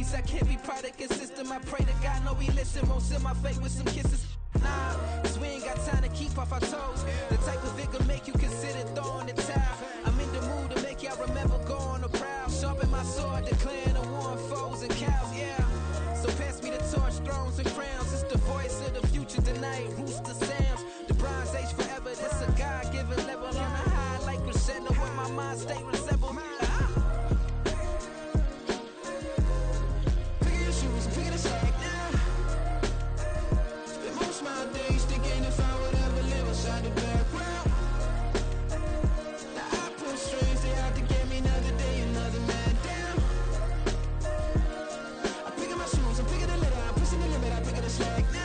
peace, I can't be product and system. I pray to God, no we listen. Won't seal my fate with some kisses. Nah, cause we ain't got time to keep off our toes. The type of vigor make you consider throwing the towel. I'm in the mood to make y'all remember going to proud. Sharpen my sword, declaring a war on foes and cows, yeah. So pass me the torch, thrones and crowns. It's the voice of the future tonight, rooster sounds. The Bronze Age forever, this a God-given level. On a high like crescendo when my mind stay resemble. Pick your shoes, pick the slack now. Spend most of my days thinking if I would ever live inside the background. Now I pull strings, they out to get me another day, another man down. I'm picking my shoes, I'm picking the litter, I'm pushing the limit, I'm picking the slack now.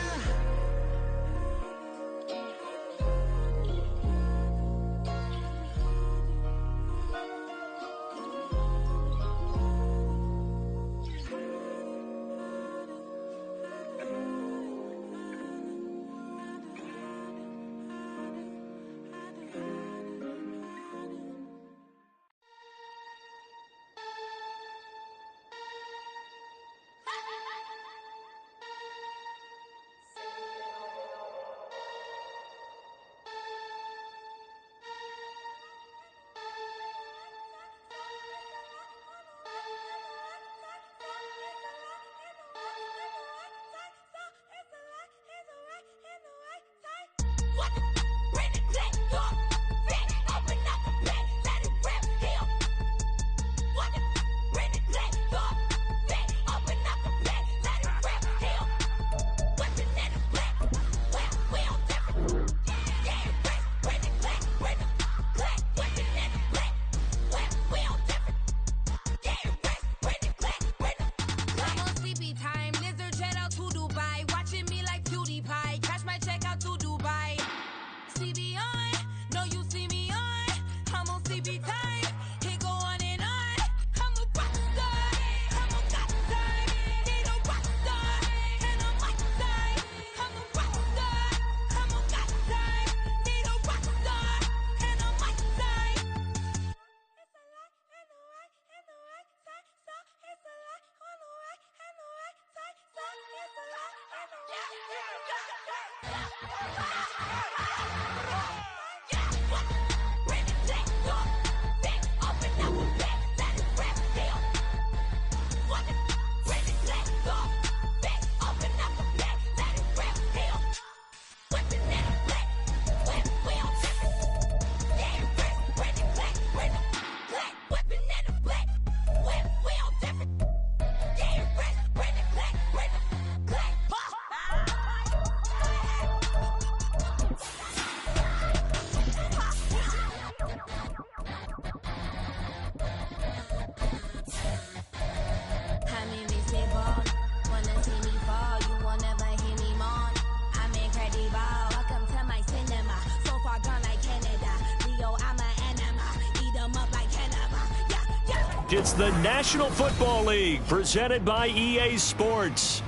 It's the National Football League presented by EA Sports.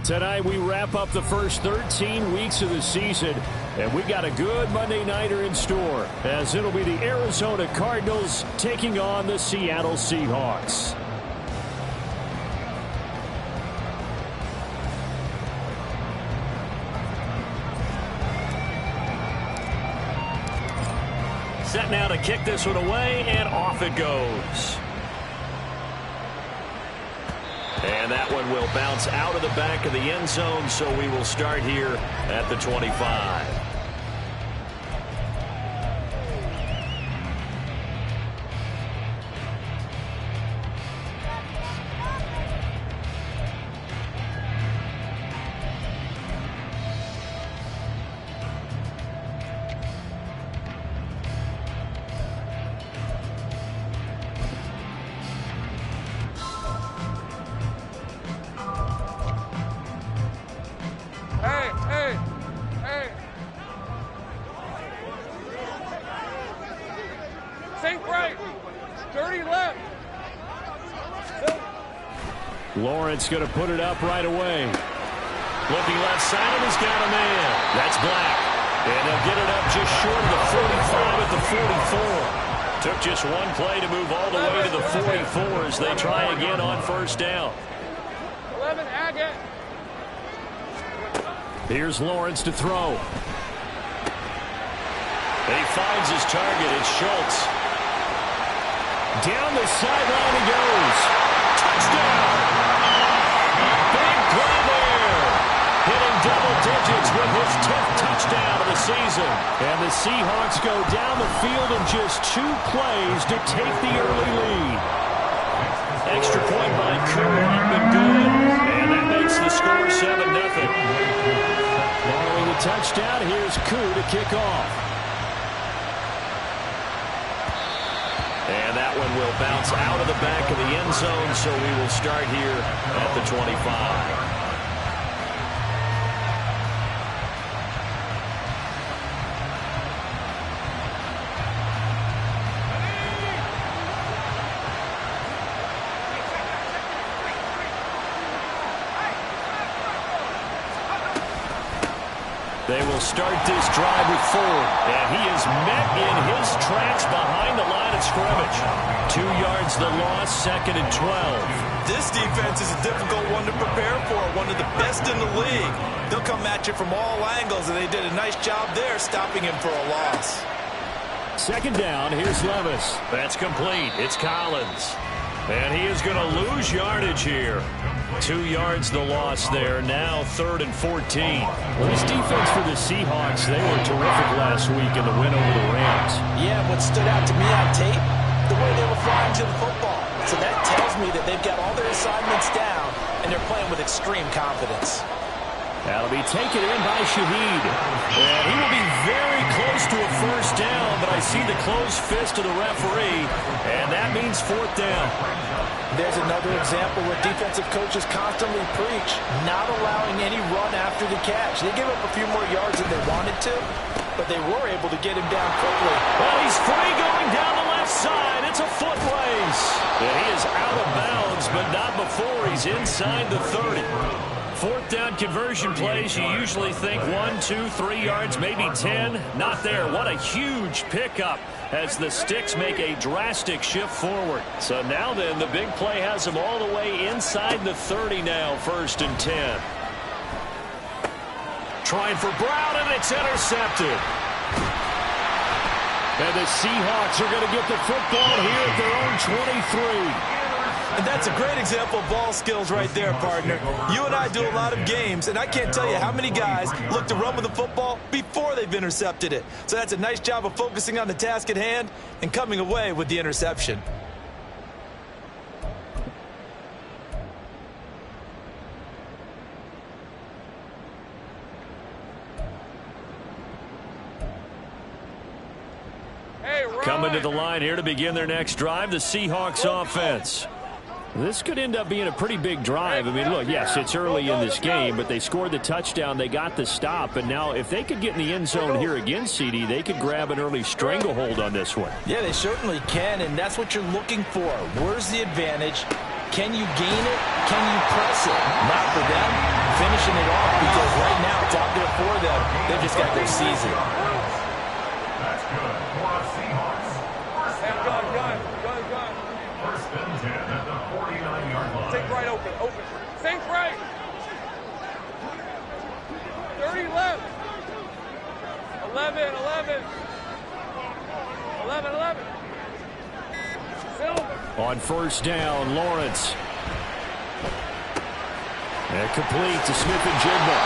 Tonight we wrap up the first 13 weeks of the season, and we got a good Monday nighter in store, as it'll be the Arizona Cardinals taking on the Seattle Seahawks. Set now to kick this one away, and off it goes. And that one will bounce out of the back of the end zone, so we will start here at the 25. Lawrence going to put it up right away. Looking left side, and he's got a man. That's Black. And they'll get it up just short of the 45 at the 44. Took just one play to move all the way to the 44 as they try again on first down. 11, Agate. Here's Lawrence to throw. He finds his target. It's Schultz. Down the sideline he goes. Touchdown! A big play there. Hitting double digits with his 10th touchdown of the season. And the Seahawks go down the field in just 2 plays to take the early lead. Extra point by Koo up and good. And that makes the score 7-0. Following the touchdown, here's Koo to kick off. And that one will bounce out of the back of the end zone, so we will start here at the 25. They will start this drive with Ford, and he is met in his tracks behind the line of scrimmage. 2 yards the loss, 2nd and 12. This defense is a difficult one to prepare for, one of the best in the league. They'll come at you from all angles, and they did a nice job there stopping him for a loss. 2nd down, here's Levis. That's complete. It's Collins. And he is going to lose yardage here. 2 yards the loss there. Now 3rd and 14. Well, this defense for the Seahawks, they were terrific last week in the win over the Rams. Yeah, what stood out to me on tape, the way they were flying to the football. So that tells me that they've got all their assignments down, and they're playing with extreme confidence. That'll be taken in by Shaheed. And he will be very close to a 1st down, but I see the closed fist of the referee, and that means 4th down. There's another example where defensive coaches constantly preach, not allowing any run after the catch. They gave up a few more yards than they wanted to, but they were able to get him down quickly. Well, he's free going down the left side. It's a foot race. And he is out of bounds, but not before he's inside the 30. 4th down conversion plays, you usually think 1, 2, 3 yards, maybe 10. Not there. What a huge pickup as the Sticks make a drastic shift forward. So now then, the big play has them all the way inside the 30 now, 1st and 10. Trying for Brown, and it's intercepted. And the Seahawks are going to get the football here at their own 23. And that's a great example of ball skills right there, partner. You and I do a lot of games, and I can't tell you how many guys look to run with the football before they've intercepted it. So that's a nice job of focusing on the task at hand and coming away with the interception. Coming to the line here to begin their next drive, the Seahawks offense. This could end up being a pretty big drive. I mean, look, yes, it's early in this game, but they scored the touchdown, they got the stop, and now if they could get in the end zone here again, CD, they could grab an early stranglehold on this one. Yeah, they certainly can, and that's what you're looking for. Where's the advantage? Can you gain it? Can you press it? Not for them. Finishing it off, because right now it's out there for them. They've just got their season. That's good for our Seahawks. Gun. First and 10 at the 49-yard line. Take right open. Think right. 30 left. 11. 11. Silver. On 1st down, Lawrence. And complete to Smith-Njigba.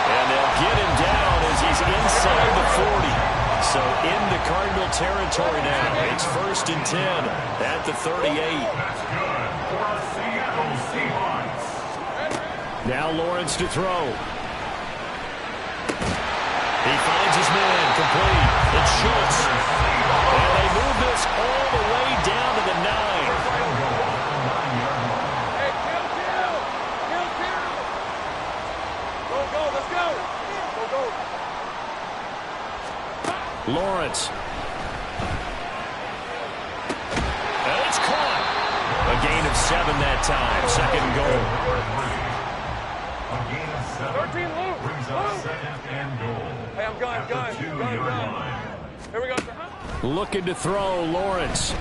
And they'll get him down as he's inside the 40. So into Cardinal territory now. It's 1st and 10 at the 38. That's good for our Seattle Seahawks. Now Lawrence to throw. He finds his man, complete. It's Schultz. And they move this all the way down to the 9. Hey, kill. Go, let's go. Go. Lawrence. And it's caught. A gain of 7 that time. 2nd and goal. A gain of 7. 13 loop. Brings up 2nd and goal. Hey, I'm gun. Here we go. Looking to throw, Lawrence.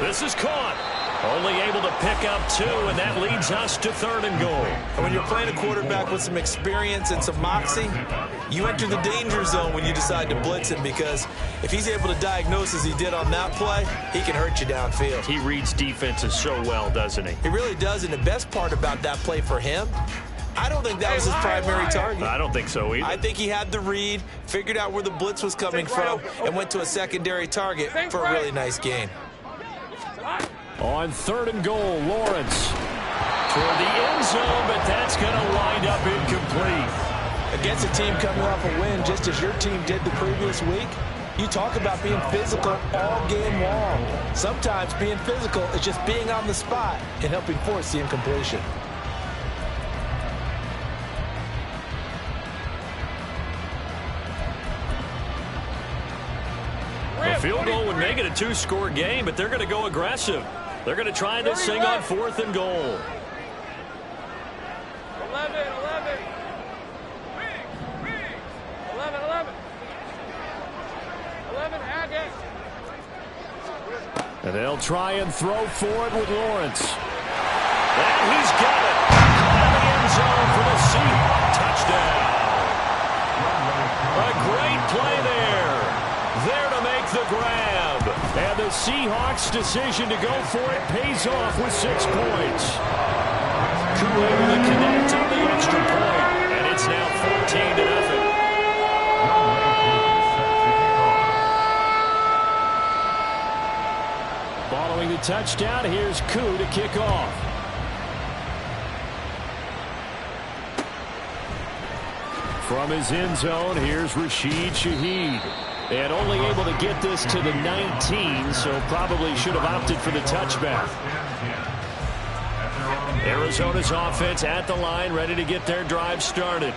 This is caught. Only able to pick up 2, and that leads us to 3rd and goal. And when you're playing a quarterback with some experience and some moxie, you enter the danger zone when you decide to blitz him, because if he's able to diagnose as he did on that play, he can hurt you downfield. He reads defenses so well, doesn't he? He really does, and the best part about that play for him, I don't think that was his primary target. I don't think so either. I think he had the read, figured out where the blitz was coming from, and went to a secondary target for a really nice gain. On 3rd and goal, Lawrence toward the end zone, but that's going to wind up incomplete. Against a team coming off a win, just as your team did the previous week, you talk about being physical all game long. Sometimes being physical is just being on the spot and helping force the incompletion. A field goal would make it a 2-score game, but they're going to go aggressive. They're going to try this thing on 4th and goal. 11. 11, Haggett. And they'll try and throw for it with Lawrence. And he's got it. Caught in the end zone for the Seahawks touchdown. A great play there. There to make the grab. And the Seahawks' decision to go for it pays off with 6 points. Able to connect on the extra point. And it's now 14-0. Following the touchdown, here's Koo to kick off. From his end zone, here's Rashid Shaheed. And only able to get this to the 19, so probably should have opted for the touchback. Arizona's offense at the line, ready to get their drive started.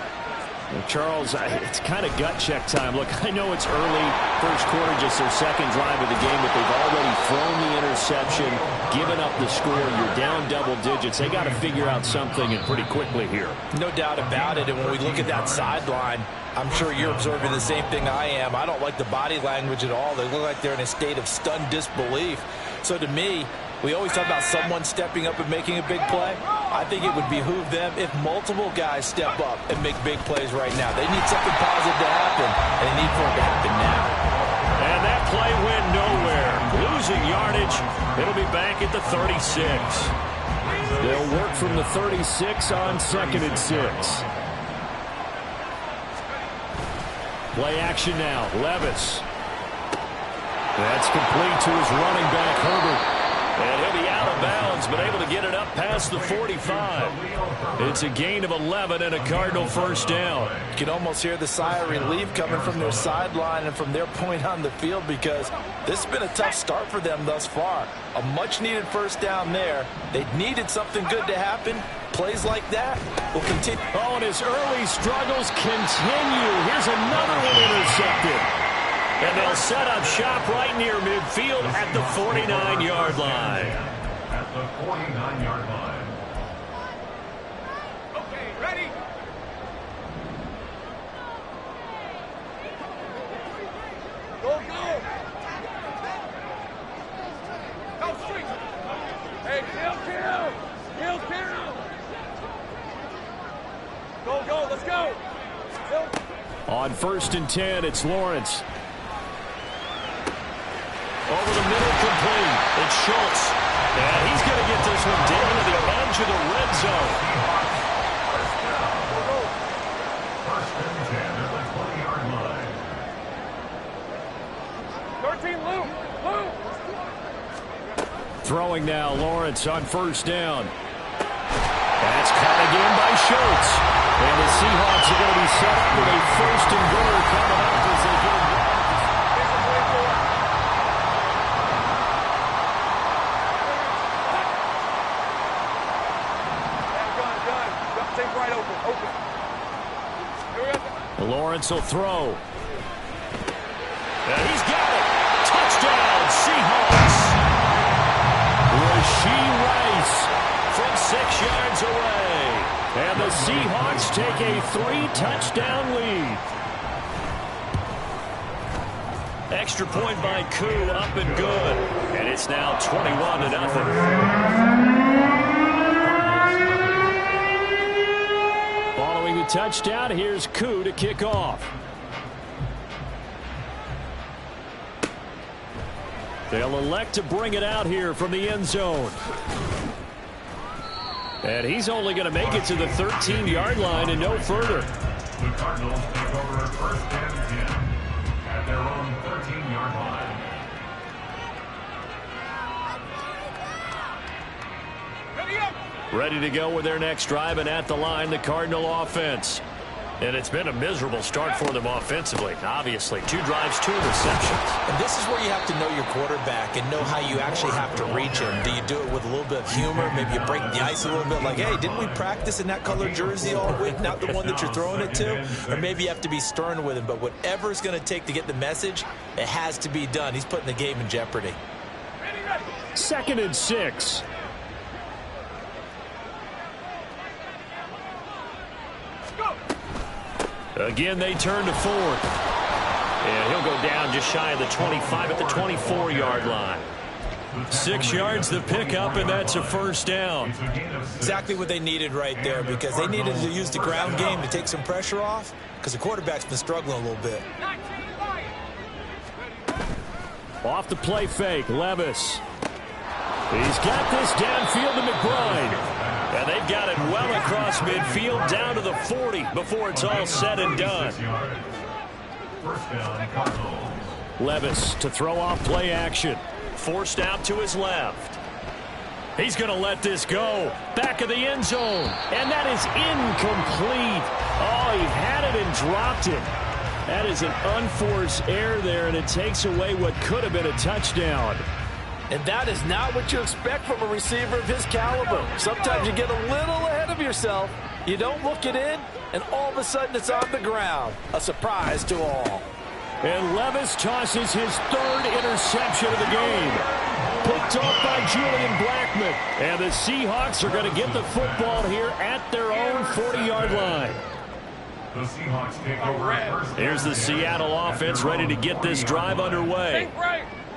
Well, Charles, it's kind of gut check time. Look, I know it's early, first quarter, just their second drive of the game, but they've already thrown the interception, given up the score. You're down double digits. They got to figure out something, and pretty quickly here. No doubt about it, and when we look at that sideline, I'm sure you're observing the same thing I am. I don't like the body language at all. They look like they're in a state of stunned disbelief. So to me, we always talk about someone stepping up and making a big play. I think it would behoove them if multiple guys step up and make big plays right now. They need something positive to happen, and they need for it to happen now. And that play went nowhere. Losing yardage. It'll be back at the 36. They'll work from the 36 on 2nd and 6. Play action now. Levis. That's complete to his running back, Herbert. And he'll be out of bounds, but able to get it up past the 45. It's a gain of 11 and a Cardinal first down. You can almost hear the sigh of relief coming from their sideline and from their point on the field, because this has been a tough start for them thus far. A much-needed first down there. They needed something good to happen. Plays like that will continue. Oh, and his early struggles continue. Here's another one intercepted. And they'll set up shop right near midfield at the 49-yard line. At the 49-yard line. Okay, ready? Go, go! Go straight! Hey, kill! Go, go, let's go! On 1st and 10, it's Lawrence. Over the middle, complete. It's Schultz. And he's going to get this one down to the edge of the red zone. First and 10 at the 20-yard line. 13, Lou. Throwing now, Lawrence on 1st down. That's caught again by Schultz. And the Seahawks are going to be set up with a 1st and goal coming up as they go. Lawrence will throw. And he's got it. Touchdown, Seahawks. Rashee Rice from 6 yards away. And the Seahawks take a 3-touchdown lead. Extra point by Koo, up and good. And It's now 21-0. Following the touchdown, here's Koo to kick off. They'll elect to bring it out here from the end zone. And he's only going to make it to the 13-yard line and no further. The Cardinals take over first and 10 at their own 13-yard line. Ready to go with their next drive, and at the line, the Cardinal offense. And it's been a miserable start for them offensively. Obviously, 2 drives, 2 receptions. And this is where you have to know your quarterback and know how you actually have to reach him. Do you do it with a little bit of humor? Maybe you break the ice a little bit like, hey, didn't we practice in that color jersey all week, not the one that you're throwing it to? Or maybe you have to be stern with him. But whatever it's going to take to get the message, it has to be done. He's putting the game in jeopardy. 2nd and 6. Again, they turn to Ford. And he'll go down just shy of the 25 at the 24-yard line. 6 yards the pickup, and that's a first down. Exactly what they needed right there, because they needed to use the ground game to take some pressure off, because the quarterback's been struggling a little bit. Off the play fake, Levis. He's got this downfield to McBride. And they've got it well across midfield down to the 40 before it's all said and done. First down, Cardinals. Levis to throw off play action. Forced out to his left. He's going to let this go. Back of the end zone. And that is incomplete. Oh, he had it and dropped it. That is an unforced error there, and it takes away what could have been a touchdown. And that is not what you expect from a receiver of his caliber. Sometimes you get a little ahead of yourself. You don't look it in, and all of a sudden it's on the ground. A surprise to all. And Levis tosses his 3rd interception of the game. Picked off by Julian Blackmon. And the Seahawks are going to get the football here at their own 40-yard line. The Seahawks take over first. Here's the Seattle offense ready to get this drive underway.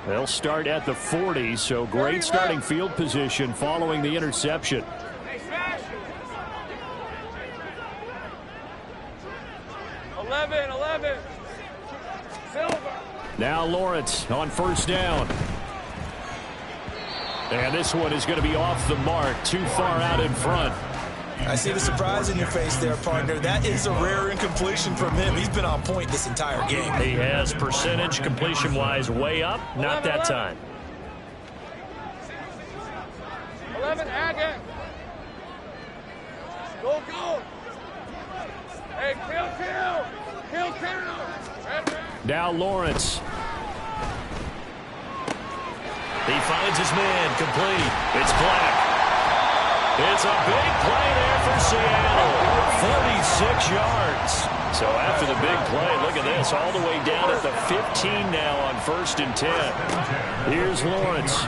They'll start at the 40, so great starting field position following the interception. 11. Silver. Now Lawrence on first down. And this one is going to be off the mark, too far out in front. I see the surprise in your face there, partner. That is a rare incompletion from him. He's been on point this entire game. He has percentage completion-wise way up. Not that time. 11, Agate. Go. Hey, kill. Now Lawrence. He finds his man, complete. It's Black. It's a big play there for Seattle. 46 yards. So after the big play, look at this, all the way down at the 15 now on 1st and 10. Here's Lawrence.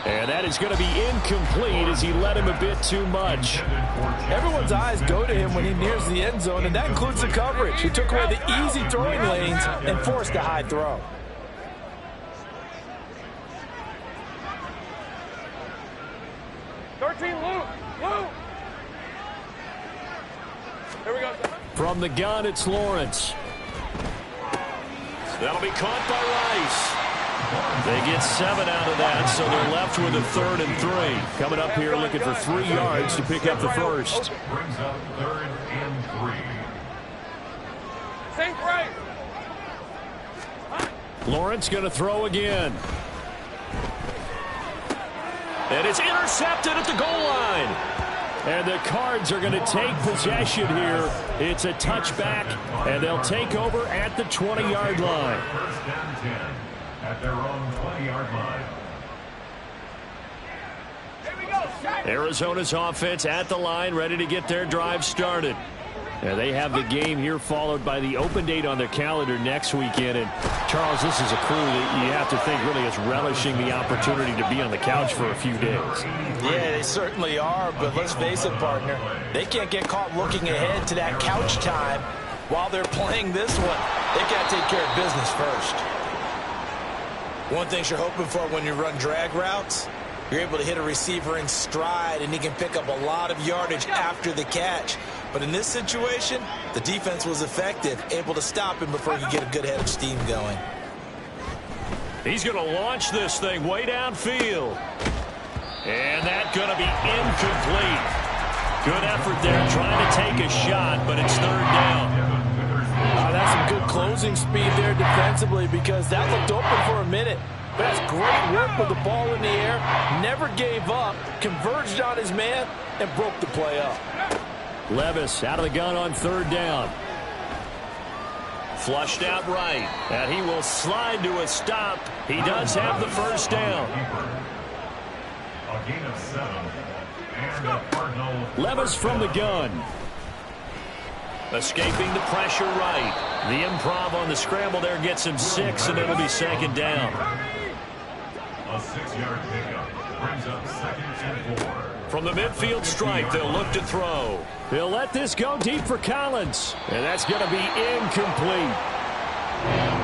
And that is going to be incomplete as he led him a bit too much. Everyone's eyes go to him when he nears the end zone, and that includes the coverage. He took away the easy throwing lanes and forced a high throw. Here we go. From the gun, it's Lawrence. That'll be caught by Rice. They get 7 out of that, so they're left with a 3rd and 3. Coming up here looking for 3 yards to pick up the first. Brings up 3rd and 3. Sink right. Lawrence going to throw again. And it's intercepted at the goal line. And the Cards are going to take possession here. It's a touchback, and they'll take over at the 20-yard line. First and 10 at their own 20-yard line. Arizona's offense at the line, ready to get their drive started. And they have the game here followed by the open date on their calendar next weekend. And, Charles, this is a crew that you have to think really is relishing the opportunity to be on the couch for a few days. Yeah, they certainly are, but let's face it, partner. They can't get caught looking ahead to that couch time while they're playing this one. They got to take care of business first. One thing you're hoping for when you run drag routes, you're able to hit a receiver in stride, and he can pick up a lot of yardage after the catch. But in this situation, the defense was effective, able to stop him before he could get a good head of steam going. He's going to launch this thing way downfield. And that's going to be incomplete. Good effort there trying to take a shot, but it's third down. That's some good closing speed there defensively, because that looked open for a minute. But that's great work with the ball in the air. Never gave up, converged on his man, and broke the play up. Levis out of the gun on third down. Flushed out right. And he will slide to a stop. He does have the first down. A gain of 7. And the Cardinal. Levis from the gun. Escaping the pressure right. The improv on the scramble there gets him 6, and it'll be second down. A 6-yard pickup brings up 2nd and 4. From the midfield stripe, they'll look to throw. They'll let this go deep for Collins, and that's going to be incomplete.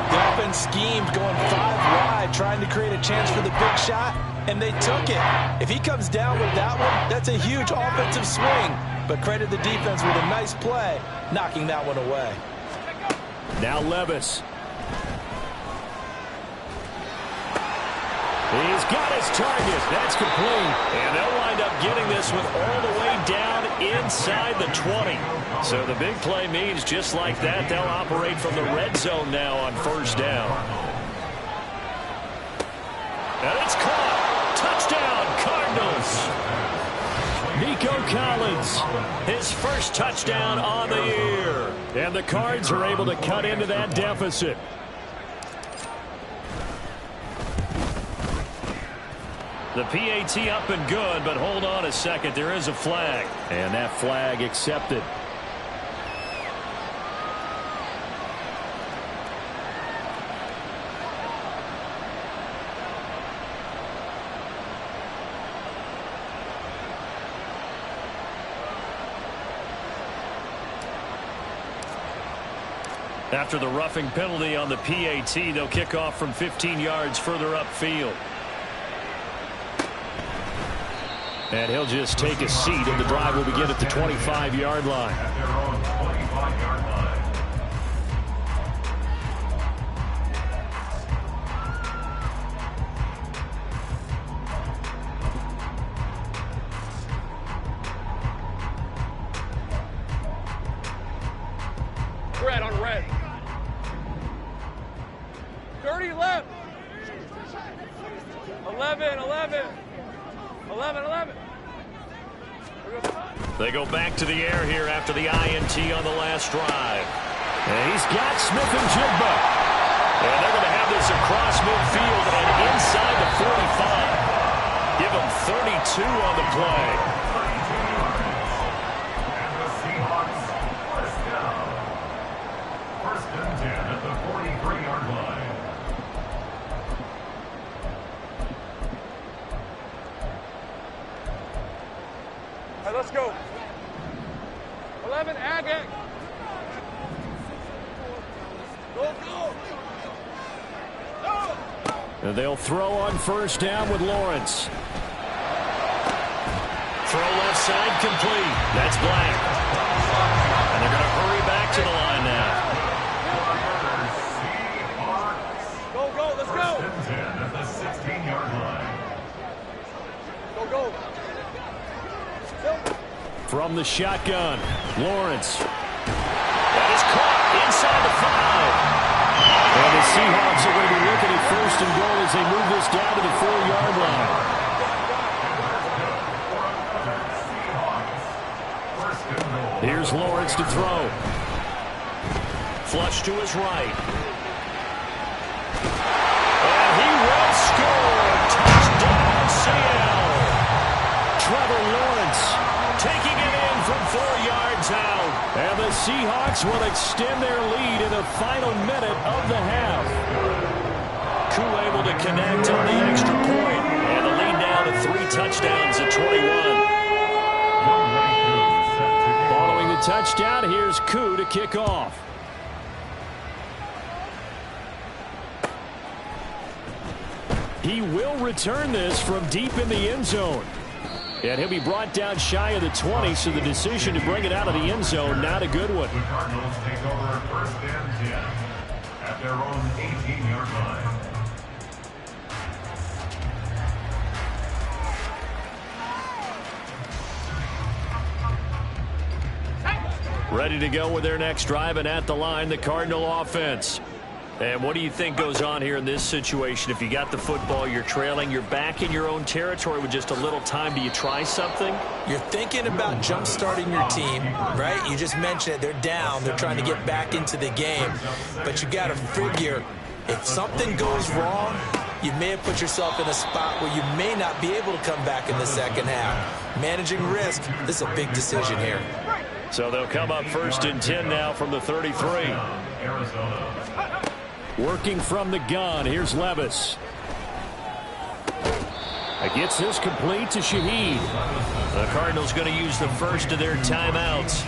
The offense schemed going 5 wide, trying to create a chance for the big shot, and they took it. If he comes down with that one, that's a huge offensive swing. But credit the defense with a nice play, knocking that one away. Now Levis. He's got his target. That's complete. And they'll wind up getting this one all the way down inside the 20. So the big play means just like that, they'll operate from the red zone now on first down. And it's caught. Touchdown, Cardinals. Nico Collins, his first touchdown on the year. And the Cards are able to cut into that deficit. The PAT up and good, but hold on a second. There is a flag. And that flag accepted. After the roughing penalty on the PAT, they'll kick off from 15 yards further upfield. And he'll just take a seat, and the drive will begin at the 25-yard line. At their own 25-yard line. Red on red. 30 left. 11, 11. 11, 11. They go back to the air here after the INT on the last drive. And he's got Smith and Jigba. And they're going to have this across midfield and inside the 45. Give them 32 on the play. And the Seahawks first down. First and 10 at the 43-yard line. All right, let's go. 11, Agate. Go, go. Go. And they'll throw on first down with Lawrence. Throw left side complete. That's Black. And they're going to hurry back to the line now. Go, go, let's go. First and 10 at the 16-yard line. Go, go. From the shotgun, Lawrence. That is caught inside the 5. And the Seahawks are going to be looking at first and goal as they move this down to the 4-yard line. Here's Lawrence to throw. Flush to his right. And he will score. Touchdown, Seattle. Trevor Lawrence taking it in from 4 yards out. And the Seahawks will extend their lead in the final minute of the half. Koo able to connect on the extra point. And the lead now to 3 touchdowns at 21. Following the touchdown, here's Koo to kick off. He will return this from deep in the end zone. And he'll be brought down shy of the 20, so the decision to bring it out of the end zone, not a good one. The Cardinals take over 1st and 10 at their own 18-yard line. Ready to go with their next drive, and at the line, the Cardinal offense. And what do you think goes on here in this situation? If you got the football, you're trailing, you're back in your own territory with just a little time. Do you try something? You're thinking about jump-starting your team, right? You just mentioned it. They're down. They're trying to get back into the game. But you got to figure, if something goes wrong, you may have put yourself in a spot where you may not be able to come back in the second half. Managing risk, this is a big decision here. So they'll come up 1st and 10 now from the 33. Arizona. Working from the gun, here's Levis. Gets this complete to Shaheed. The Cardinals going to use the first of their timeouts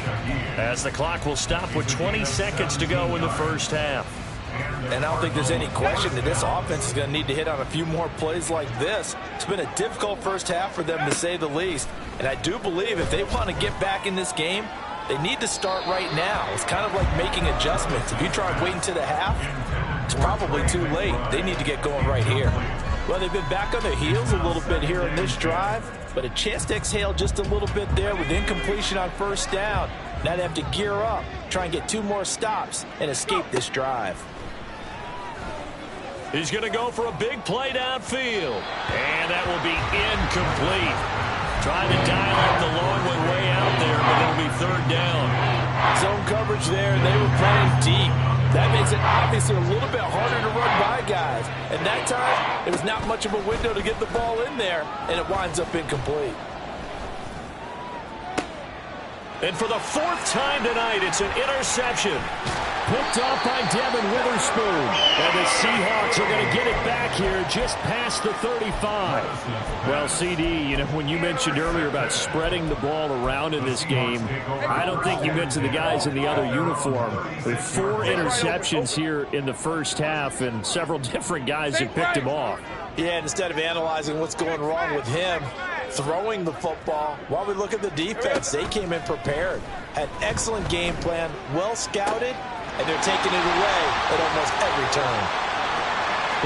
as the clock will stop with 20 seconds to go in the first half. And I don't think there's any question that this offense is going to need to hit on a few more plays like this. It's been a difficult first half for them, to say the least. And I do believe if they want to get back in this game, they need to start right now. It's kind of like making adjustments. If you try waiting to the half, it's probably too late. They need to get going right here. Well, they've been back on their heels a little bit here in this drive, but a chance to exhale just a little bit there with incompletion on 1st down. Now they have to gear up, try and get 2 more stops, and escape this drive. He's going to go for a big play downfield, and that will be incomplete. Trying to dial up the long one way out there, but it'll be 3rd down. Zone coverage there, and they were playing deep. That makes it obviously a little bit harder to run by guys. And that time, there was not much of a window to get the ball in there, and it winds up incomplete. And for the 4th time tonight, it's an interception. Picked off by Devin Witherspoon. And the Seahawks are going to get it back here just past the 35. Well, CD, you know, when you mentioned earlier about spreading the ball around in this game, I don't think you mentioned the guys in the other uniform. There are 4 interceptions here in the first half, and several different guys have picked him off. Yeah, and instead of analyzing what's going wrong with him, throwing the football, while we look at the defense, they came in prepared. Had excellent game plan, well scouted, and they're taking it away at almost every turn.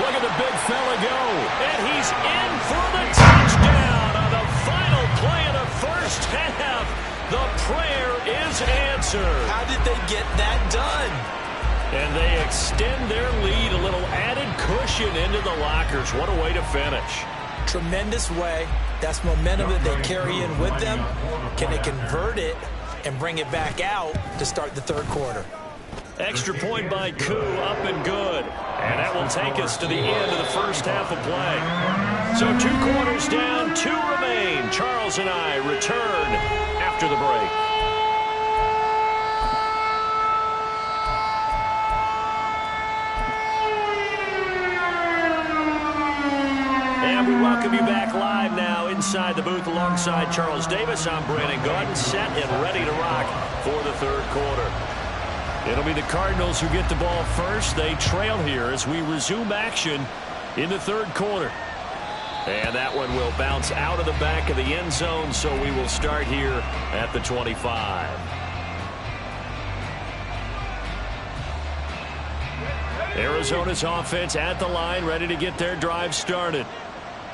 Look at the big fella go, and he's in for the touchdown on the final play of the first half. The prayer is answered. How did they get that done? And they extend their lead, a little added cushion into the lockers. What a way to finish. Tremendous way. That's momentum that they carry in with them. Can they convert it and bring it back out to start the 3rd quarter? Extra point by Koo, up and good. And that will take us to the end of the first half of play. So 2 quarters down, 2 remain. Charles and I return after the break. And we welcome you back live now inside the booth alongside Charles Davis. I'm Brandon Gaudin, set and ready to rock for the 3rd quarter. It'll be the Cardinals who get the ball first. They trail here as we resume action in the 3rd quarter. And that one will bounce out of the back of the end zone, so we will start here at the 25. Arizona's offense at the line, ready to get their drive started.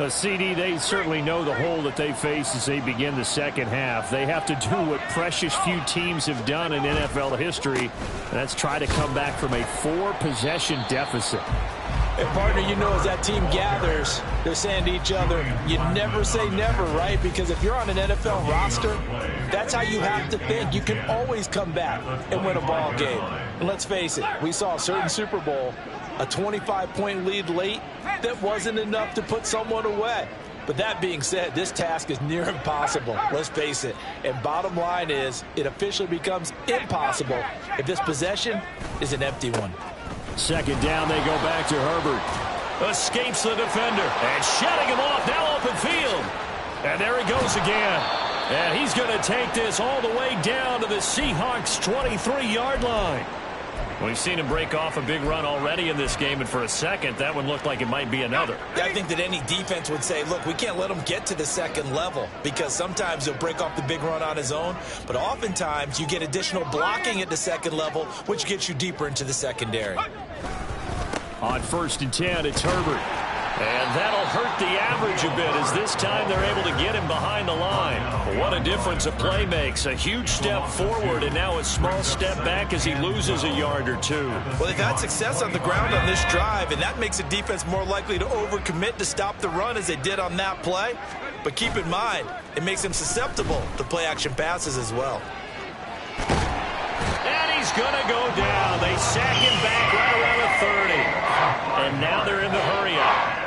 CD, they certainly know the hole that they face as they begin the second half. They have to do what precious few teams have done in NFL history, and that's try to come back from a 4-possession deficit. And partner, you know, as that team gathers, they're saying to each other, you never say never, right? Because if you're on an NFL roster, that's how you have to think. You can always come back and win a ball game. And let's face it, we saw a certain Super Bowl, a 25-point lead late, that wasn't enough to put someone away. But that being said, this task is near impossible. Let's face it. And bottom line is, it officially becomes impossible if this possession is an empty one. 2nd down, they go back to Herbert. Escapes the defender. And shutting him off, now open field. And there he goes again. And he's going to take this all the way down to the Seahawks' 23-yard line. We've seen him break off a big run already in this game, and for a second, that one looked like it might be another. Yeah, I think that any defense would say, look, we can't let him get to the second level, because sometimes he'll break off the big run on his own, but oftentimes you get additional blocking at the second level, which gets you deeper into the secondary. On 1st and 10, it's Herbert. And that'll hurt the average a bit as this time they're able to get him behind the line. What a difference a play makes. A huge step forward and now a small step back as he loses a yard or two. Well, they've had success on the ground on this drive, and that makes the defense more likely to overcommit to stop the run as they did on that play. But keep in mind, it makes them susceptible to play-action passes as well. And he's going to go down. They sack him back right around the 30. And now they're in the hurry-up.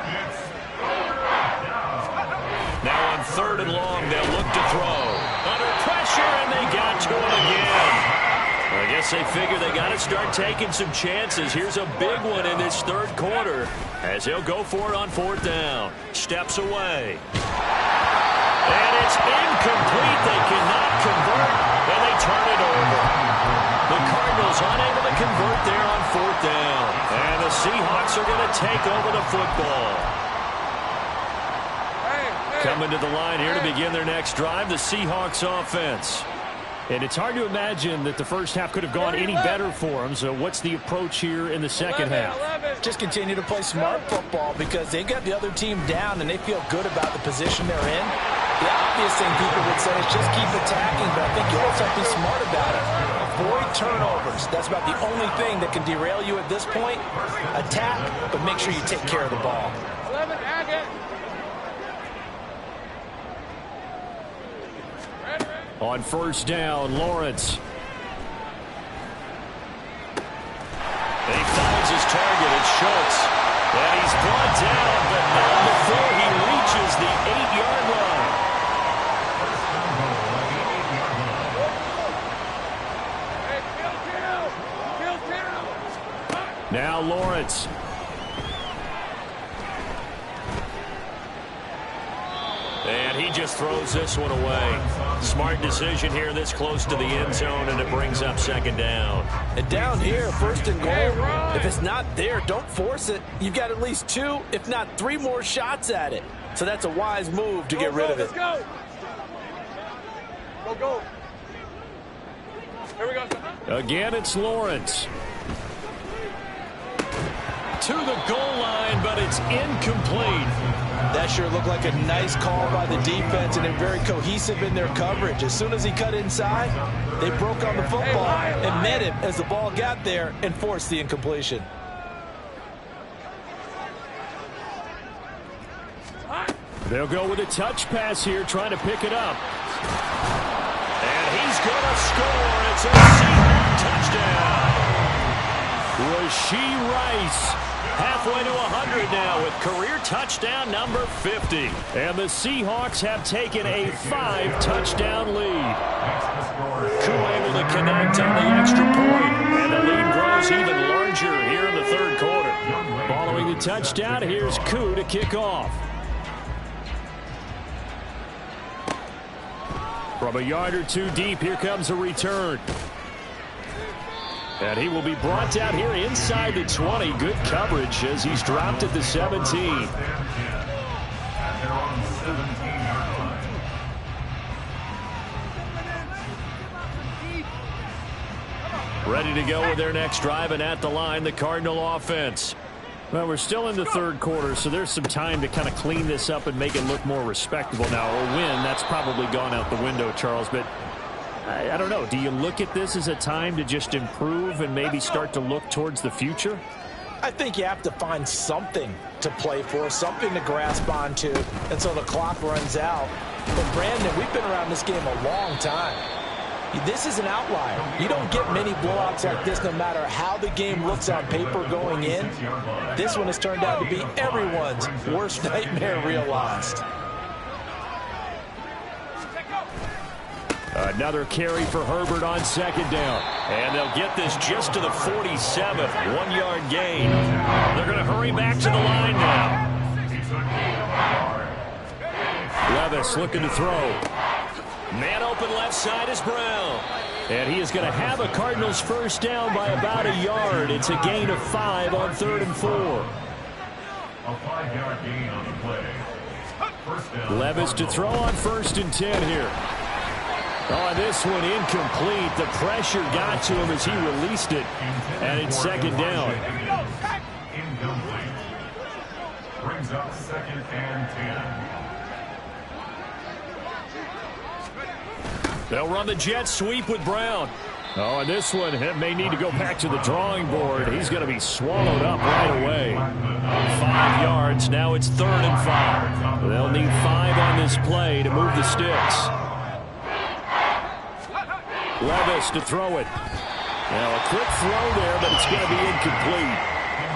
Now on 3rd and long, they'll look to throw. Under pressure, and they got to him again. I guess they figure they got to start taking some chances. Here's a big one in this 3rd quarter as he'll go for it on 4th down. Steps away. And it's incomplete. They cannot convert, and they turn it over. The Cardinals unable to convert there on 4th down. And the Seahawks are going to take over the football. Coming to the line here to begin their next drive, the Seahawks offense. And it's hard to imagine that the first half could have gone any better for them. So what's the approach here in the second half? Just continue to play smart football because they got the other team down and they feel good about the position they're in. The obvious thing people would say is just keep attacking, but I think you also have to be smart about it. Avoid turnovers. That's about the only thing that can derail you at this point. Attack, but make sure you take care of the ball. 11, Agate. On 1st down, Lawrence. And he finds his target, it's Schultz. And he's brought down, but not before he reaches the 8-yard line. Now Lawrence. And he just throws this one away. Smart decision here this close to the end zone, and it brings up 2nd down. And down here, 1st and goal, if it's not there, don't force it. You've got at least 2, if not 3 more shots at it. So that's a wise move to get rid of it. Let's go. Go, go. Here we go. Again, it's Lawrence. To the goal line, but it's incomplete. That sure looked like a nice call by the defense, and they're very cohesive in their coverage. As soon as he cut inside, they broke on the football and met him as the ball got there and forced the incompletion. They'll go with a touch pass here, trying to pick it up. And he's going to score. It's a Seahawks touchdown. Rashee Rice. Halfway to 100 now with career touchdown number 50. And the Seahawks have taken a 5-touchdown lead. Koo able to connect on the extra point, and the lead grows even larger here in the 3rd quarter. Following the touchdown, here's Koo to kick off. From a yard or 2 deep, here comes a return. And he will be brought down here inside the 20. Good coverage as he's dropped at the 17. Ready to go with their next drive, and at the line, the Cardinal offense. Well, we're still in the 3rd quarter, so there's some time to kind of clean this up and make it look more respectable. Now, a win, that's probably gone out the window, Charles, but I don't know. Do you look at this as a time to just improve and maybe start to look towards the future? I think you have to find something to play for, something to grasp onto until the clock runs out. But, Brandon, we've been around this game a long time. This is an outlier. You don't get many blowouts like this no matter how the game looks on paper going in. This one has turned out to be everyone's worst nightmare realized. Another carry for Herbert on 2nd down. And they'll get this just to the 47th. 1-yard gain. They're going to hurry back to the line now. Levis looking to throw. Man open left side is Brown. And he is going to have a Cardinals first down by about a yard. It's a gain of 5 on 3rd and 4. A 5-yard gain on the play. First down. Levis to throw on 1st and 10 here. Oh, this one incomplete. The pressure got to him as he released it. And it's 2nd down. Incomplete. Brings up 2nd and 10. They'll run the jet sweep with Brown. Oh, and this one may need to go back to the drawing board. He's going to be swallowed up right away. 5 yards. Now it's 3rd and 5. They'll need 5 on this play to move the sticks. Levis to throw it. Now a quick throw there, but it's going to be incomplete.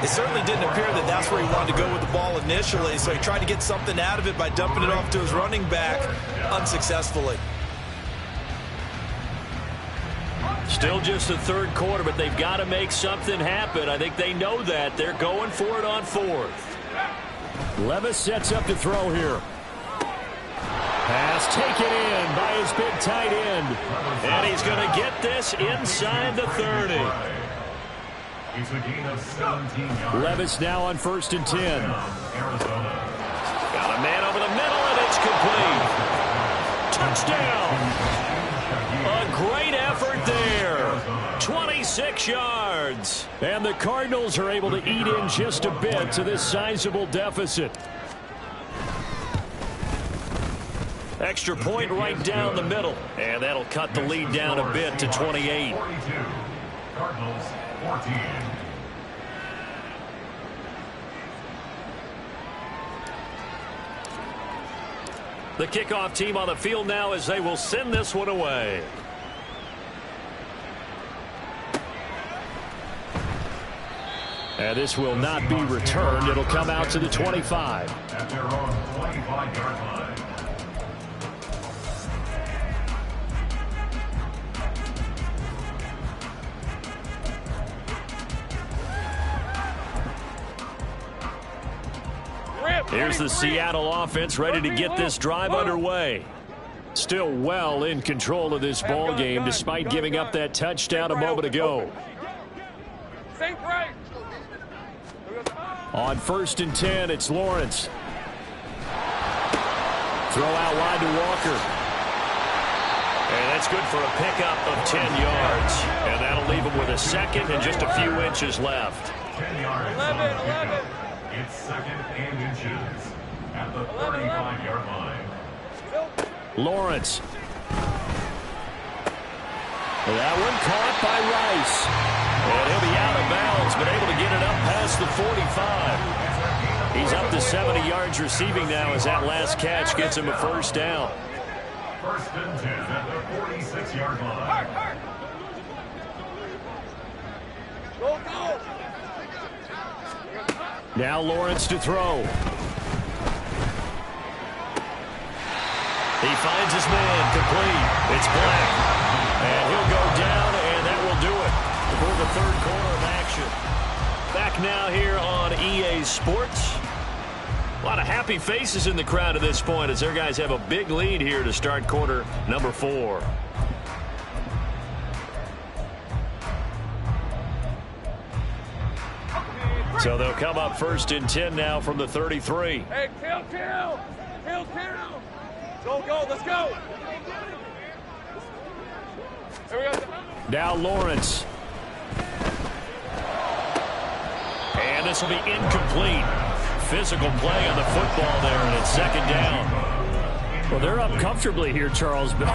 It certainly didn't appear that that's where he wanted to go with the ball initially, so he tried to get something out of it by dumping it off to his running back unsuccessfully. Still just the 3rd quarter, but they've got to make something happen. I think they know that. They're going for it on 4th. Levis sets up to throw here. Pass taken in by his big tight end. And he's going to get this inside the 30. It's a gain of 17 yards. Levis now on 1st and 10. Arizona. Got a man over the middle, and it's complete. Touchdown. A great effort there. 26 yards. And the Cardinals are able to eat in just a bit to this sizable deficit. Extra point right down the middle. And that'll cut the lead down a bit to 28. 42. Cardinals 14. The kickoff team on the field now as they will send this one away. And this will not be returned. It'll come out to the 25. At their own 25-yard line. Here's the Seattle offense ready to get this drive underway. Still well in control of this ball game despite giving up that touchdown a moment ago. On 1st and 10, it's Lawrence. Throw out wide to Walker. And that's good for a pickup of 10 yards. And that'll leave him with a 2nd and just a few inches left. 10 yards. 11. It's 2nd and inches at the 35-yard line. Lawrence. That one caught by Rice. And he'll be out of bounds, but able to get it up past the 45. He's up to 70 yards receiving now as that last catch gets him a 1st down. 1st and 10 at the 46-yard line. Now Lawrence to throw. He finds his man complete. It's Black. And he'll go down, and that will do it for the 3rd quarter of action. Back now here on EA Sports. A lot of happy faces in the crowd at this point as their guys have a big lead here to start quarter number 4. So they'll come up 1st and 10 now from the 33. Hey, kill. Go, let's go. Here we go. Now Lawrence. And this will be incomplete. Physical play on the football there, and it's 2nd down. Well, they're up comfortably here, Charles, but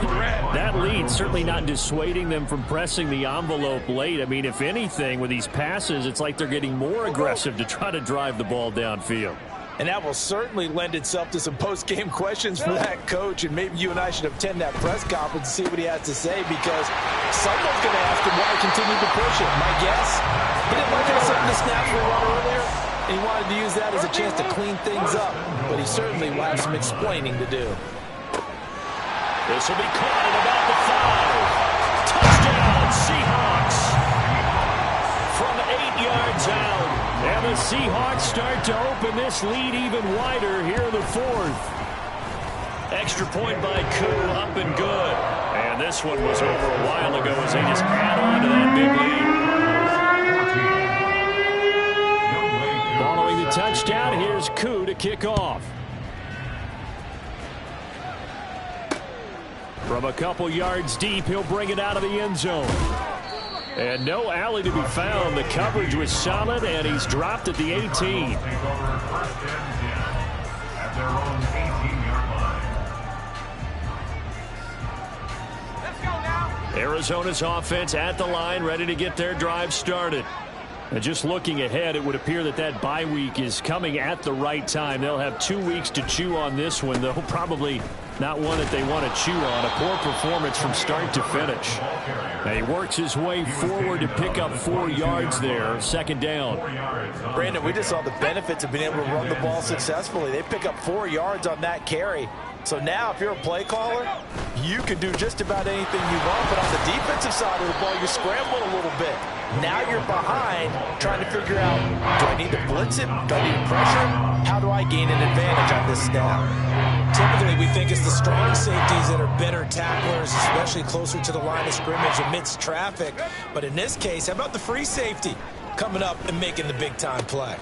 that lead certainly not dissuading them from pressing the envelope late. I mean, if anything, with these passes, it's like they're getting more aggressive to try to drive the ball downfield. And that will certainly lend itself to some post-game questions for that coach, and maybe you and I should attend that press conference and see what he has to say, because someone's going to ask him why he continued to push it. My guess, he didn't like some of the snaps we run earlier, and he wanted to use that as a chance to clean things up, but he certainly will have some explaining to do. This will be caught at about the 5. Touchdown, Seahawks. From 8 yards out. And the Seahawks start to open this lead even wider here in the 4th. Extra point by Koo, up and good. And this one was over a while ago as they just add on to that big lead. Following the touchdown, here's Koo to kick off. From a couple yards deep, he'll bring it out of the end zone. And no alley to be found. The coverage was solid, and he's dropped at the 18. Arizona's offense at the line, ready to get their drive started. And just looking ahead, it would appear that that bye week is coming at the right time. They'll have 2 weeks to chew on this one, though probably not one that they want to chew on. A poor performance from start to finish. And he works his way forward to pick up 4 yards there. Second down. Brandon, we just saw the benefits of being able to run the ball successfully. They pick up 4 yards on that carry. So now if you're a play caller, you can do just about anything you want. But on the defensive side of the ball, you're scrambling a little bit. Now you're behind trying to figure out, do I need to blitz him? Do I need to pressure him? How do I gain an advantage on this snap? Typically, we think it's the strong safeties that are better tacklers, especially closer to the line of scrimmage amidst traffic. But in this case, how about the free safety coming up and making the big-time play?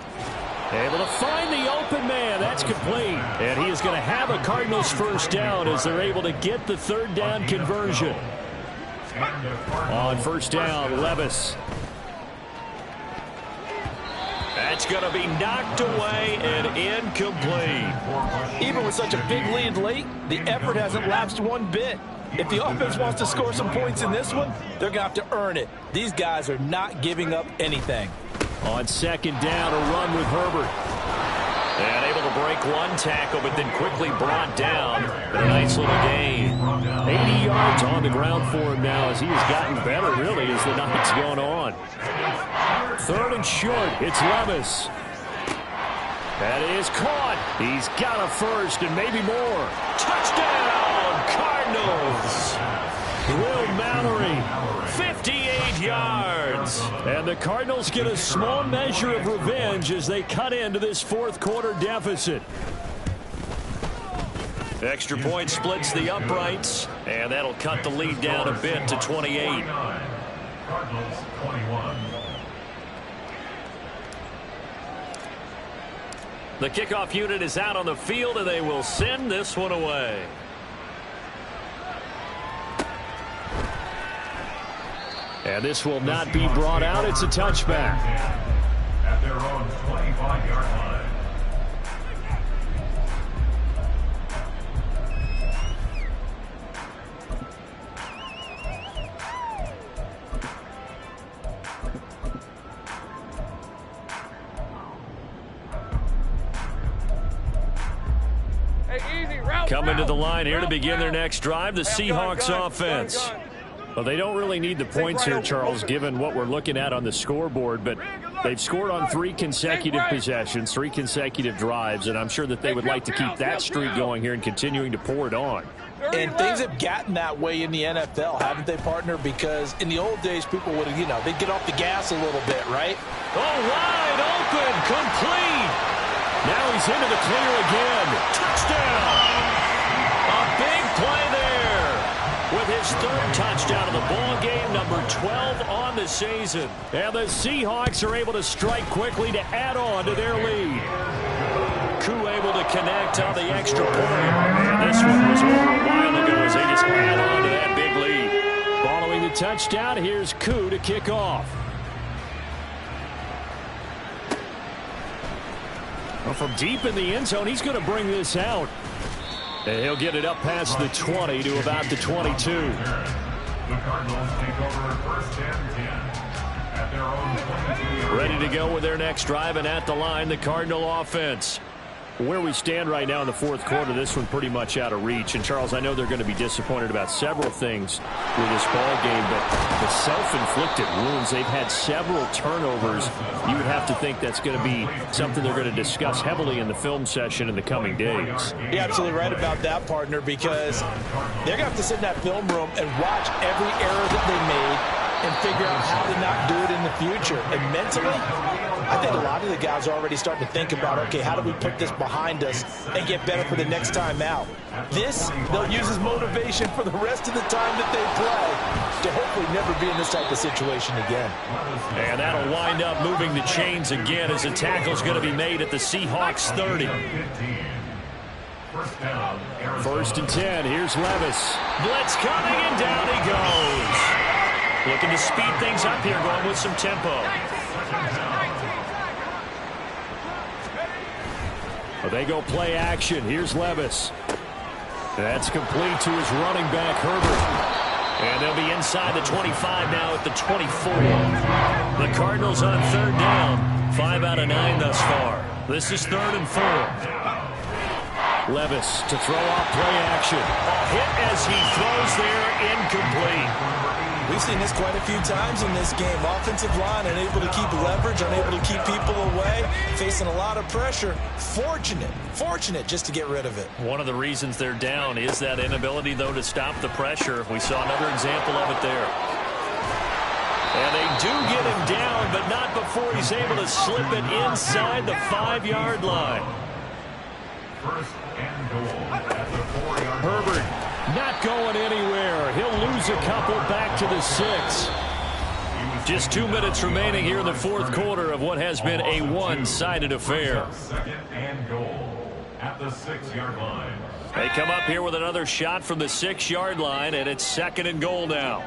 Able to find the open man. That's complete. And he is going to have a Cardinals first down as they're able to get the third down conversion. On first down, Levis. That's going to be knocked away and incomplete. Even with such a big lead late, the effort hasn't lapsed one bit. If the offense wants to score some points in this one, they're going to have to earn it. These guys are not giving up anything. On second down, a run with Herbert. And able to break one tackle, but then quickly brought down. But a nice little gain. 80 yards on the ground for him now as he has gotten better, really, as the night's gone on. Third and short, it's Levis. That is caught. He's got a first and maybe more. Touchdown, Cardinals. Will Mallory, 58 yards. And the Cardinals get a small measure of revenge as they cut into this fourth quarter deficit. Extra point splits the uprights, and that'll cut the lead down a bit to 28. Cardinals 21. The kickoff unit is out on the field, and they will send this one away. And this will not be brought out. It's a touchback. At their own 25-yard line. Hey, easy, route, Coming to the line here to route, begin their next drive, the Seahawks offense. Well, they don't really need the points here, Charles, given what we're looking at on the scoreboard, but they've scored on 3 consecutive possessions, 3 consecutive drives, and I'm sure that they would like to keep that streak going here and continuing to pour it on. And things have gotten that way in the NFL, haven't they, partner? Because in the old days, people would have, they'd get off the gas a little bit, right? Oh, wide open, complete. Now he's into the clear again. Touchdown. A big play there with his 3rd touchdown of the ball game, number 12 on the season. And the Seahawks are able to strike quickly to add on to their lead. Koo able to connect on the extra point. And this one was over a while ago as they just add on to that big lead. Following the touchdown, here's Koo to kick off. Well, from deep in the end zone, he's going to bring this out. And he'll get it up past the 20 to about the 22. The Cardinals take over first and 10 at their own 22. Ready to go with their next drive, and at the line, the Cardinal offense. Where we stand right now in the fourth quarter, this one pretty much out of reach. And, Charles, I know they're going to be disappointed about several things with this ball game, but the self-inflicted wounds, they've had several turnovers. You would have to think that's going to be something they're going to discuss heavily in the film session in the coming days. You're absolutely right about that, partner, because they're going to have to sit in that film room and watch every error that they made and figure out how to not do it in the future. And mentally, I think a lot of the guys are already starting to think about, okay, how do we put this behind us and get better for the next time out? This, they'll use as motivation for the rest of the time that they play to hopefully never be in this type of situation again. And that'll wind up moving the chains again as the tackle's going to be made at the Seahawks 30. First and 10. Here's Levis. Blitz coming, and down he goes. Looking to speed things up here, going with some tempo. Well, they go play action. Here's Levis. That's complete to his running back, Herbert. And they'll be inside the 25 now at the 24. The Cardinals on third down. 5 out of 9 thus far. This is 3rd and 4. Levis to throw off play action. A hit as he throws there, incomplete. We've seen this quite a few times in this game. Offensive line unable to keep leverage, unable to keep people away, facing a lot of pressure. Fortunate just to get rid of it. One of the reasons they're down is that inability, though, to stop the pressure. We saw another example of it there. And they do get him down, but not before he's able to slip it inside the 5-yard line. First and goal at the 4-yard line. Herbert not going anywhere. He'll lose a couple back to the 6. Just 2 minutes remaining here in the fourth quarter of what has been a one-sided affair. Second and goal at the 6-yard line. They come up here with another shot from the 6-yard line, and it's 2nd and goal now.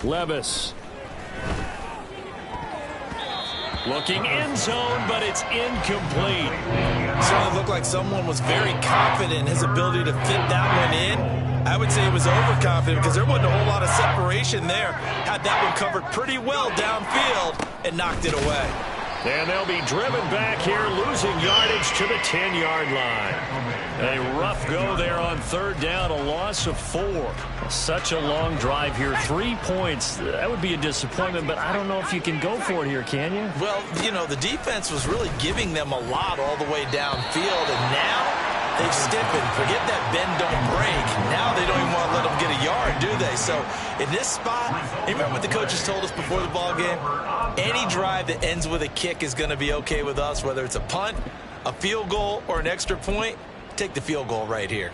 Levis. Looking end zone, but it's incomplete. Certainly looked like someone was very confident in his ability to fit that one in. I would say he was overconfident because there wasn't a whole lot of separation there. Had that one covered pretty well downfield and knocked it away. And they'll be driven back here, losing yardage to the 10-yard line. A rough go there on third down, a loss of 4. Such a long drive here. 3 points. That would be a disappointment, but I don't know if you can go for it here, can you? Well, you know, the defense was really giving them a lot all the way downfield, and now they've stiffened. Forget that bend, don't break. Now they don't even want to let them get a yard, do they? So in this spot, you remember what the coaches told us before the ball game? Any drive that ends with a kick is going to be okay with us, whether it's a punt, a field goal, or an extra point. Take the field goal right here.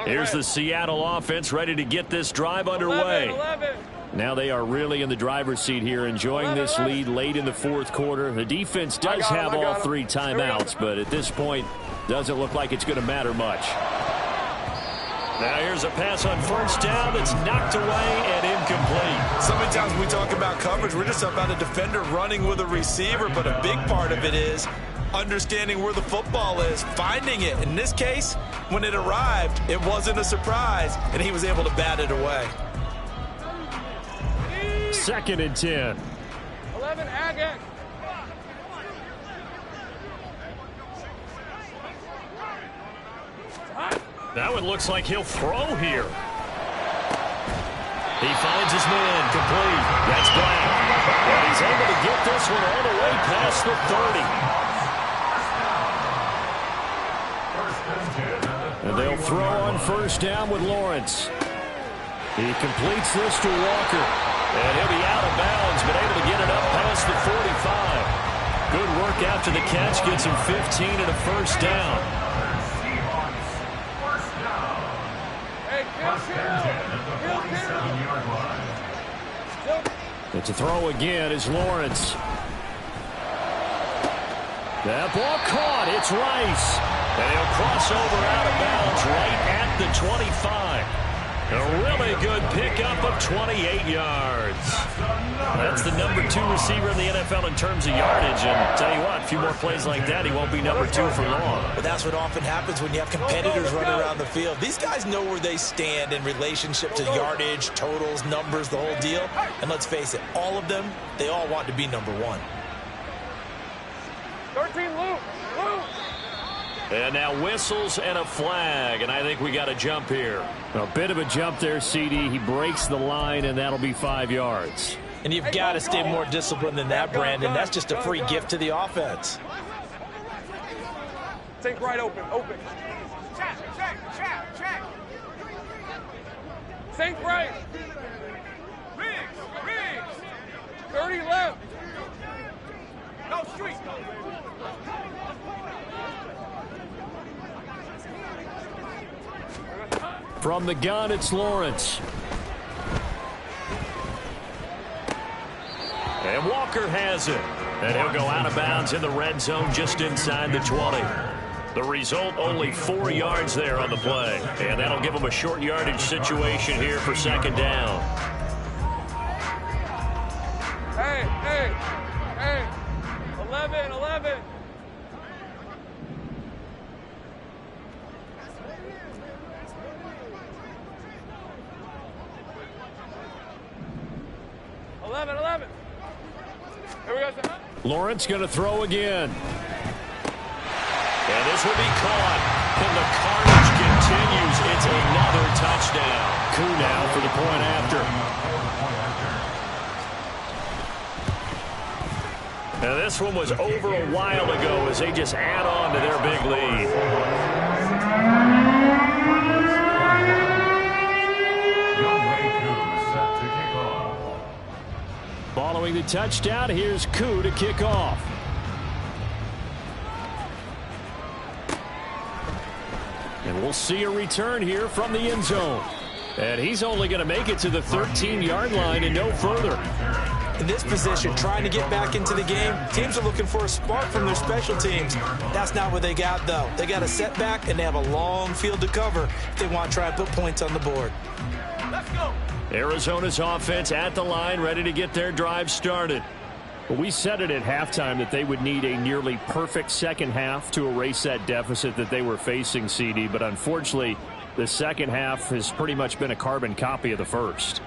Here's the Seattle offense ready to get this drive underway. 11. Now they are really in the driver's seat here, enjoying this lead late in the fourth quarter. The defense does have all 3 timeouts, but at this point, doesn't look like it's going to matter much. Now here's a pass on first down that's knocked away and incomplete. So many times when we talk about coverage, we're just about a defender running with a receiver, but a big part of it is understanding where the football is, finding it. In this case, when it arrived, it wasn't a surprise, and he was able to bat it away. 2nd and 10. 11, Agate. That one looks like he'll throw here. He finds his man, complete. That's Black. And he's able to get this one all the way past the 30. And they'll throw on first down with Lawrence. He completes this to Walker. And he'll be out of bounds, but able to get it up past the 45. Good work after the catch. Gets him 15 and a first down. But to throw again is Lawrence. That ball caught. It's Rice. And he'll cross over out of bounds right at the 25. A really good pickup of 28 yards. That's the number 2 receiver in the NFL in terms of yardage. And tell you what, a few more plays like that, he won't be number 2 for long. But that's what often happens when you have competitors running around the field. These guys know where they stand in relationship to yardage, totals, numbers, the whole deal. And let's face it, all of them, they all want to be number 1. 13, Luke. And now whistles and a flag, and I think we got a jump here. A bit of a jump there, CD. He breaks the line, and that'll be 5 yards. And you've got to stay more disciplined than that, Brandon. That's just a free gift to the offense. Sink right open. Check. Sink right. Riggs. 30 left. Go street. From the gun, it's Lawrence. And Walker has it. And he'll go out of bounds in the red zone just inside the 20. The result, only 4 yards there on the play. And that'll give them a short yardage situation here for second down. Hey. 11. Here we go, sir. Lawrence going to throw again. And this will be caught. And the carnage continues. It's another touchdown. Koo now for the point after. Now this one was over a while ago as they just add on to their big lead. Following the touchdown, here's Koo to kick off. And we'll see a return here from the end zone. And he's only going to make it to the 13-yard line and no further. In this position, trying to get back into the game, teams are looking for a spark from their special teams. That's not what they got, though. They got a setback, and they have a long field to cover if they want to try and put points on the board. Let's go. Arizona's offense at the line, ready to get their drive started. We said it at halftime that they would need a nearly perfect second half to erase that deficit that they were facing, CD. But unfortunately, the second half has pretty much been a carbon copy of the first.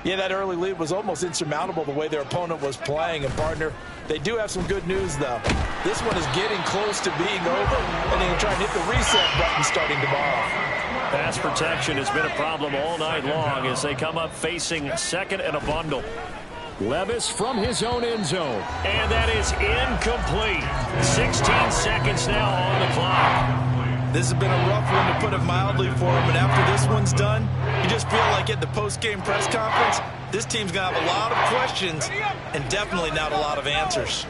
Yeah, that early lead was almost insurmountable the way their opponent was playing. And, partner, they do have some good news, though. This one is getting close to being over, and they can try and hit the reset button starting tomorrow. Pass protection has been a problem all night long as they come up facing second and a bundle. Levis from his own end zone. And that is incomplete. 16 seconds now on the clock. This has been a rough one, to put it mildly, for him. And after this one's done, you just feel like at the post-game press conference, this team's going to have a lot of questions and definitely not a lot of answers.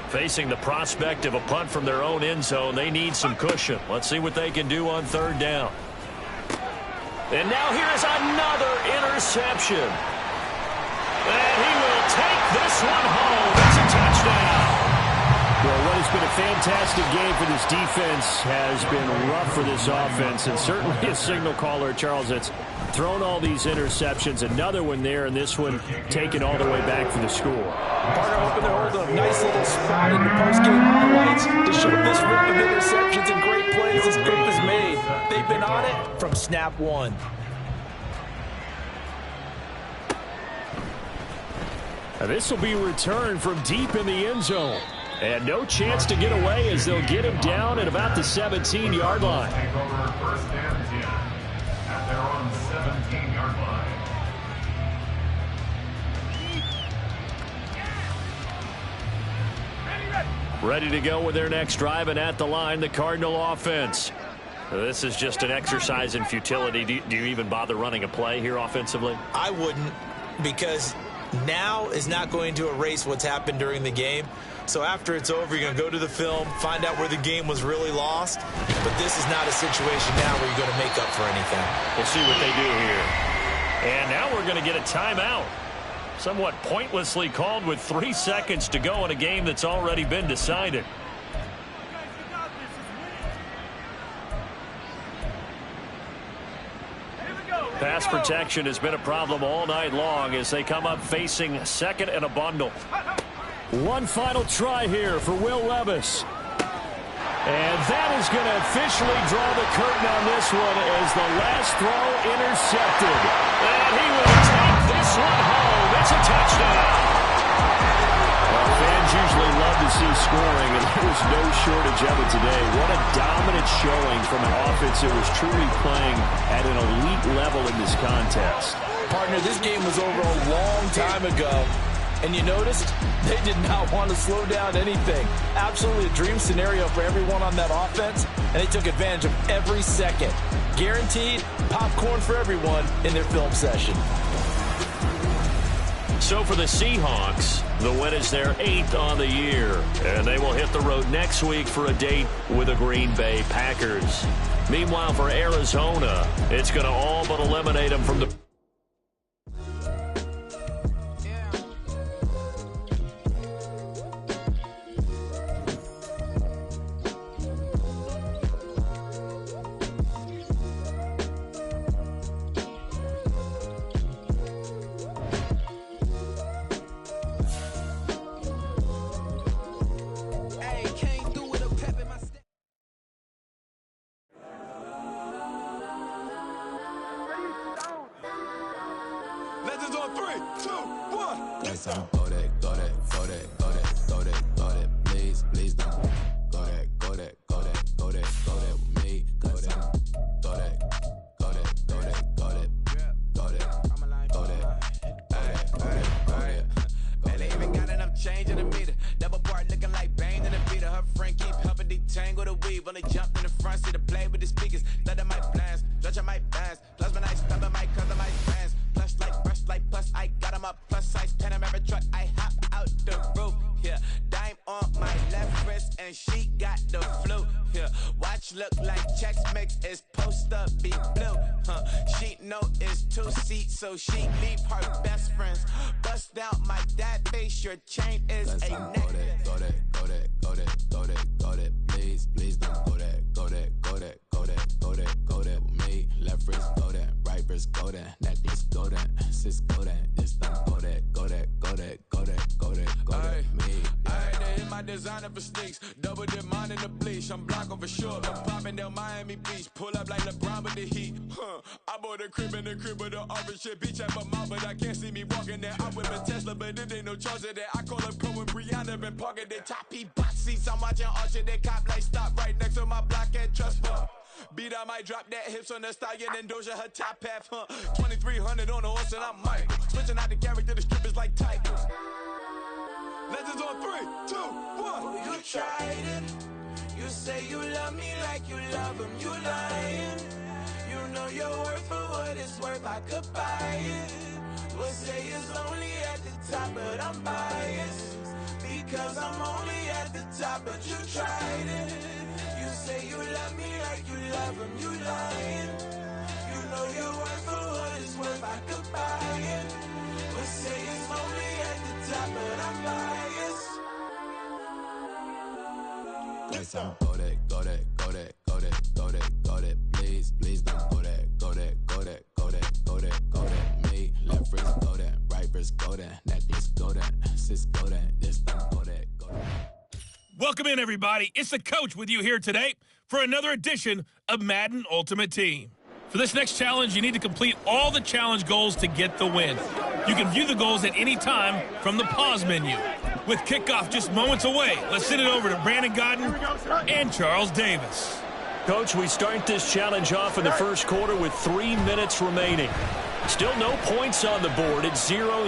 Facing the prospect of a punt from their own end zone, they need some cushion. Let's see what they can do on third down. And now here is another interception. And he will take this one home. It's a touchdown. Well, what has been a fantastic game for this defense has been rough for this offense, and certainly a signal caller, Charles, that's thrown all these interceptions. Another one there, and this one taken all the way back for the score. Partner hoping to hold a nice little spot in the post-game highlights to show this rip of interceptions and great plays this group has made. They've been on it from snap one. Now this will be returned from deep in the end zone. And no chance to get away as they'll get him down at about the 17-yard line. Take over first and 10 at their own 17-yard line. Ready to go with their next drive, and at the line, the Cardinal offense. This is just an exercise in futility. Do you even bother running a play here offensively? I wouldn't, because now is not going to erase what's happened during the game. So after it's over, you're going to go to the film, find out where the game was really lost. But this is not a situation now where you're going to make up for anything. We'll see what they do here. And now we're going to get a timeout. Somewhat pointlessly called with 3 seconds to go in a game that's already been decided. Pass protection has been a problem all night long as they come up facing second and a bundle. One final try here for Will Levis. And that is going to officially draw the curtain on this one as the last throw intercepted. And he will take this one home. It's a touchdown. Well, fans usually love to see scoring, and there was no shortage of it today. What a dominant showing from an offense that was truly playing at an elite level in this contest. Partner, this game was over a long time ago. And you noticed they did not want to slow down anything. Absolutely a dream scenario for everyone on that offense, and they took advantage of every second. Guaranteed popcorn for everyone in their film session. So for the Seahawks, the win is their 8th on the year, and they will hit the road next week for a date with the Green Bay Packers. Meanwhile, for Arizona, it's going to all but eliminate them from the... Legends on 3, 2, 1. Yes, I'm go that, go that, go that, go that, go that, go that. Please, please don't go that, go that, go that, go that, go that with me. Go that, go that, go that, go that, go that, go that, go that. Man, they even got enough change in the meter. Double part looking like Bane in the beater. Her friend keep helping detangle the weave. Only jumped in the front seat to play with the speakers. Thunder might blast, judge I might blast. Plus my nice stubborn might cover my fans. Plus like brush like plus I got 'em up. Plus size Panamera truck. I hop out the roof. Yeah, dime on my left wrist and she got the flu. Yeah, watch look like checks mix is post up be blue. She know it's 2 seats, so she leave her best friends. Bust out my dad face. Your chain is Let's a go neck. that, go that, go that, go that, go that, go that. Please, please don't go that, go that, go that, go that, go that, go that with me. Left wrist go that, right wrist go that, necklace go that, sis go that, this don't go that, go that, go that, go that, go that, go that with me. They hit my designer for sneaks. Double dip mine in the bleach. I'm blocking for sure. I'm popping down Miami Beach. Pull up like LeBron with the heat. I bought a crib in the crib with the orange shit. Beach at my mouth, but I can't see me walking there. I'm with a Tesla, but it ain't no charge of that. I call up Cohen, Brianna, been parking the top P box seats. I'm watching Archer, they cop like stop right next to my block and trust fund. Beat, I might drop that hips on the stallion and Doja her top half, 2300 on the horse and I'm Mike. Switching out the character, the strippers like Titans. Legends on 3, 2, 1. You tried it. You say you love me like you love him. You lying. You know your worth for what it's worth. I could buy it. We'll say it's only at the top, but I'm biased because I'm only at the top. But you tried it. You say you love me like you love him. You lying. You know your worth for what it's worth. I could buy it. We'll say it's only at the top, but I'm biased. Yes, I'm go that, go that, go that, go that, go that, go that. Please, please don't go that, go that, go that, go that, go that, go that. Me, left wrist go that, right wrist go that, necklace go that, sis go that, this don't go that, go that. Welcome in, everybody. It's the coach with you here today for another edition of Madden Ultimate Team. For this next challenge, you need to complete all the challenge goals to get the win. You can view the goals at any time from the pause menu. With kickoff just moments away, let's send it over to Brandon Godden and Charles Davis. Coach, we start this challenge off in the first quarter with 3 minutes remaining. Still no points on the board. It's 0-0.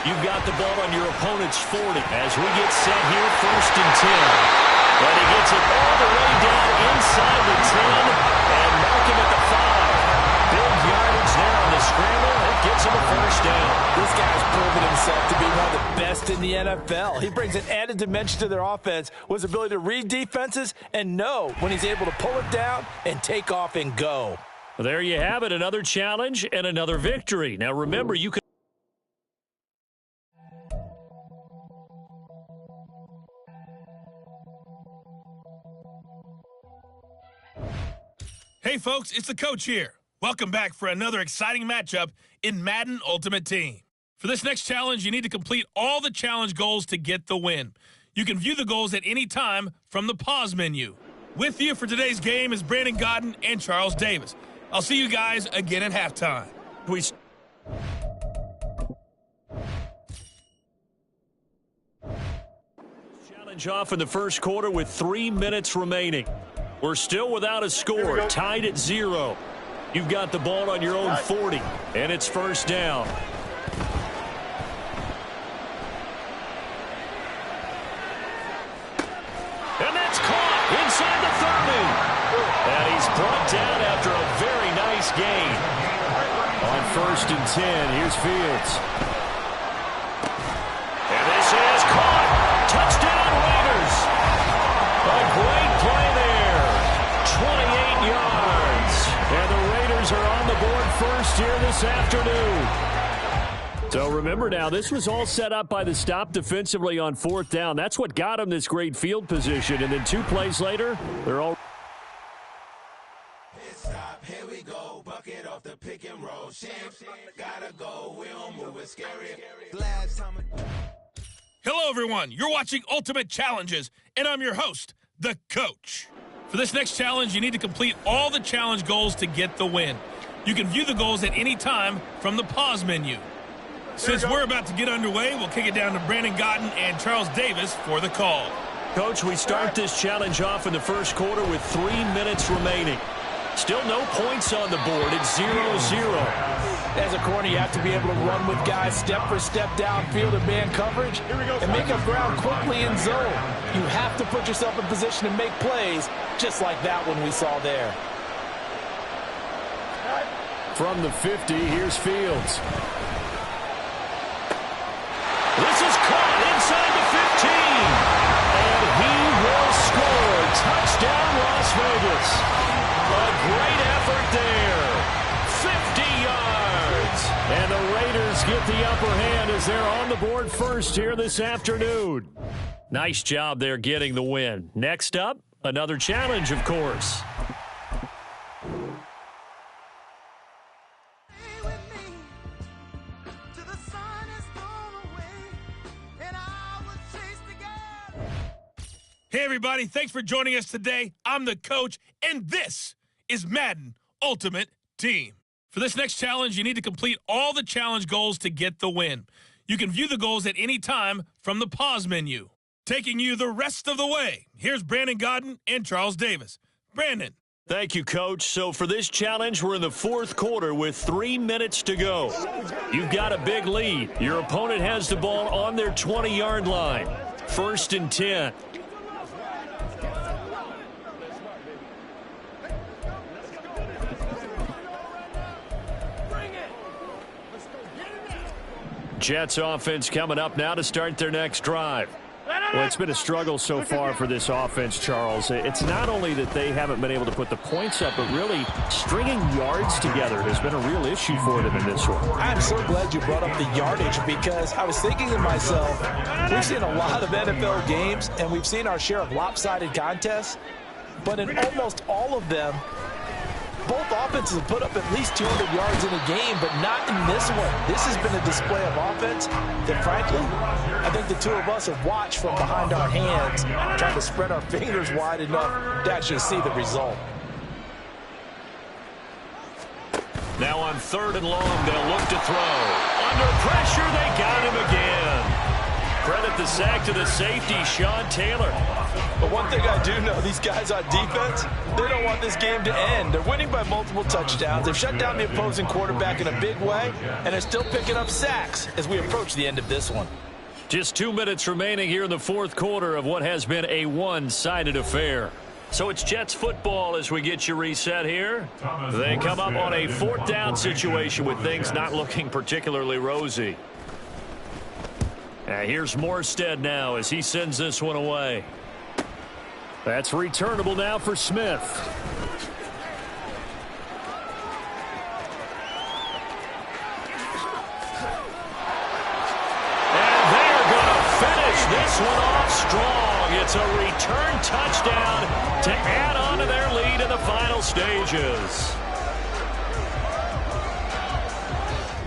You've got the ball on your opponent's 40 as we get set here, 1st and 10. And he gets it all the way down inside the 10 and mark him at the 5. Big yardage there on the scramble. It gets him a 1st down. This guy's proven himself to be one of the best in the NFL. He brings an added dimension to their offense with his ability to read defenses and know when he's able to pull it down and take off and go. Well, there you have it, another challenge and another victory. Now remember, you can... Hey, folks, it's the coach here. Welcome back for another exciting matchup in Madden Ultimate Team. For this next challenge, you need to complete all the challenge goals to get the win. You can view the goals at any time from the pause menu. With you for today's game is Brandon Godden and Charles Davis. I'll see you guys again at halftime. Challenge off in the first quarter with 3 minutes remaining. We're still without a score, tied at 0. You've got the ball on your own 40, and it's 1st down. On 1st and 10, here's Fields. And this is caught. Touchdown, Raiders. A great play there. 28 yards. And the Raiders are on the board first here this afternoon. So remember now, this was all set up by the stop defensively on 4th down. That's what got them this great field position. And then 2 plays later, they're all... Stop, here we go, bucket off the pick and roll. Gotta go, we don't move it scary. Hello, everyone. You're watching Ultimate Challenges, and I'm your host, the Coach. For this next challenge, you need to complete all the challenge goals to get the win. You can view the goals at any time from the pause menu. Since we're about to get underway, we'll kick it down to Brandon Gotton and Charles Davis for the call. Coach, we start this challenge off in the first quarter with 3 minutes remaining. Still no points on the board. It's 0-0. As a corner, you have to be able to run with guys step for step downfield and man coverage and make up ground quickly in zone. You have to put yourself in position to make plays just like that one we saw there. From the 50, here's Fields. This is caught inside the 15. And he will score. Touchdown, Las Vegas. A great effort there. 50 yards. And the Raiders get the upper hand as they're on the board first here this afternoon. Nice job there getting the win. Next up, another challenge, of course. Hey, everybody. Thanks for joining us today. I'm the Coach, and this is Madden Ultimate Team. For this next challenge, you need to complete all the challenge goals to get the win. You can view the goals at any time from the pause menu. Taking you the rest of the way, here's Brandon Gotton and Charles Davis. Brandon. Thank you, Coach. So for this challenge, we're in the 4th quarter with 3 minutes to go. You've got a big lead. Your opponent has the ball on their 20-yard line. 1st and 10. Jets offense coming up now to start their next drive. Well, it's been a struggle so far for this offense, Charles. It's not only that they haven't been able to put the points up, but really stringing yards together has been a real issue for them in this one. I'm so glad you brought up the yardage because I was thinking to myself, we've seen a lot of NFL games, and we've seen our share of lopsided contests, but in almost all of them, both offenses have put up at least 200 yards in a game, but not in this one. This has been a display of offense that, frankly, I think the two of us have watched from behind our hands, trying to spread our fingers wide enough to actually see the result. Now on 3rd and long, they'll look to throw. Under pressure, they got him again. Credit the sack to the safety, Sean Taylor. But one thing I do know, these guys on defense, they don't want this game to end. They're winning by multiple touchdowns. They've shut down the opposing quarterback in a big way, and they're still picking up sacks as we approach the end of this one. Just 2 minutes remaining here in the 4th quarter of what has been a one-sided affair. So it's Jets football as we get you reset here. They come up on a 4th down situation with things not looking particularly rosy. Here's Morstead now as he sends this one away. That's returnable now for Smith. And they're going to finish this one off strong. It's a return touchdown to add on to their lead in the final stages.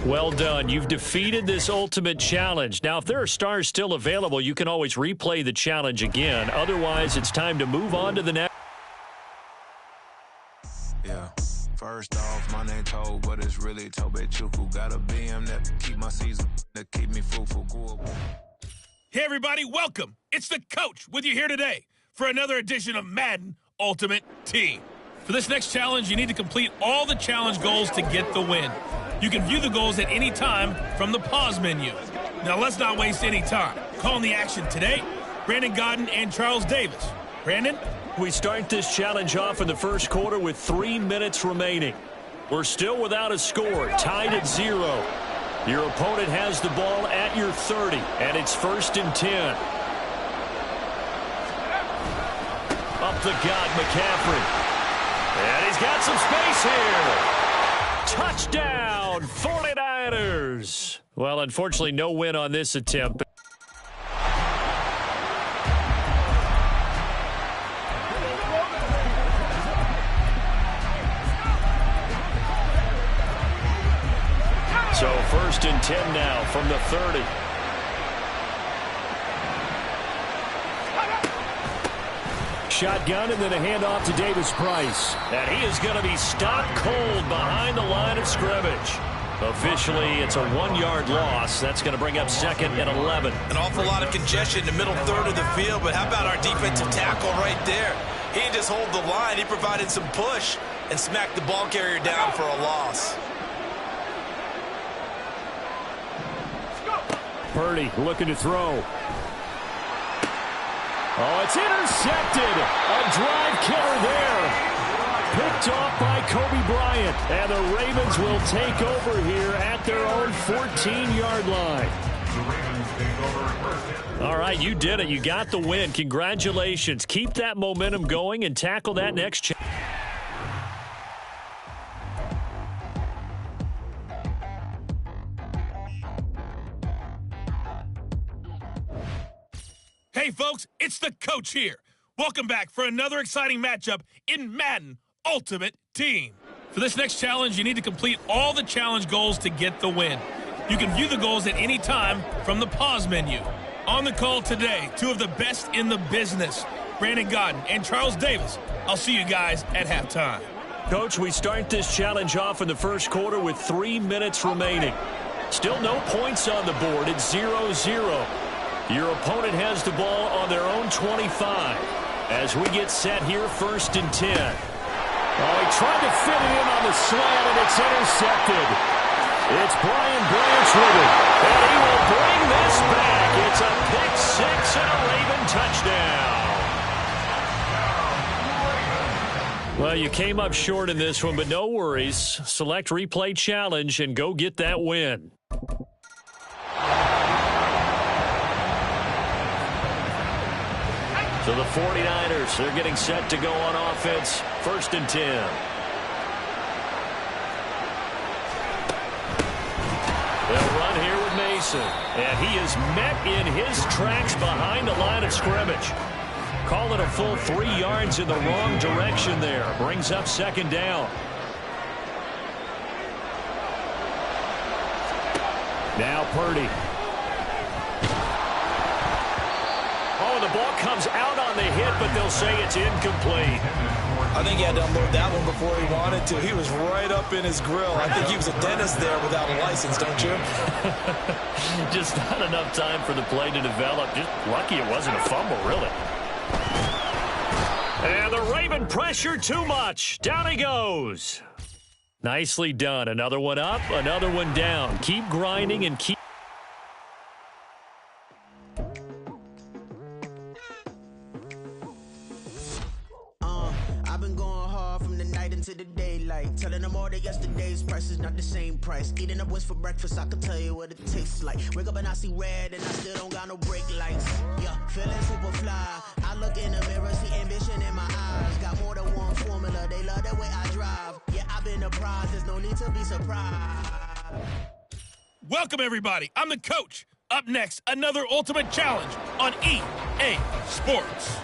Well done. You've defeated this ultimate challenge. Now, if there are stars still available, you can always replay the challenge again. Otherwise, it's time to move on to the next. Yeah. First off, my name Toad, but it's really Tobe Chuku. Got a BM that keep my season, that keep me fruitful. Hey, everybody, welcome. It's the Coach with you here today for another edition of Madden Ultimate Team. For this next challenge, you need to complete all the challenge goals to get the win. You can view the goals at any time from the pause menu. Now, let's not waste any time. Calling the action today, Brandon Gotton and Charles Davis. Brandon? We start this challenge off in the first quarter with 3 minutes remaining. We're still without a score, tied at 0. Your opponent has the ball at your 30, and it's 1st and 10. Up the gut, McCaffrey. And he's got some space here. Touchdown, 49ers. Well, unfortunately, no win on this attempt. So 1st and 10 now from the 30. Shotgun and then a handoff to Davis Price. And he is going to be stopped cold behind the line of scrimmage. Officially, it's a 1-yard loss. That's going to bring up 2nd and 11. An awful lot of congestion in the middle third of the field, but how about our defensive tackle right there? He didn't just hold the line. He provided some push and smacked the ball carrier down for a loss. Purdy looking to throw. Oh, it's intercepted. A drive killer there. Picked off by Kobe Bryant. And the Ravens will take over here at their own 14-yard line. All right, you did it. You got the win. Congratulations. Keep that momentum going and tackle that next challenge. Hey, folks, it's the coach here. Welcome back for another exciting matchup in Madden Ultimate Team. For this next challenge, you need to complete all the challenge goals to get the win. You can view the goals at any time from the pause menu. On the call today, 2 of the best in the business, Brandon Godden and Charles Davis. I'll see you guys at halftime. Coach, we start this challenge off in the first quarter with 3 minutes remaining. Still no points on the board. It's 0-0. Your opponent has the ball on their own 25. As we get set here, 1st and 10. Oh, he tried to fit it in on the slant, and it's intercepted. It's Brian Branch with it, and he will bring this back. It's a pick 6 and a Raven touchdown. Well, you came up short in this one, but no worries. Select replay challenge and go get that win. So the 49ers, they're getting set to go on offense. 1st and 10. They'll run here with Mason. And he is met in his tracks behind the line of scrimmage. Call it a full 3 yards in the wrong direction there. Brings up 2nd down. Now Purdy. The ball comes out on the hit, but they'll say it's incomplete. I think he had to unload that one before he wanted to. He was right up in his grill. I think he was a dentist there without a license, don't you? Just not enough time for the play to develop. Just lucky it wasn't a fumble, really. And the Raven pressure too much. Down he goes. Nicely done. Another one up, another one down. Keep grinding and keep... To the daylight, telling them all that yesterday's price is not the same price. Eating up wings for breakfast, I can tell you what it tastes like. Wake up and I see red, and I still don't got no brake lights. Yeah, feeling super fly. I look in the mirror, see ambition in my eyes. Got more than one formula, they love the way I drive. Yeah, I've been a prize, there's no need to be surprised. Welcome, everybody. I'm the coach. Up next, another Ultimate Challenge on EA Sports.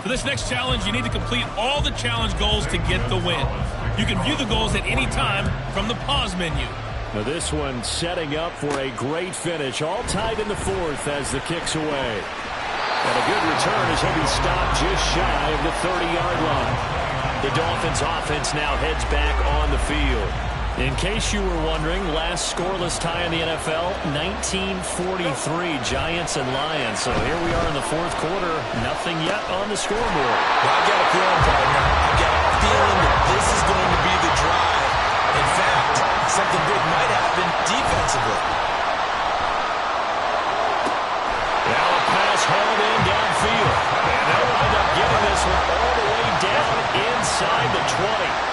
For this next challenge, you need to complete all the challenge goals to get the win. You can view the goals at any time from the pause menu. Now this one setting up for a great finish. All tied in the 4th as the kick's away. And a good return as he'll be stopped just shy of the 30-yard line. The Dolphins offense now heads back on the field. In case you were wondering, last scoreless tie in the NFL, 1943, Giants and Lions. So here we are in the 4th quarter, nothing yet on the scoreboard. Well, I got a feeling, partner. I got a feeling that this is going to be the drive. In fact, something big might happen defensively. Now a pass hauled in downfield. And they'll wind up getting this one all the way down inside the 20.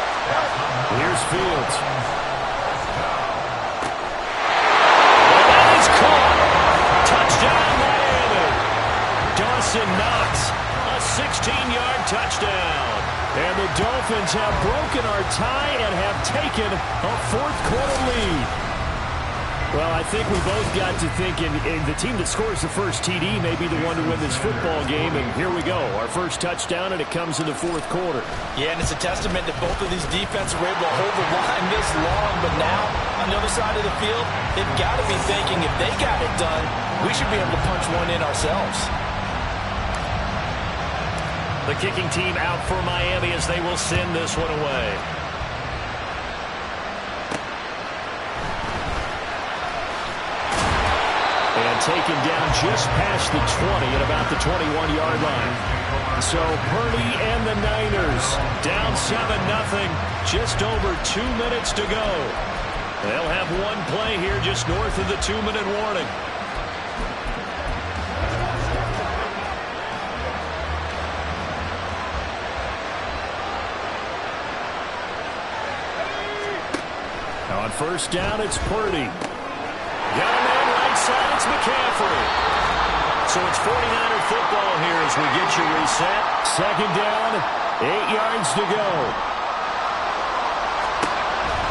Here's Fields. touchdown. And the Dolphins have broken our tie and have taken a fourth-quarter lead. Well, I think we both got to thinking the team that scores the first TD may be the one to win this football game, and here we go. Our first touchdown, and it comes in the fourth quarter. Yeah, and it's a testament that both of these defenses were able to hold the line this long, but now, on the other side of the field, they've got to be thinking if they got it done, we should be able to punch one in ourselves. The kicking team out for Miami as they will send this one away. And taken down just past the 20 at about the 21-yard line. So Purdy and the Niners down 7-0. Just over 2 minutes to go. They'll have one play here just north of the 2-minute warning. On first down, it's Purdy. Got a man right side, it's McCaffrey. So it's 49er football here as we get you reset. Second down, 8 yards to go.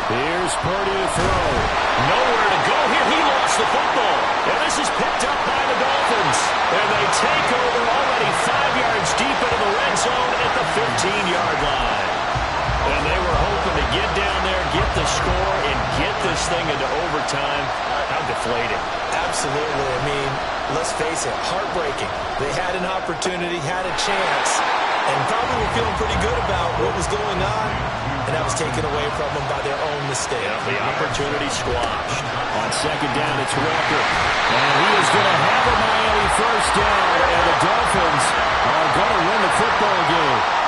Here's Purdy to throw. Nowhere to go here. He lost the football. And this is picked up by the Dolphins. And they take over already 5 yards deep into the red zone at the 15-yard line. And they were hoping to get down there, get the score, and get this thing into overtime. How deflating. Absolutely. I mean, let's face it, heartbreaking. They had an opportunity, had a chance, and probably were feeling pretty good about what was going on, and that was taken away from them by their own mistake. Yeah, the opportunity squashed. On second down, it's Walker. And he is going to have a Miami first down, and the Dolphins are going to win the football game.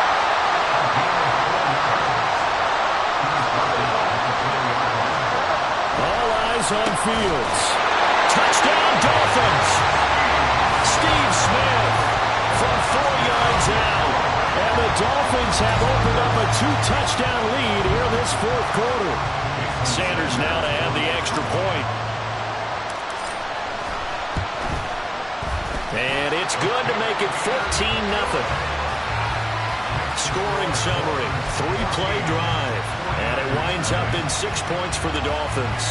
On Fields. Touchdown Dolphins. Steve Smith from 4 yards out. And the Dolphins have opened up a 2-touchdown lead here in this fourth quarter. Sanders now to add the extra point. And it's good to make it 14-0. Scoring summary, 3-play drive. And it winds up in 6 points for the Dolphins.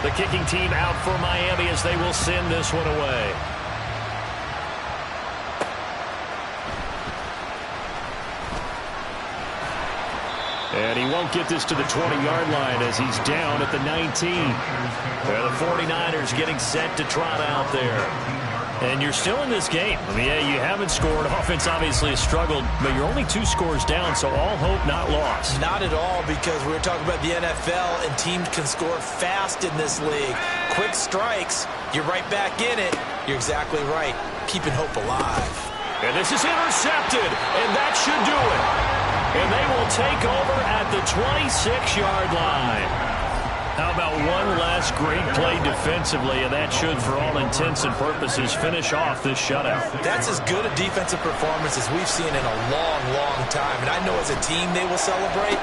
The kicking team out for Miami as they will send this one away. And he won't get this to the 20-yard line as he's down at the 19. The 49ers getting set to trot out there. And you're still in this game. I mean, yeah, you haven't scored. Offense obviously has struggled, but you're only 2 scores down, so all hope not lost. Not at all, because we were talking about the NFL, and teams can score fast in this league. Quick strikes, you're right back in it. You're exactly right. Keeping hope alive. And this is intercepted, and that should do it. And they will take over at the 26-yard line. How about one last great play defensively, and that should, for all intents and purposes, finish off this shutout. That's as good a defensive performance as we've seen in a long, long time. And I know as a team they will celebrate.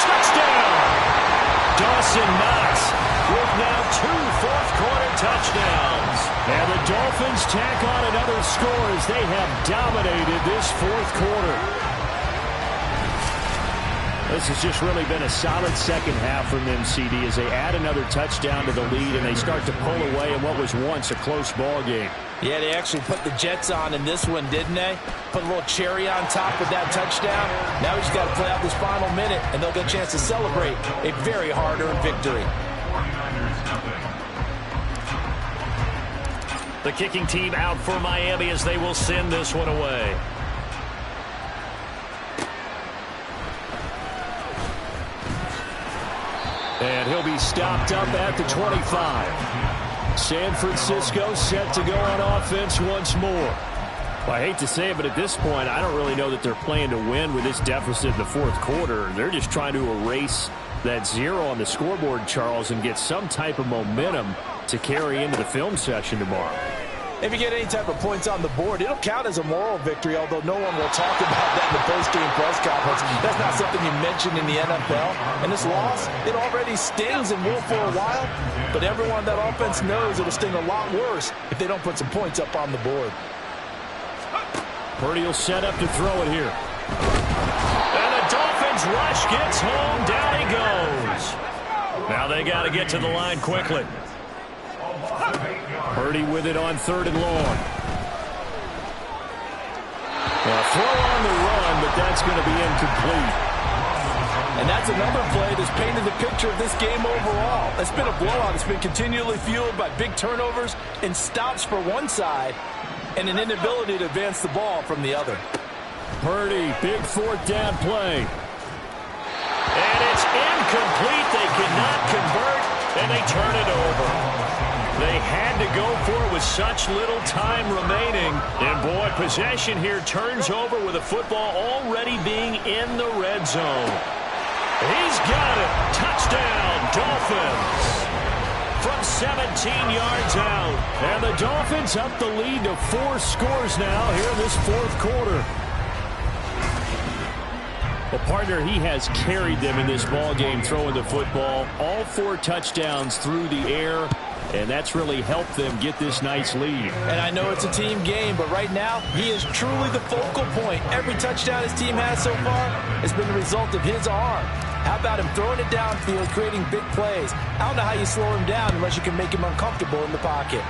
Touchdown! Dawson Knox with now 2 fourth-quarter touchdowns. And the Dolphins tack on another score as they have dominated this fourth quarter. This has just really been a solid second half from them, CD, as they add another touchdown to the lead and they start to pull away in what was once a close ball game. Yeah, they actually put the Jets on in this one, didn't they? Put a little cherry on top with that touchdown. Now we just got to play out this final minute, and they'll get a chance to celebrate a very hard-earned victory. The kicking team out for Miami as they will send this one away. And he'll be stopped up at the 25. San Francisco set to go on offense once more. Well, I hate to say it, but at this point, I don't really know that they're playing to win with this deficit in the fourth quarter. They're just trying to erase that 0 on the scoreboard, Charles, and get some type of momentum to carry into the film session tomorrow. If you get any type of points on the board, it'll count as a moral victory, although no one will talk about that in the post-game press conference. That's not something you mention in the NFL. And this loss, it already stings and will for a while, but everyone on that offense knows it'll sting a lot worse if they don't put some points up on the board. Purdy will set up to throw it here. And the Dolphins rush gets home. Down he goes. Now they got to get to the line quickly. Purdy with it on 3rd and long. Well, throw on the run, but that's going to be incomplete. And that's another play that's painted the picture of this game overall. It's been a blowout. It's been continually fueled by big turnovers and stops for one side and an inability to advance the ball from the other. Purdy, big 4th down play. And it's incomplete. They cannot convert, and they turn it over. They had to go for it with such little time remaining. And, boy, possession here turns over with the football already being in the red zone. He's got it. Touchdown, Dolphins. From 17 yards out. And the Dolphins up the lead to 4 scores now here in this 4th quarter. Well, partner, he has carried them in this ball game throwing the football. All 4 touchdowns through the air. And that's really helped them get this nice lead. And I know it's a team game, but right now, he is truly the focal point. Every touchdown his team has so far has been the result of his arm. How about him throwing it downfield, creating big plays? I don't know how you slow him down unless you can make him uncomfortable in the pocket.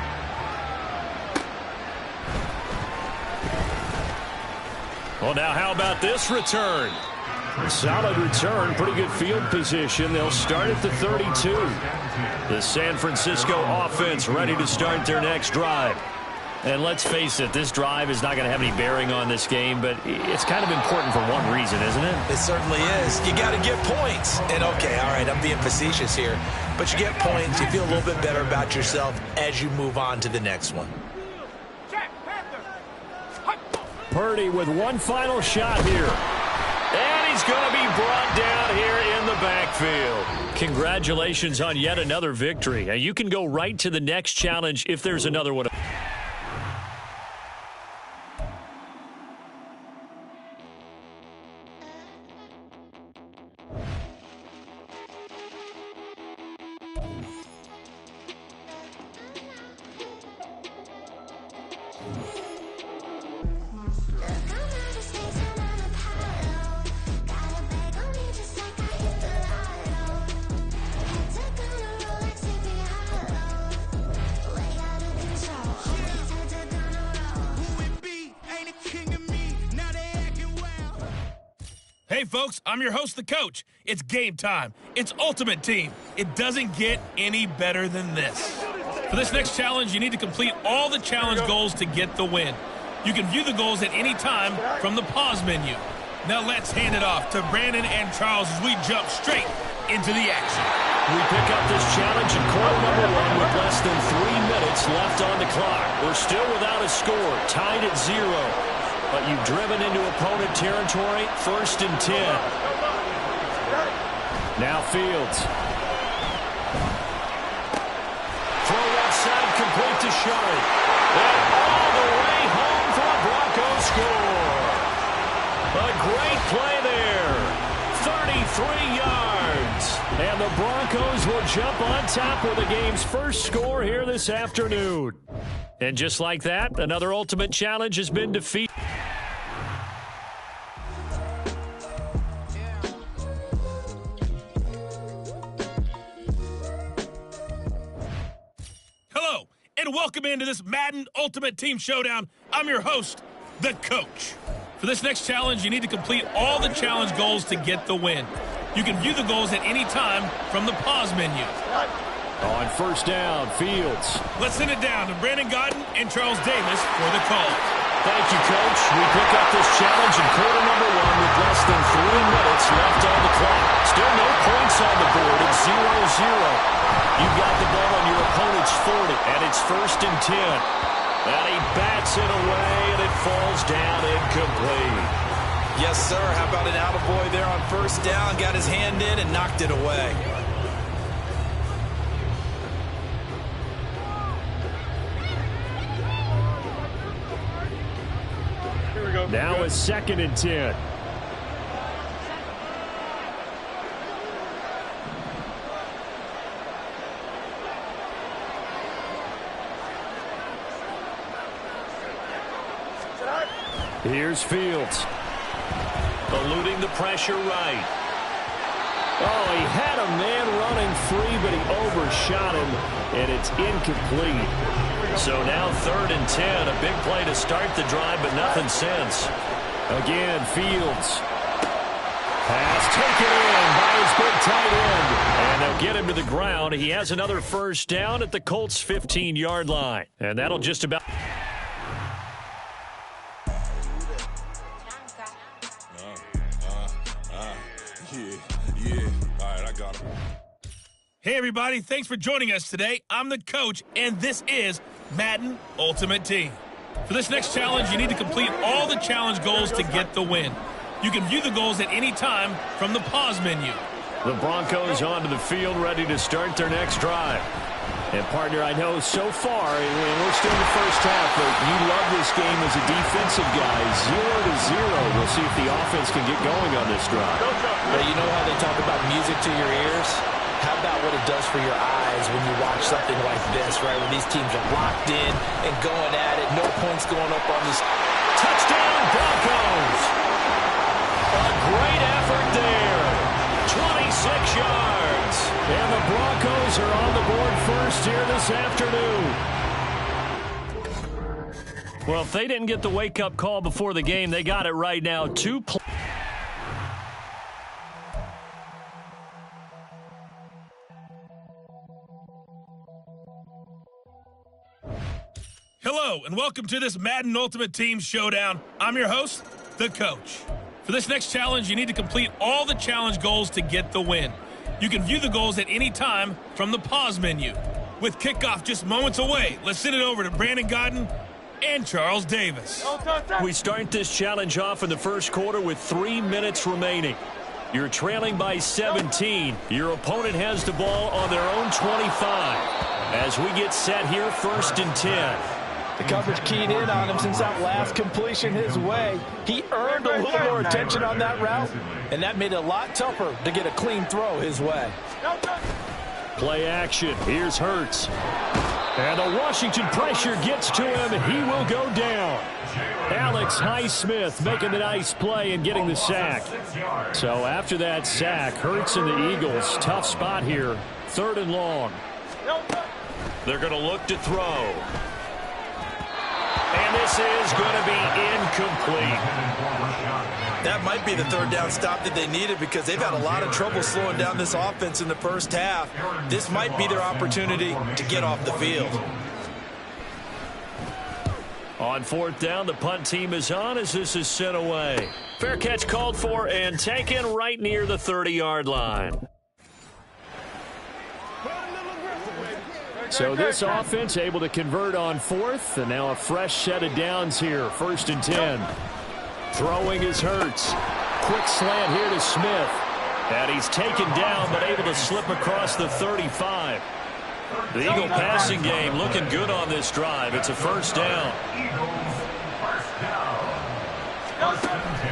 Well, now how about this return? A solid return, pretty good field position. They'll start at the 32. The San Francisco offense ready to start their next drive. And let's face it, this drive is not going to have any bearing on this game, but it's kind of important for one reason, isn't it? It certainly is. You got to get points. And, okay, all right, I'm being facetious here. But you get points, you feel a little bit better about yourself as you move on to the next one. Purdy with one final shot here. And he's going to be brought down here in the backfield. Congratulations on yet another victory. Now, you can go right to the next challenge if there's another one. Hey, folks, I'm your host, the coach. It's game time. It's Ultimate Team. It doesn't get any better than this. For this next challenge, you need to complete all the challenge goals to get the win. You can view the goals at any time from the pause menu. Now let's hand it off to Brandon and Charles as we jump straight into the action. We pick up this challenge in quarter number 1 with less than 3 minutes left on the clock. We're still without a score, tied at 0. But you've driven into opponent territory, 1st and 10. Now Fields. Throw left side, complete to Shari. And all the way home for a Broncos score. A great play there. 33 yards. And the Broncos will jump on top with the game's first score here this afternoon. And just like that, another Ultimate Challenge has been defeated. Hello, and welcome into this Madden Ultimate Team Showdown. I'm your host, the coach. For this next challenge, you need to complete all the challenge goals to get the win. You can view the goals at any time from the pause menu. On 1st down, Fields. Let's send it down to Brandon Godden and Charles Davis for the call. Thank you, Coach. We pick up this challenge in quarter number 1 with less than 3 minutes left on the clock. Still no points on the board. It's 0-0. You've got the ball on your opponent's 40, and it's 1st and 10. And he bats it away, and it falls down incomplete. Yes, sir. How about an attaboy there on 1st down? Got his hand in and knocked it away. Now it's 2nd and 10. Here's Fields. Eluding the pressure right. Oh, he had a man running free, but he overshot him, and it's incomplete. So now 3rd and 10. A big play to start the drive, but nothing since. Again, Fields. Pass taken in by his big tight end. And they'll get him to the ground. He has another first down at the Colts' 15-yard line. And that'll just about... Hey, everybody. Thanks for joining us today. I'm the coach, and this is Madden Ultimate Team. For this next challenge, you need to complete all the challenge goals to get the win. You can view the goals at any time from the pause menu. The Broncos onto the field, ready to start their next drive. And, partner, I know so far, and we're still in the first half, but you love this game as a defensive guy. 0-0. We'll see if the offense can get going on this drive. Well, you know how they talk about music to your ears? How about what it does for your eyes when you watch something like this, right? When these teams are locked in and going at it, no points going up on this. Touchdown, Broncos! A great effort there. 26 yards. And the Broncos are on the board first here this afternoon. Well, if they didn't get the wake-up call before the game, they got it right now. Hello, and welcome to this Madden Ultimate Team Showdown. I'm your host, the coach. For this next challenge, you need to complete all the challenge goals to get the win. You can view the goals at any time from the pause menu. With kickoff just moments away, let's send it over to Brandon Godden and Charles Davis. We start this challenge off in the first quarter with 3 minutes remaining. You're trailing by 17. Your opponent has the ball on their own 25. As we get set here, 1st and 10. The coverage keyed in on him since that last completion his way. He earned a little more attention on that route, and that made it a lot tougher to get a clean throw his way. Play action. Here's Hurts. And the Washington pressure gets to him, and he will go down. Alex Highsmith making the nice play and getting the sack. So after that sack, Hurts and the Eagles, tough spot here. 3rd and long. They're going to look to throw. And this is going to be incomplete. That might be the 3rd down stop that they needed because they've had a lot of trouble slowing down this offense in the first half. This might be their opportunity to get off the field. On 4th down, the punt team is on as this is sent away. Fair catch called for and taken right near the 30-yard line. So this offense able to convert on 4th, and now a fresh set of downs here. 1st and 10. Throwing is Hurts. Quick slant here to Smith. And he's taken down, but able to slip across the 35. The Eagle passing game looking good on this drive. It's a 1st down.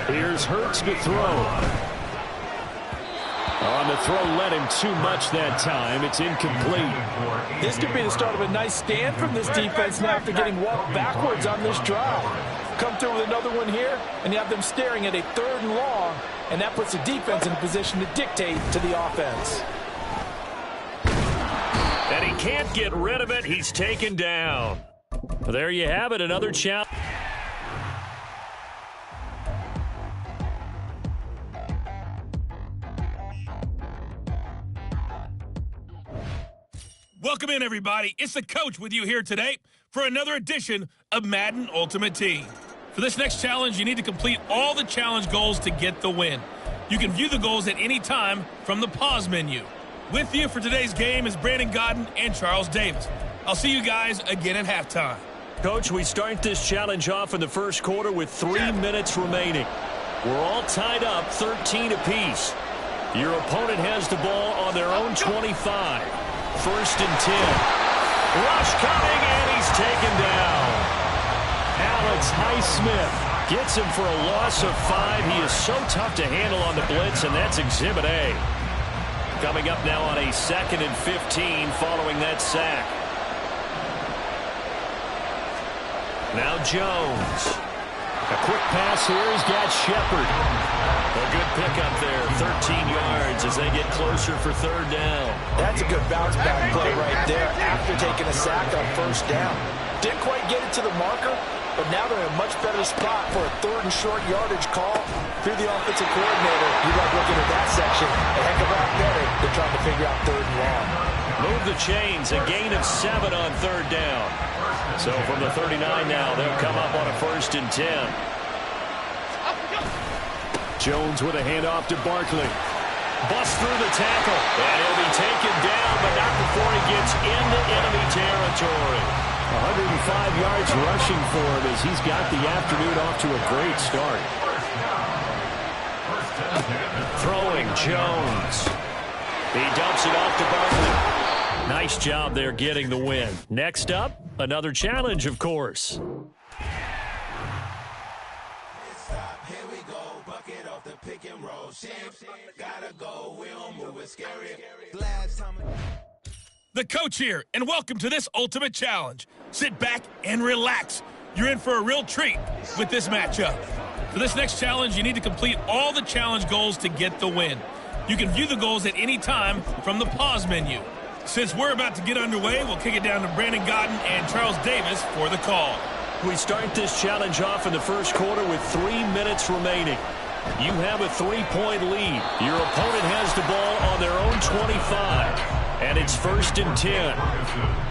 Here's Hurts to throw. On the throw, led him too much that time. It's incomplete. This could be the start of a nice stand from this defense now after getting walked backwards on this drive. Come through with another one here, and you have them staring at a 3rd and long, and that puts the defense in a position to dictate to the offense. And he can't get rid of it. He's taken down. There you have it, another challenge. Welcome in, everybody. It's the coach with you here today for another edition of Madden Ultimate Team. For this next challenge, you need to complete all the challenge goals to get the win. You can view the goals at any time from the pause menu. With you for today's game is Brandon Godden and Charles Davis. I'll see you guys again at halftime. Coach, we start this challenge off in the first quarter with 3 minutes remaining. We're all tied up 13 apiece. Your opponent has the ball on their own 25. 1st and 10. Rush coming, and he's taken down. Alex Highsmith gets him for a loss of 5. He is so tough to handle on the blitz, and that's Exhibit A. Coming up now on a 2nd and 15 following that sack. Now Jones. A quick pass here. He's got Shepard. A good pickup there. 13 yards as they get closer for third down. That's a good bounce-back play right there after taking a sack on first down. Didn't quite get it to the marker, but now they're in a much better spot for a third and short yardage call. Through the offensive coordinator, you like looking at that section a heck of a lot better than trying to figure out third and long. Move the chains. A gain of 7 on third down. So from the 39 now, they'll come up on a 1st and 10. Jones with a handoff to Barkley. Busts through the tackle. And he'll be taken down, but not before he gets into enemy territory. 105 yards rushing for him as he's got the afternoon off to a great start. Throwing Jones. He dumps it off to Barkley. Nice job there getting the win. Next up, another challenge, of course. The coach here, and welcome to this ultimate challenge. Sit back and relax. You're in for a real treat with this matchup. For this next challenge, you need to complete all the challenge goals to get the win. You can view the goals at any time from the pause menu. Since we're about to get underway, we'll kick it down to Brandon Godden and Charles Davis for the call. We start this challenge off in the first quarter with 3 minutes remaining. You have a 3-point lead. Your opponent has the ball on their own 25, and it's 1st and 10.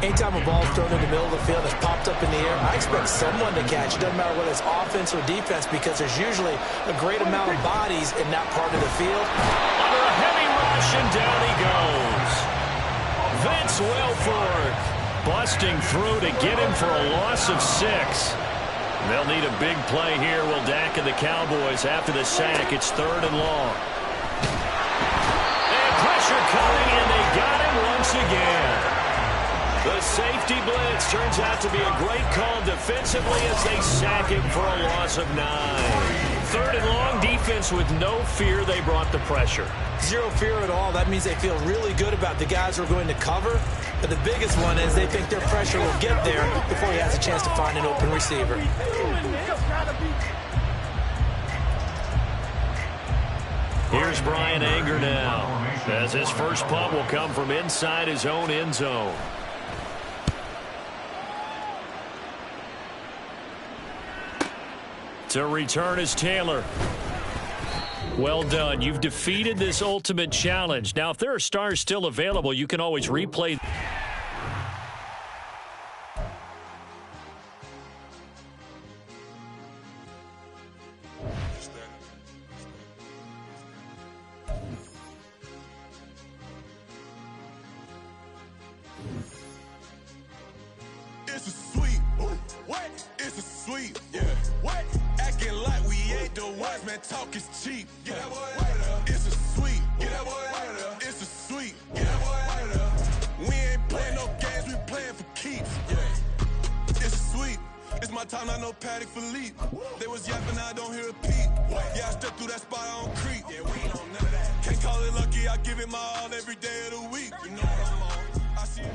Anytime a ball's thrown in the middle of the field that's popped up in the air, I expect someone to catch. It doesn't matter whether it's offense or defense because there's usually a great amount of bodies in that part of the field. Under a heavy rush, and down he goes. Vince Wilfork busting through to get him for a loss of 6. They'll need a big play here. Will Dak and the Cowboys after the sack. It's 3rd and long. And pressure coming, and they got him once again. The safety blitz turns out to be a great call defensively as they sack him for a loss of 9. 3rd and long, defense with no fear. They brought the pressure. Zero fear at all. That means they feel really good about the guys who are going to cover. But the biggest one is they think their pressure will get there before he has a chance to find an open receiver. Here's Brian Anger now, as his first punt will come from inside his own end zone. To return is Taylor. Well done. You've defeated this ultimate challenge. Now, if there are stars still available, you can always replay. It's a sweet. What? It's a sweet. Yeah. What? Acting like we ain't the ones, man. Talk is cheap. Get that boy out of there. It's a sweet. Get that boy out of there. It's a sweet. Get that boy out of there. We ain't playing no games. We playing for keeps. Yeah. It's a sweet. It's my time, not no Paddock Philippe. They was yapping, I don't hear a peep. Yeah, I stepped through that spot, I don't creep. Yeah, we ain't on none of that. Can't call it lucky, I give it my all every day of the week. You know what I'm on. I see it.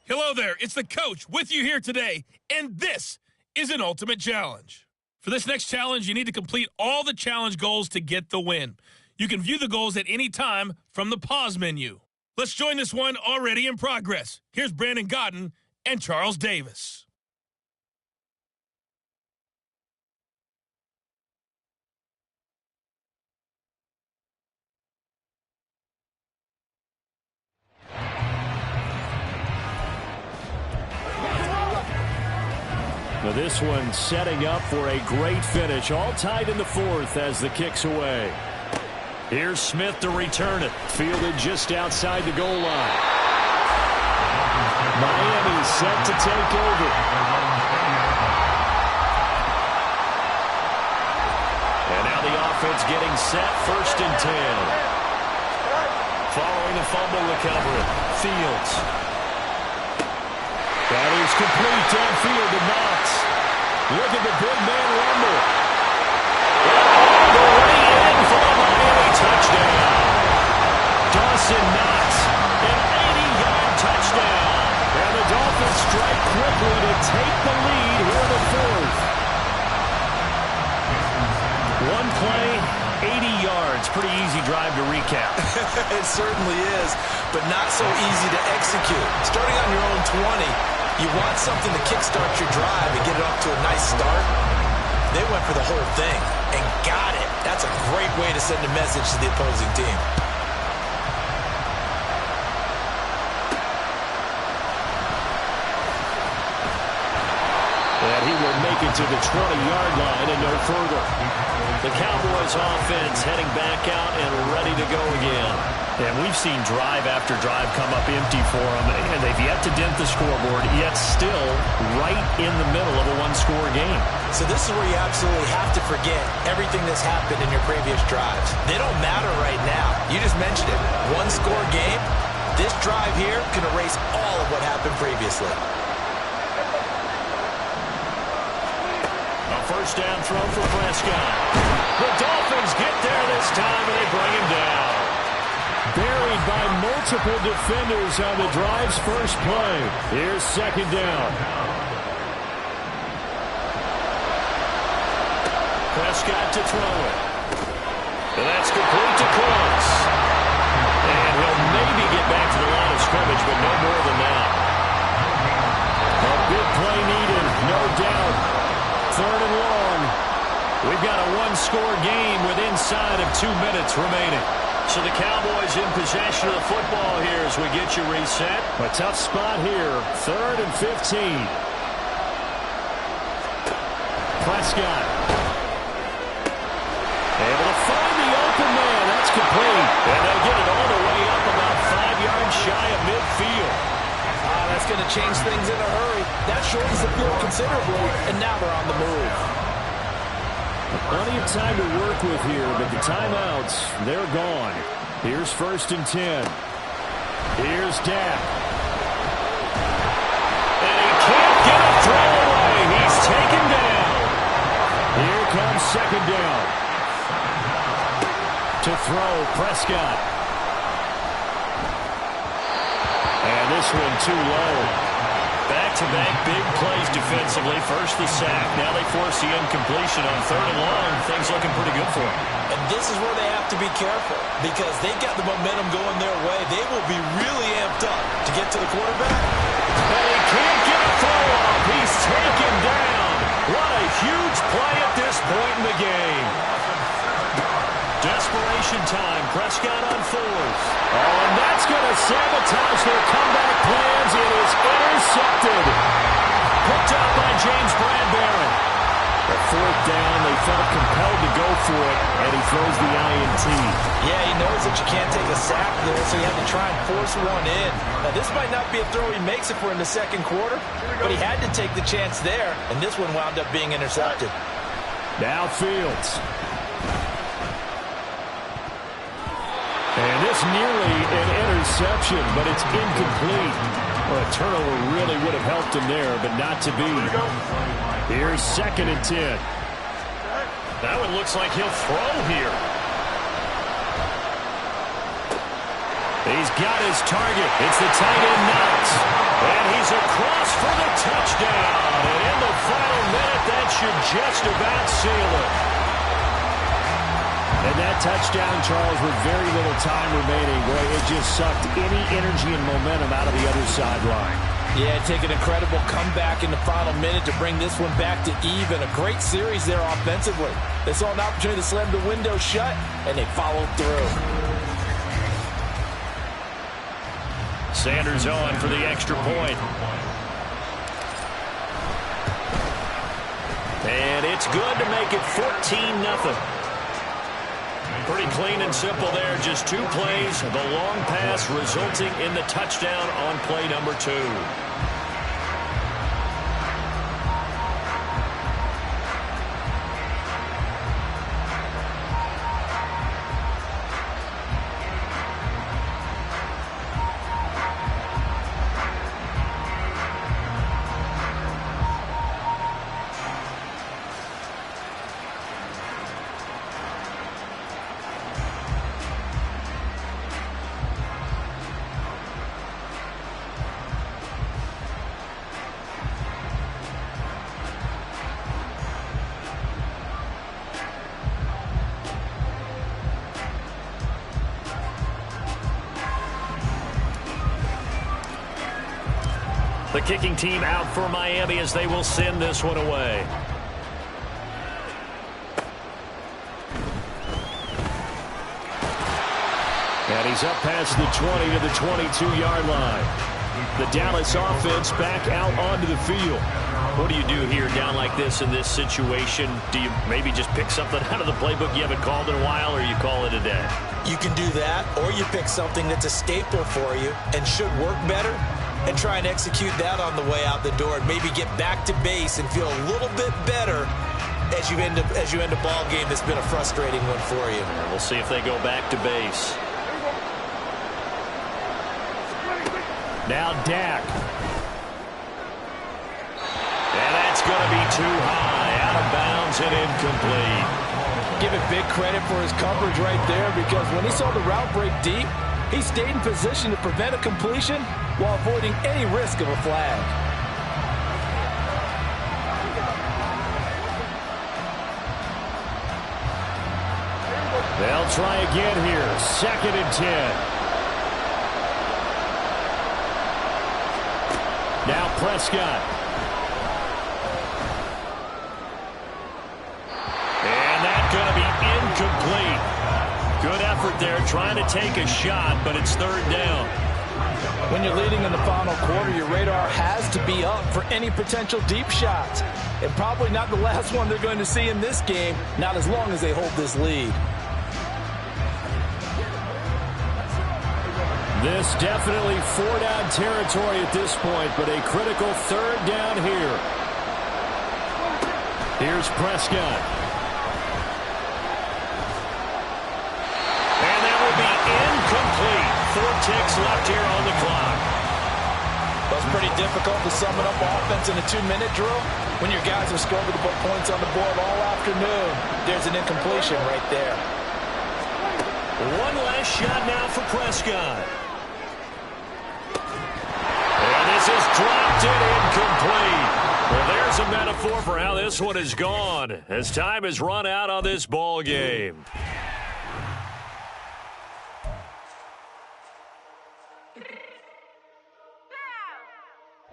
Hello there, it's the coach with you here today, and this is an ultimate challenge. For this next challenge, you need to complete all the challenge goals to get the win. You can view the goals at any time from the pause menu. Let's join this one already in progress. Here's Brandon Godden and Charles Davis. Now this one setting up for a great finish. All tied in the 4th as the kick's away. Here's Smith to return it. Fielded just outside the goal line. Miami set to take over. And now the offense getting set. 1st and 10. Following the fumble recovery. Fields. That is complete downfield to Knox. Look at the big man rumble. The way in for a Miami touchdown. Dawson Knox, an 80-yard touchdown. And the Dolphins strike quickly to take the lead here in the 4th. pretty easy drive to recap. It certainly is, but not so easy to execute. Starting on your own 20, you want something to kickstart your drive and get it off to a nice start. They went for the whole thing and got it. That's a great way to send a message to the opposing team. And he will make it to the 20-yard line and no further. The Cowboys offense heading back out and ready to go again. And we've seen drive after drive come up empty for them, and they've yet to dent the scoreboard, yet still right in the middle of a one-score game. So this is where you absolutely have to forget everything that's happened in your previous drives. They don't matter right now. You just mentioned it. One-score game. This drive here can erase all of what happened previously. A first down throw for Prescott. The Dolphins get there this time, and they bring him down. Buried by multiple defenders on the drive's first play. Here's second down. Prescott to throw it. And that's complete to Cooks. And he'll maybe get back to the line of scrimmage, but no more than that. A big play needed, no doubt. Third and long. We've got a one-score game with inside of 2 minutes remaining. So the Cowboys in possession of the football here as we get you reset. A tough spot here. 3rd and 15. Prescott. Able to find the open man. That's complete. And they'll get it all the way up about 5 yards shy of midfield. That's going to change things in a hurry. That shortens the field considerably, and now they're on the move. Plenty of time to work with here, but the timeouts, they're gone. Here's 1st and 10. Here's Dak. And he can't get a throw away. He's taken down. Here comes 2nd down. To throw, Prescott. And this one too low. Back-to-back big plays defensively. First the sack. Now they force the incompletion on 3rd and long. Things looking pretty good for them. And this is where they have to be careful because they've got the momentum going their way. They will be really amped up to get to the quarterback. And he can't get a throw off. He's taken down. What a huge play at this point in the game. Desperation time. Prescott on 4th. Oh, and that's going to sabotage their comeback plans. It is intercepted. Picked out by James Bradbury. The 4th down, they felt compelled to go for it, and he throws the INT. Yeah, he knows that you can't take a sack there, so you have to try and force one in. Now, this might not be a throw he makes if we're in the 2nd quarter, but he had to take the chance there, and this one wound up being intercepted. Now Fields. And this nearly an interception, but it's incomplete. Well, a turnover really would have helped him there, but not to be. Here's 2nd and 10. That one looks like he'll throw here. He's got his target. It's the tight end Knox. And he's across for the touchdown. And in the final minute, that should just about seal it. And that touchdown, Charles, with very little time remaining, boy, it just sucked any energy and momentum out of the other sideline. Yeah, take an incredible comeback in the final minute to bring this one back to even. A great series there offensively. They saw an opportunity to slam the window shut, and they followed through. Sanders on for the extra point. And it's good to make it 14-0. Pretty clean and simple there. Just 2 plays. The long pass resulting in the touchdown on play number 2. The kicking team out for Miami as they will send this one away. And he's up past the 20 to the 22-yard line. The Dallas offense back out onto the field. What do you do here down like this in this situation? Do you maybe just pick something out of the playbook you haven't called in a while, or you call it a day? You can do that, or you pick something that's a staple for you and should work better and try and execute that on the way out the door and maybe get back to base and feel a little bit better as you end a ball game that's been a frustrating one for you. And we'll see if they go back to base. Now Dak. And that's going to be too high, out of bounds and incomplete. Give it big credit for his coverage right there, because when he saw the route break deep, he stayed in position to prevent a completion while avoiding any risk of a flag. They'll try again here. 2nd and 10. Now Prescott. And that's going to be incomplete. Good effort there trying to take a shot, but it's 3rd down. When you're leading in the final quarter, your radar has to be up for any potential deep shots. And probably not the last one they're going to see in this game, not as long as they hold this lead. This definitely 4-down territory at this point, but a critical 3rd down here. Here's Prescott. And that will be incomplete. 4 ticks left here on the clock. That's pretty difficult to sum it up offense in a 2-minute drill when your guys have scored to put points on the board all afternoon. There's an incompletion right there. One last shot now for Prescott. And this is dropped in incomplete. Well, there's a metaphor for how this one is gone as time has run out on this ball game.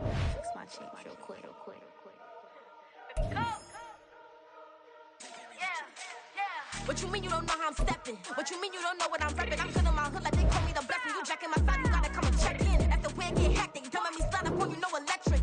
Fix my cheek real quick. What you mean you don't know how I'm stepping? What you mean you don't know what I'm repping? I'm feeling my hood like they call me the blessing. You jacking my side, you gotta come and check in. At the way I get hectic, don't make me slide up on you, know electric.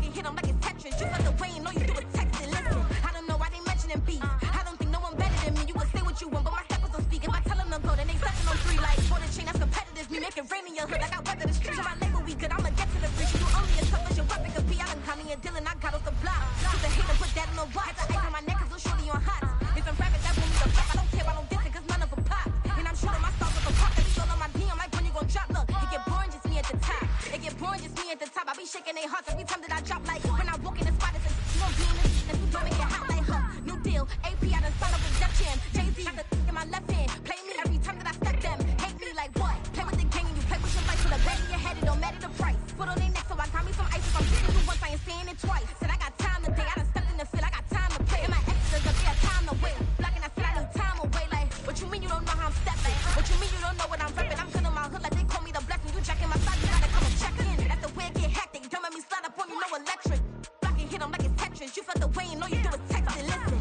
You hit them like it's Tetris. You felt the way, you know you do it texting. Listen, I don't know why they mentioning beef. I don't think no one better than me. You would say what you want, but my steppers don't speak. If I tell them to go, then they sucking on 3 like for the chain. That's competitive. Me make it rain in your hood like I weather the streets. So my label we good. I'ma get to the breach. You only as tough as your weapon could be. I done caught me a Dylan, I got off the block. To the hater, put that in the watch. Had the ice on my neck, cause little shorty on hot. It's some rabbit that want me to fuck. I don't care about no dissing, cause none of them pop. And I'm shooting my stars with the pop. They be all on my DM like when you gon' drop. Look, it get boring, just me at the top. It get boring, just me at the top. I be shaking their hearts every time that I drop. Like when I walk in the spot, it's like, you gon' be in this, and you don't make it hot like her. New deal, AP, I done signed up with Def Jam. Jay-Z got the in my left hand. Play me every time that I step them. Hate me like what? Play with the gang and you play with your life. Put a bet in your head, it don't matter the price. Put on their neck, so I got me some ice. If I'm hitting you once, I ain't saying it twice. Said I got time today, I done stepped in the field, I got time to play. And my extras up there, time to wait. Blocking, I said I need time away. Like, what you mean you don't know how I'm stepping? What you mean you don't know what I'm repping? I'm feeling my hood like they call me the blessing. You jacking my side, you gotta come and check in. At the way it get hectic, don't make me slide up on you, know electric. Blocking, hit them like it's Tetris. You felt the way, you know you do it texting. Listen.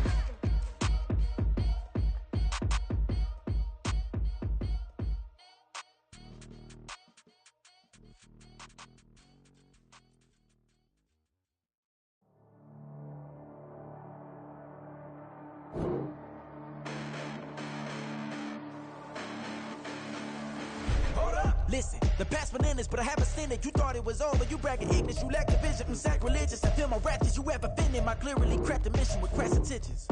Listen, the past bananas, but I haven't seen it. You thought it was over, you bragging ignorance. You lack the vision from sacrilegious. I feel my ratchets, you have offended my clearly crafted mission with crass intentions.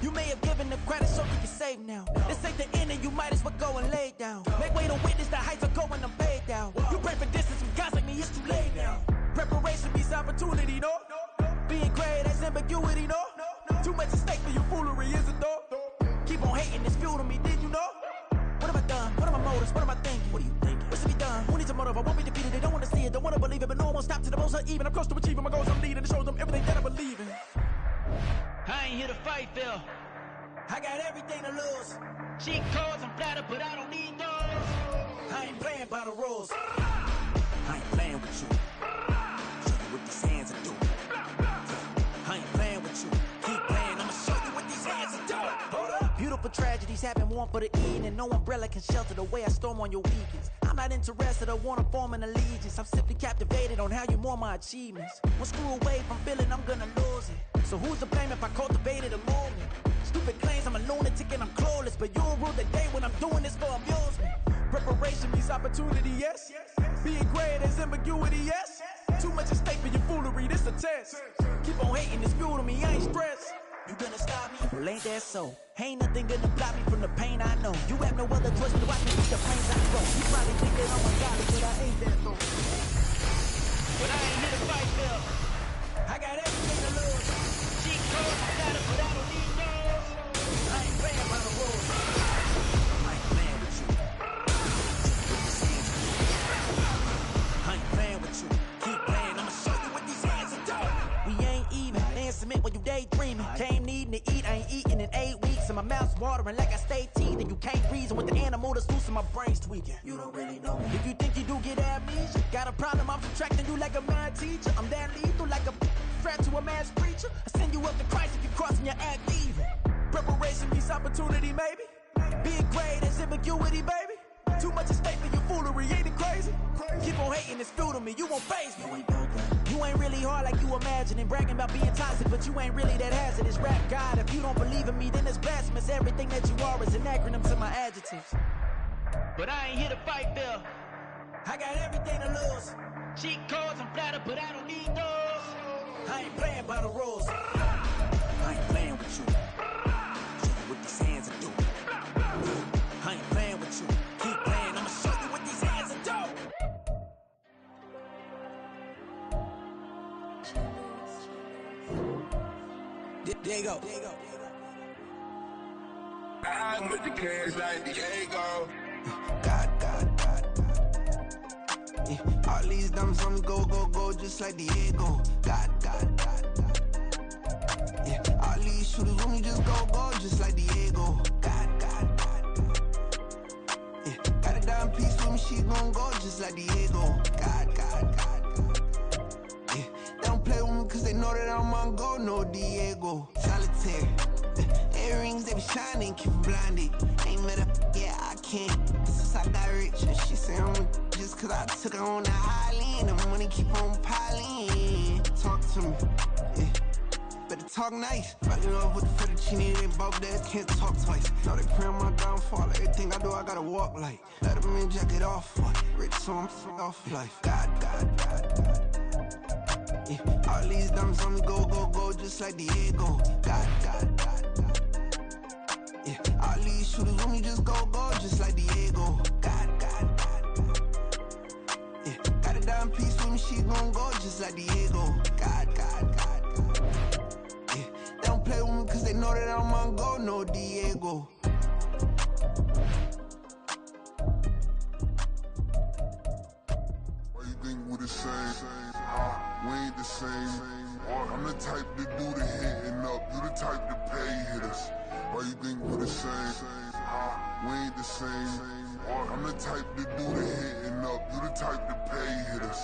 You may have given them credit so you can save now. This ain't the end and you might as well go and lay down. Make way to witness the heights are going, I'm paid down. You pray for distance from guys like me, it's too late now. Preparation beats opportunity, no? Being great, that's ambiguity, no? Too much at stake for your foolery, is it though? Keep on hating, it's fuel to me, did you know? What have I done? What are my motives? What am I thinking? What are you thinking? What should be done? Who needs a motive? I won't be defeated. They don't want to see it, don't want to believe it, but no one won't stop to the most uneven. I'm close to achieving my goals. I'm leading. It shows them everything that I believe in. I ain't here to fight, Phil. I got everything to lose. Cheat codes, I'm flattered, but I don't need those. I ain't playing by the rules. I ain't playing with you. for tragedies happen, one for the evening. No umbrella can shelter the way I storm on your weekends. I'm not interested or want to form an allegiance. I'm simply captivated on how you more my achievements. One screw away from feeling I'm gonna lose it. So who's to blame if I cultivated a movement? Stupid claims I'm a lunatic and I'm clueless, but you'll rule the day when I'm doing this for amusement. Preparation means opportunity, yes. Being great is ambiguity, yes. Too much at stake for your foolery, this a test. Keep on hating, it's fuel to me, I ain't stressed. You gonna stop me? Well, ain't that so? Ain't nothing gonna block me from the pain I know. You have no other choice but to watch me with the flames I grow. You probably think that I'm ungodly, but I ain't that though. But I ain't here to fight, Bill. I got everything to lose. Cheat codes, status, but I don't need those. I ain't playing by the rules. I ain't playing with you. I ain't playing with you. Keep playing, I'ma show you what these hands are doing. We ain't even. Laying cement when you daydreaming. Came needing to eat, I ain't eating in 8 weeks. And my mouth's watering like I stay teething. You can't reason with the animal that's loose and my brain's tweaking. You don't really know me. If you think you do get amnesia, got a problem, I'm subtracting you like a mad teacher. I'm that lethal like a threat to a mass preacher. I send you up to Christ if you crossing your act evil. Preparation means opportunity, maybe. Being great is ambiguity, baby. Too much at stake for your foolery, ain't it crazy? Keep on hating, it's fuel to me, you won't face me. You ain't really hard like you imagining. Bragging about being toxic, but you ain't really that hazardous. Rap God, if you don't believe in me, then it's blasphemous. Everything that you are is an acronym to my adjectives. But I ain't here to fight, Bill. I got everything to lose. Cheat codes, I'm flattered, but I don't need those. I ain't playing by the rules. I ain't playing with you. Show you what these hands are doing. I ain't playing with you. Keep playing, I'ma show you what these hands are doing. There you go. I'm with the cash like Diego. God. Yeah, all these dumps on me go, just like Diego. God. Yeah, all these shooters with me just go, just like Diego. God. Yeah, got a dime piece with me, she gon' go just like Diego. God. Yeah, they don't play with me cause they know that I'm on go, no Diego. Solitaire. Earrings, they be shining, keep them blinded. Ain't met up, yeah, I can't. Since I got rich, and she say I'm just cause I took her on the island. The money keep on piling. Talk to me, yeah. Better talk nice. Rockin' up with the fettuccine, they both there, can't talk twice. Know they pray on my downfall, everything I do, I gotta walk like. Let them in, jacket off, rich, so I'm off life. God. Yeah, all these dumps on me go, just like Diego. God. Yeah, all these shooters with me just go, just like Diego. God. Yeah, got a dime piece with me, she gon' go just like Diego. God. Yeah, they don't play with me cause they know that I'm on go, no Diego. Why you think we the same? We ain't the same. I'm the type to do the hitting up, you the type to pay hitters. Why you think we the same? We ain't the same. I'm the type to do the hitting up, you the type to pay hitters.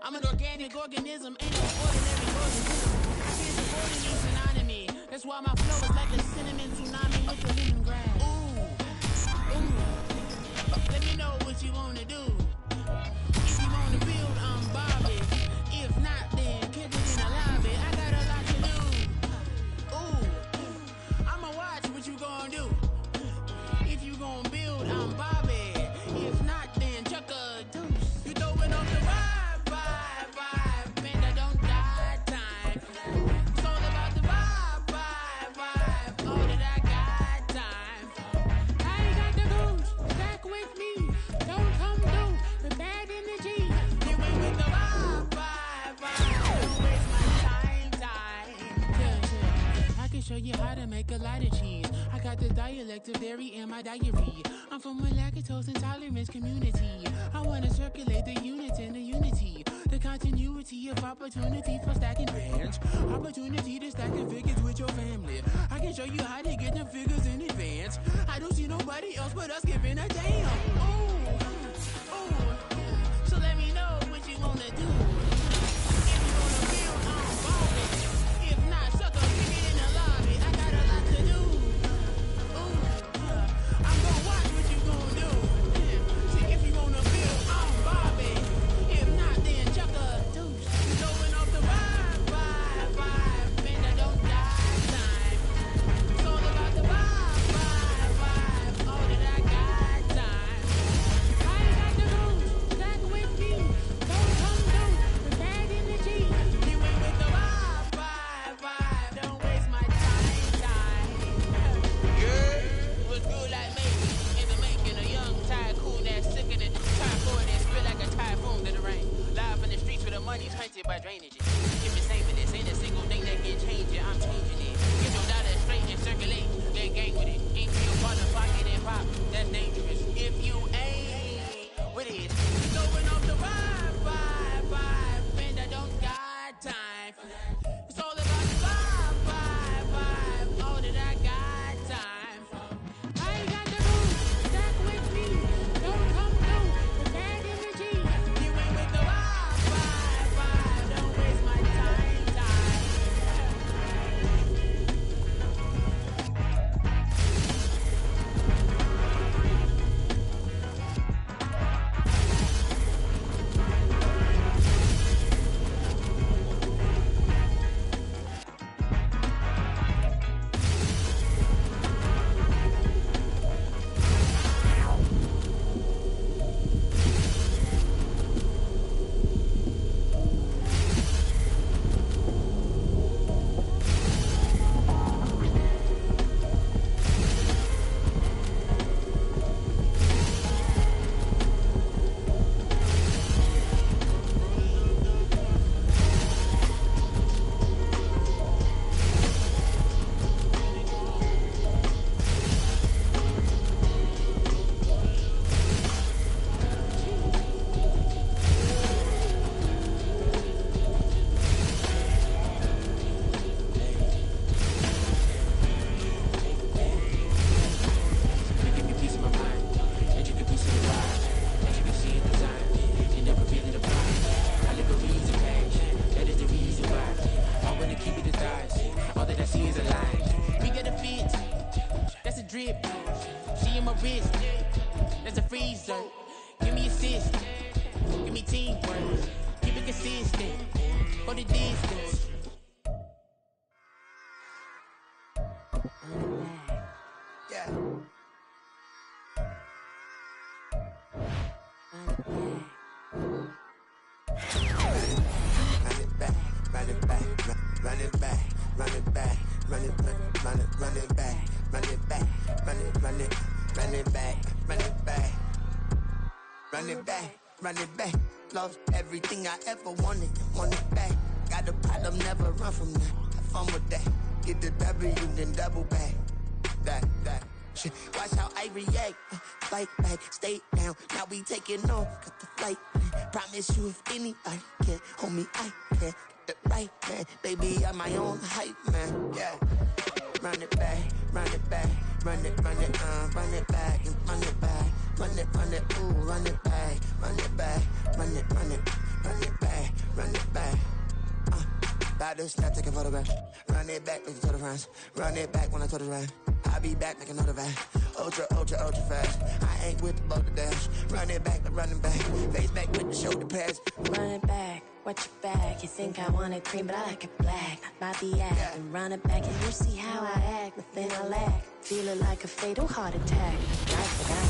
I'm an organic organism, ain't no ordinary organism. Here's the ordinary synonymy. That's why my flow is like a cinnamon tsunami with the lemongrass. Ooh. Let me know what you wanna do. If you wanna build, I'm Bobby. If not, then catch it in the lobby. I got a lot to do. Ooh. I'ma watch what you gonna do. If you gonna build, I'm Bobby. If not, then chuck a deuce. You throwing off the vibe. Don't come, don't you how to make a lot of cheese. I got the dialect of dairy in my diary. I'm from a lactose intolerance community. I wanna circulate the units and the unity. The continuity of opportunity for stacking bands. Opportunity to stack the figures with your family. I can show you how to get the figures in advance. I don't see nobody else but us giving a damn. Ooh, ooh. So let me know what you wanna do. If you wanna feel I'm ballin'. If not, suck up, kick it in the lobby. I got a lot to do. Ooh, I'm gonna watch what you gonna do. See if you wanna feel I'm Bobby. If not, then chuck a deuce. Throwing off the vibe. Man, I don't die time. It's all about the vibe. All that I got time. I ain't got the rules. Stack with me. Don't come through. The bad energy. You ain't with the vibe. Don't waste my time. Yeah. What's good like me? In the making a young tycoon that's sickening. Typhoid that spill like a typhoon to the rain. Live in the streets where the money's hunted by drainages. If it's same for this, ain't a single thing that can change it. I'm changing it. Get your dollar straight and circulate. They gang with it. Ain't for your partner, pocket and pop. That's dangerous. If you ain't with it, going off the vibe. And I don't got time for that. It's all about the vibe. All that I got time for. I ain't got the rules. Stack with me. Don't come through. The bad energy. You ain't with the vibe. Don't waste my time. Run it back, lost everything I ever wanted it back. Got a problem, never run from that. Have fun with that. Get the W, then double back. That shit. Watch how I react. Fight back, stay down. Now we taking off, got the flight. Promise you, if anybody can hold me, I can. Get the right man, baby, I'm my own hype man. Yeah. Run it back, run it back, run it back, and run it back, ooh, run it back, run it back, run it back. About to snap, take a photograph. Run it back, make it to the runs. Run it back when I told it right. I'll be back, make another back. Ultra fast. I ain't with the boat to dash. Run it back, I'm running back. Face back with the shoulder pads. Run it back, watch your back. You think I want it cream, but I like it black. My be act and run it back, and you see how I act. Nothing I lack. Feeling like a fatal heart attack. Like that.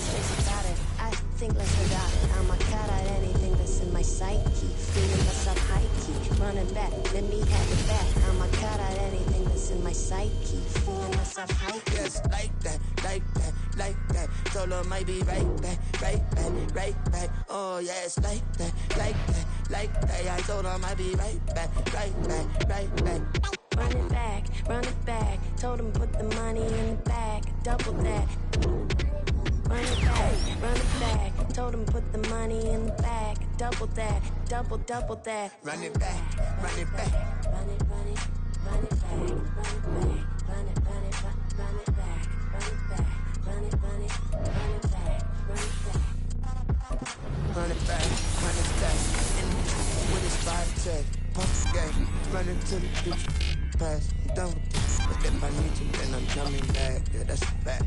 Stress about it. I think less about it. I'ma cut out anything that's in my psyche. Feeling myself high key. Running back, let me have it back. I'ma cut out anything that's in my psyche. Feeling myself high key. Yes, like that. Told her might be right back. Oh yes, like that. I told her might be right back. Run it back, Told him put the money in the bag, double that. Run it back. Told him put the money in the bag, double that, double that. Run it back, run it back. Run it back, run it back, run it back, run it back, run it back, run it back. Run it back, 100 stacks. With his 5 check, pump the game, run into the future. Pass, I'm done with this. But if I need you, then I'm coming back. Yeah, that's a fact.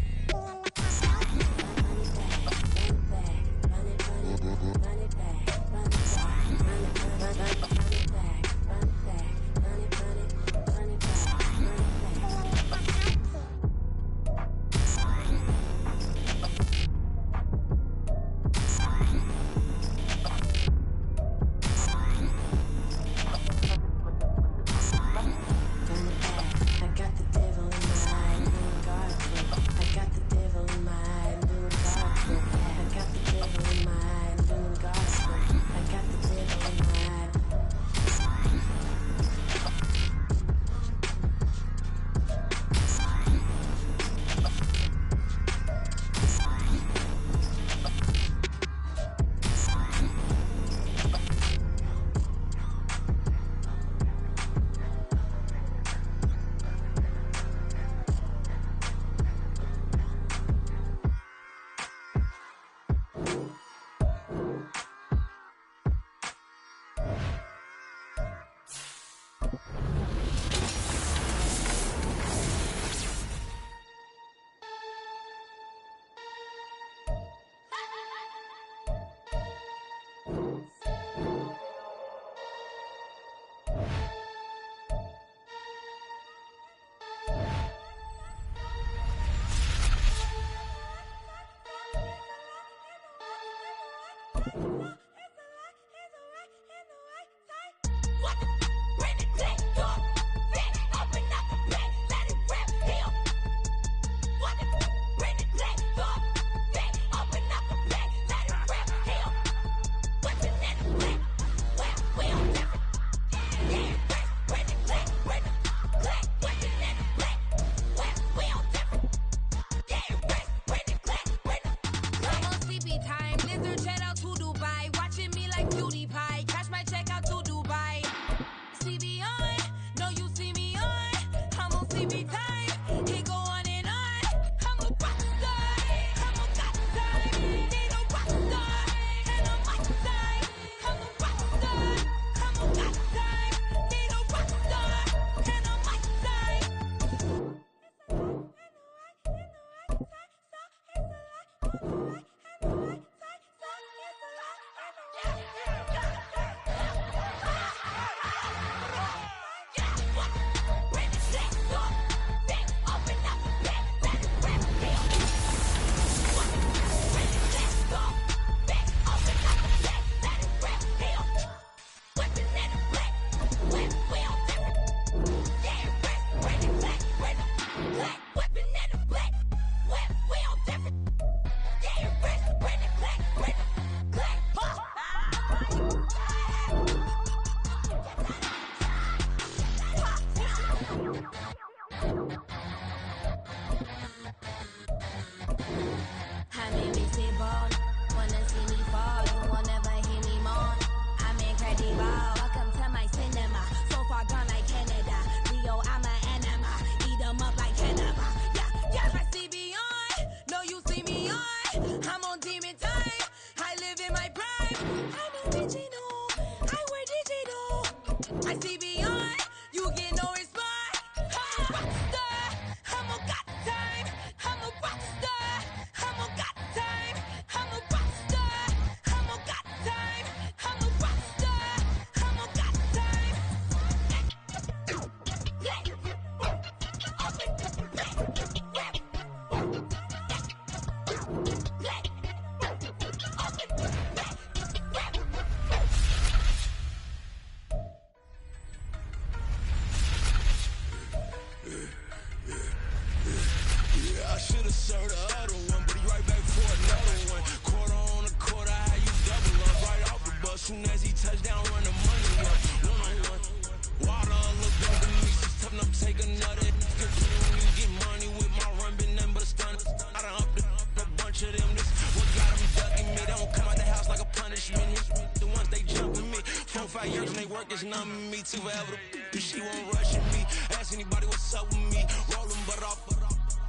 me to forever. She won't rushing me. Ask anybody what's up with me. Rolling but off.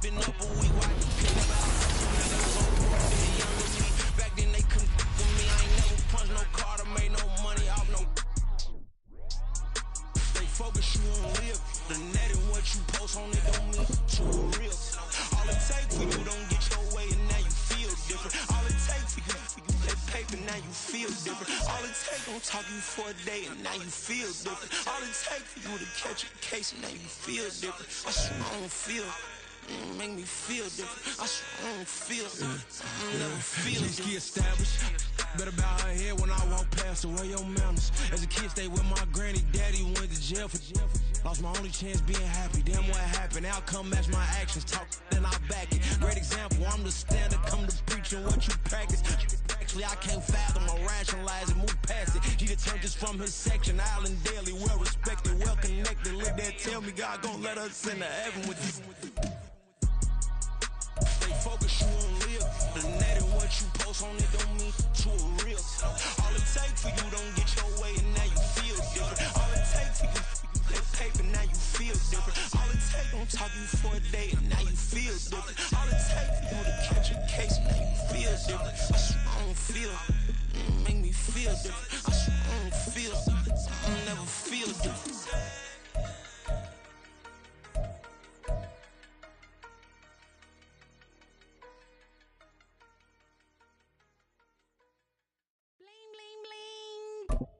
Been up a week. Why you could never younger me. Back then they couldn't with me. I ain't never punched no card or made no money off no. They focus you on live. The net and what you post on it don't mean too real. All it takes for you don't get your way and now you feel different. All it takes for you that paper, now you feel different. All it takes don't talk you for a day and now you feel different. All it takes for you to catch a case and now you feel different. I swear I don't feel. Make me feel different. I swear I don't feel. I never feel it. Key established. Better bow her head when I walk past her. Where your manners? As a kid, stayed with my granny. Daddy went to jail for jail. Lost my only chance being happy. Damn what happened. Outcome match my actions. Talk, then I back it. Great example. I'm the standard. Come to preaching what you practice. Actually, I can't fathom or rationalize and move past it. He determined this from his section. Island daily, well respected, well connected. Look there, tell me God gon' let us into heaven with this. They focus you on live. The net and what you post on it don't mean too real. All it takes for you don't get your way and now you feel different. All it takes for you that paper, now you feel different. All it takes don't talk you for a day and now you feel different. All it takes for you to catch a case and now you feel different. I swear I don't feel. Make me feel different. I swear I don't feel. I never feel different.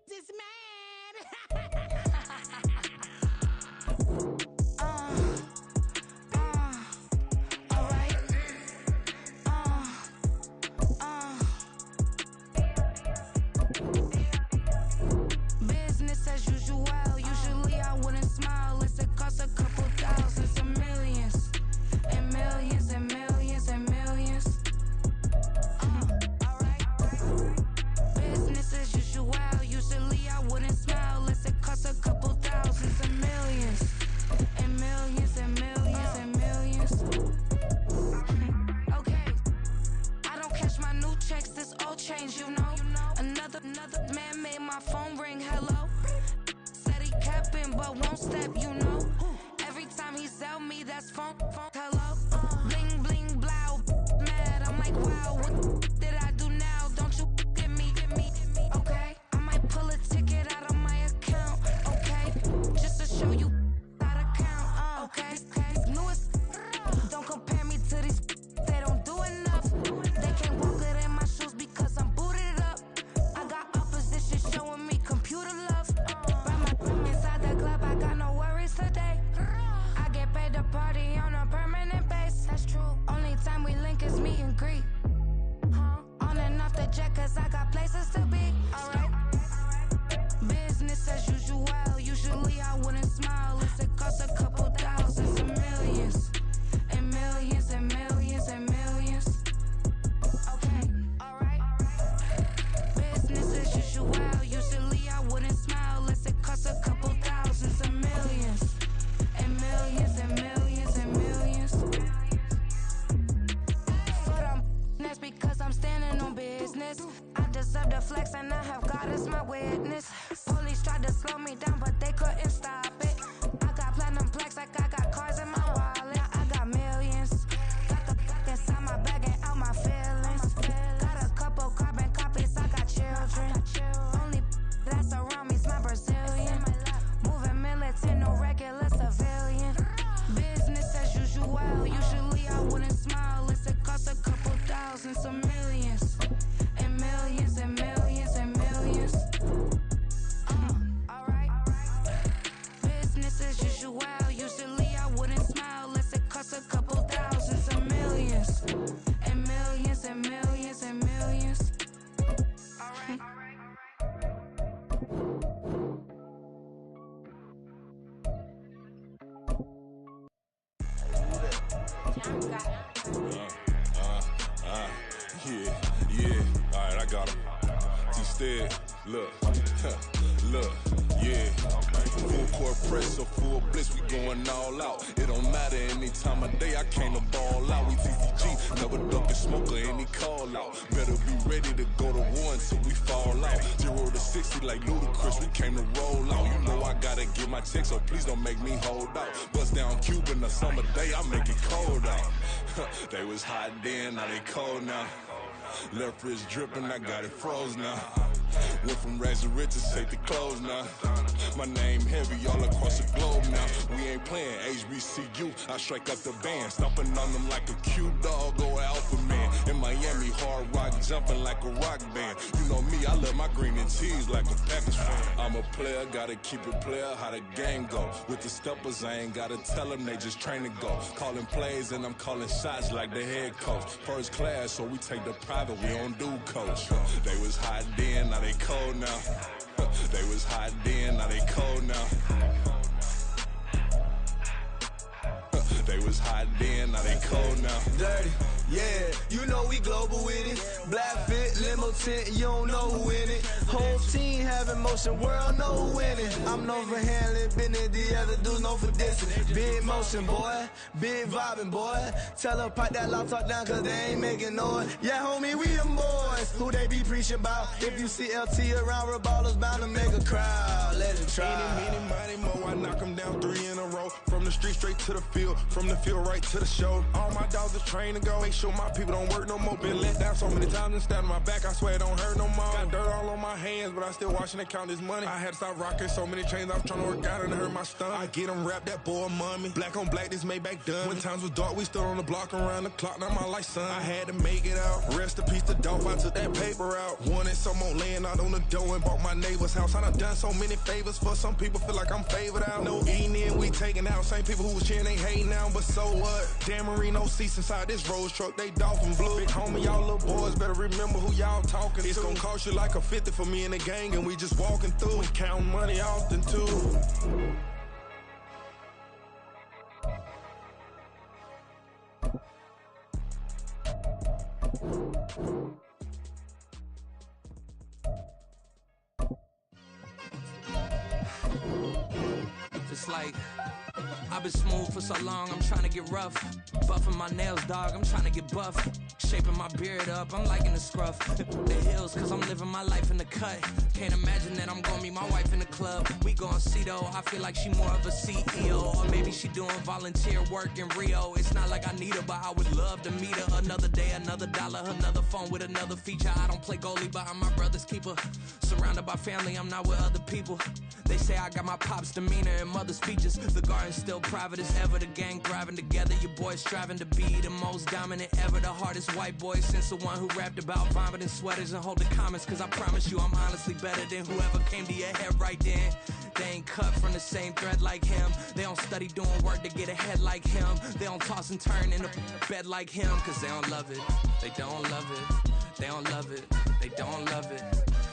This mad. Alright. Business as usual. Usually I wouldn't smile. It's it costs a couple thousands and millions. And millions and millions and millions. Business as usual. Usually I wouldn't smile unless it costs a couple thousands and millions. And millions and millions and millions. Okay. I don't catch my new checks, this old change, you know. Another man made my phone ring, hello. Said he capping but won't step, you know. Every time he sell me, that's phone, hello. Bling, bling, blow, mad. I'm like, wow, what did I do now? Don't you get me, okay? I might pull a ticket out of my account, okay? Just to show you how to count, okay? These newest, don't compare me to these, they don't do enough. They can't walk it in my shoes because I'm booted up. I got opposition showing me computer love. Right my inside the club, I got no worries today. I get paid to party on a permanent base. That's true. Only time we link is meet and greet. On and off the jet, cause I got places to be. Alright. Business as usual. Usually I wouldn't smile unless it costs a couple thousands and millions. And millions and millions and millions. Okay, alright. Business as usual. Usually I wouldn't smile unless it costs a couple thousands and millions. And millions and millions and millions. For them, that's because I'm standing on business. I deserve the flex and I have God as my witness. Police tried to slow me down but they couldn't stop it. I got platinum plaques like I got cars in my wallet. I got millions. Got the fuck inside my bag and out my feelings. Got a couple carbon copies, I got children. Only that's around me's my Brazilian. Moving militant, no regular civilian. Business as usual. Usually I wouldn't smile unless it costs a couple thousands of millions. And millions and millions and millions. Alright. Business as usual. Usually I wouldn't smile unless it costs a couple thousands of millions. And millions and millions and millions. Alright. Yeah. All right, I got him. Instead, look, look. Yeah. Full court press or full blitz, we going all out. It don't matter any time of day, I came to ball out. We TTG, never duck a smoke or any call out. Better be ready to go to war until we fall out. 0 to 60 like Ludacris, we came to roll out. You know I gotta get my check, so please don't make me hold out. Bust down Cuban a summer day, I make it cold out. They was hot then, now they cold now. Left wrist dripping, I got it froze now. Went from rags to riches, take the clothes now. My name heavy all across the globe now. We ain't playing HBCU, I strike up the band. Stomping on them like a cute dog or alpha man. In Miami, hard rock jumping like a rock band. You know me, I love my green and cheese like a Packers fan. I'm a player, gotta keep it player, how the game go. With the steppers, I ain't gotta tell them, they just train to go. Calling plays and I'm calling shots like the head coach. First class, so we take the private, we don't do coach. They was hot then, now they cold now. They was hot then, now they cold now. They was hot then, now they cold now. Dirty, yeah, you know we global with it. Black fit, limo tint, you don't know who in it. Whole team having motion, world know who winning. I'm known for handling business, the other dudes known for dissing. Big motion, boy, big vibing, boy. Tell her pipe that loud talk down, cause they ain't making noise. Yeah, homie, we them boys, who they be preaching about. If you see LT around, Reballers bound to make a crowd. Let it try. Any, money, mo, I knock them down 3 in a row. From the street straight to the field, from the field right to the show. All my dogs are trained to go. Make sure my people don't work no more. Been let down so many times and stabbed in my back, I swear it don't hurt no more. Got dirt all on my hands, but I still watching and count this money. I had to stop rocking so many chains, I was trying to work out and it hurt my stomach. I get them wrapped, that boy mommy. Black on black, this Maybach done. When times was dark, we stood on the block around the clock. Now my life, son, I had to make it out. Rest in peace to Dolph, I took that paper out. Wanted some more laying out on the dough and bought my neighbor's house. I done some many favors for some people, feel like I'm favored out. No eating in, we taking out. Same people who was cheering, they hating now, but so what? Dan Marino seats inside this Rolls truck, they dolphin blue. Big homie, y'all little boys better remember who y'all talking to. It's gonna cost you like a 50 for me and the gang, and we just walking through and counting money often too. It's like I've been smooth for so long, I'm trying to get rough. Buffing my nails, dog, I'm trying to get buff. Shaping my beard up, I'm liking the scruff. The hills, cause I'm living my life in the cut. Can't imagine that I'm gonna meet my wife in the club. We gon' see though, I feel like she more of a CEO. Or maybe she doing volunteer work in Rio. It's not like I need her, but I would love to meet her. Another day, another dollar, another phone with another feature. I don't play goalie, but I'm my brother's keeper. Surrounded by family, I'm not with other people. They say I got my pop's demeanor and mother's features. The garden's still private as ever. The gang thriving together. Your boys striving to be the most dominant ever. The hardest white boy since the one who rapped about vomiting sweaters and holding comments. Cause I promise you I'm honestly better than whoever came to your head right then. They ain't cut from the same thread like him. They don't study doing work to get ahead like him. They don't toss and turn in the bed like him. Cause they don't love it. They don't love it. They don't love it. They don't love it.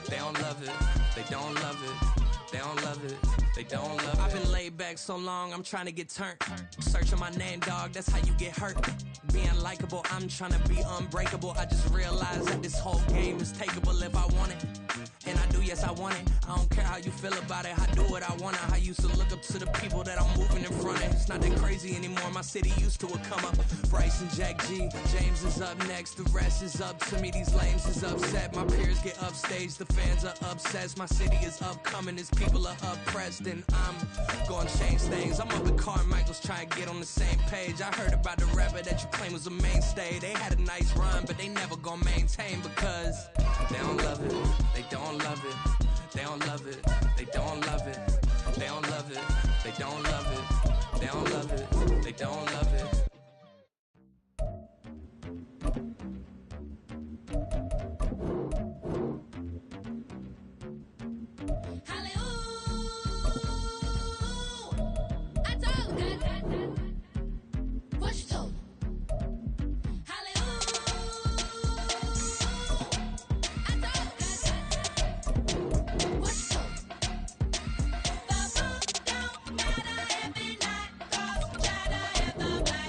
They don't love it. They don't love it. They don't love it, they don't love it. I've been laid back so long, I'm trying to get turned. Searching my name, dog, that's how you get hurt. Being likable, I'm trying to be unbreakable. I just realized that this whole game is takeable if I want it. And I do, yes, I want it. I don't care how you feel about it, I do what I want. I used to look up to the people that I'm moving in front of. It's not that crazy anymore, my city used to a come up. Bryce and Jack G, James is up next. The rest is up to me, these lames is upset. My peers get upstaged, the fans are obsessed. My city is upcoming, it's people are oppressed, and I'm gonna change things. I'm up at Carmichael's trying to get on the same page. I heard about the rapper that you claim was a mainstay. They had a nice run, but they never gonna maintain because they don't love it. They don't love it. They don't love it. They don't love it. They don't love it. They don't love it. They don't love it. They don't love it. The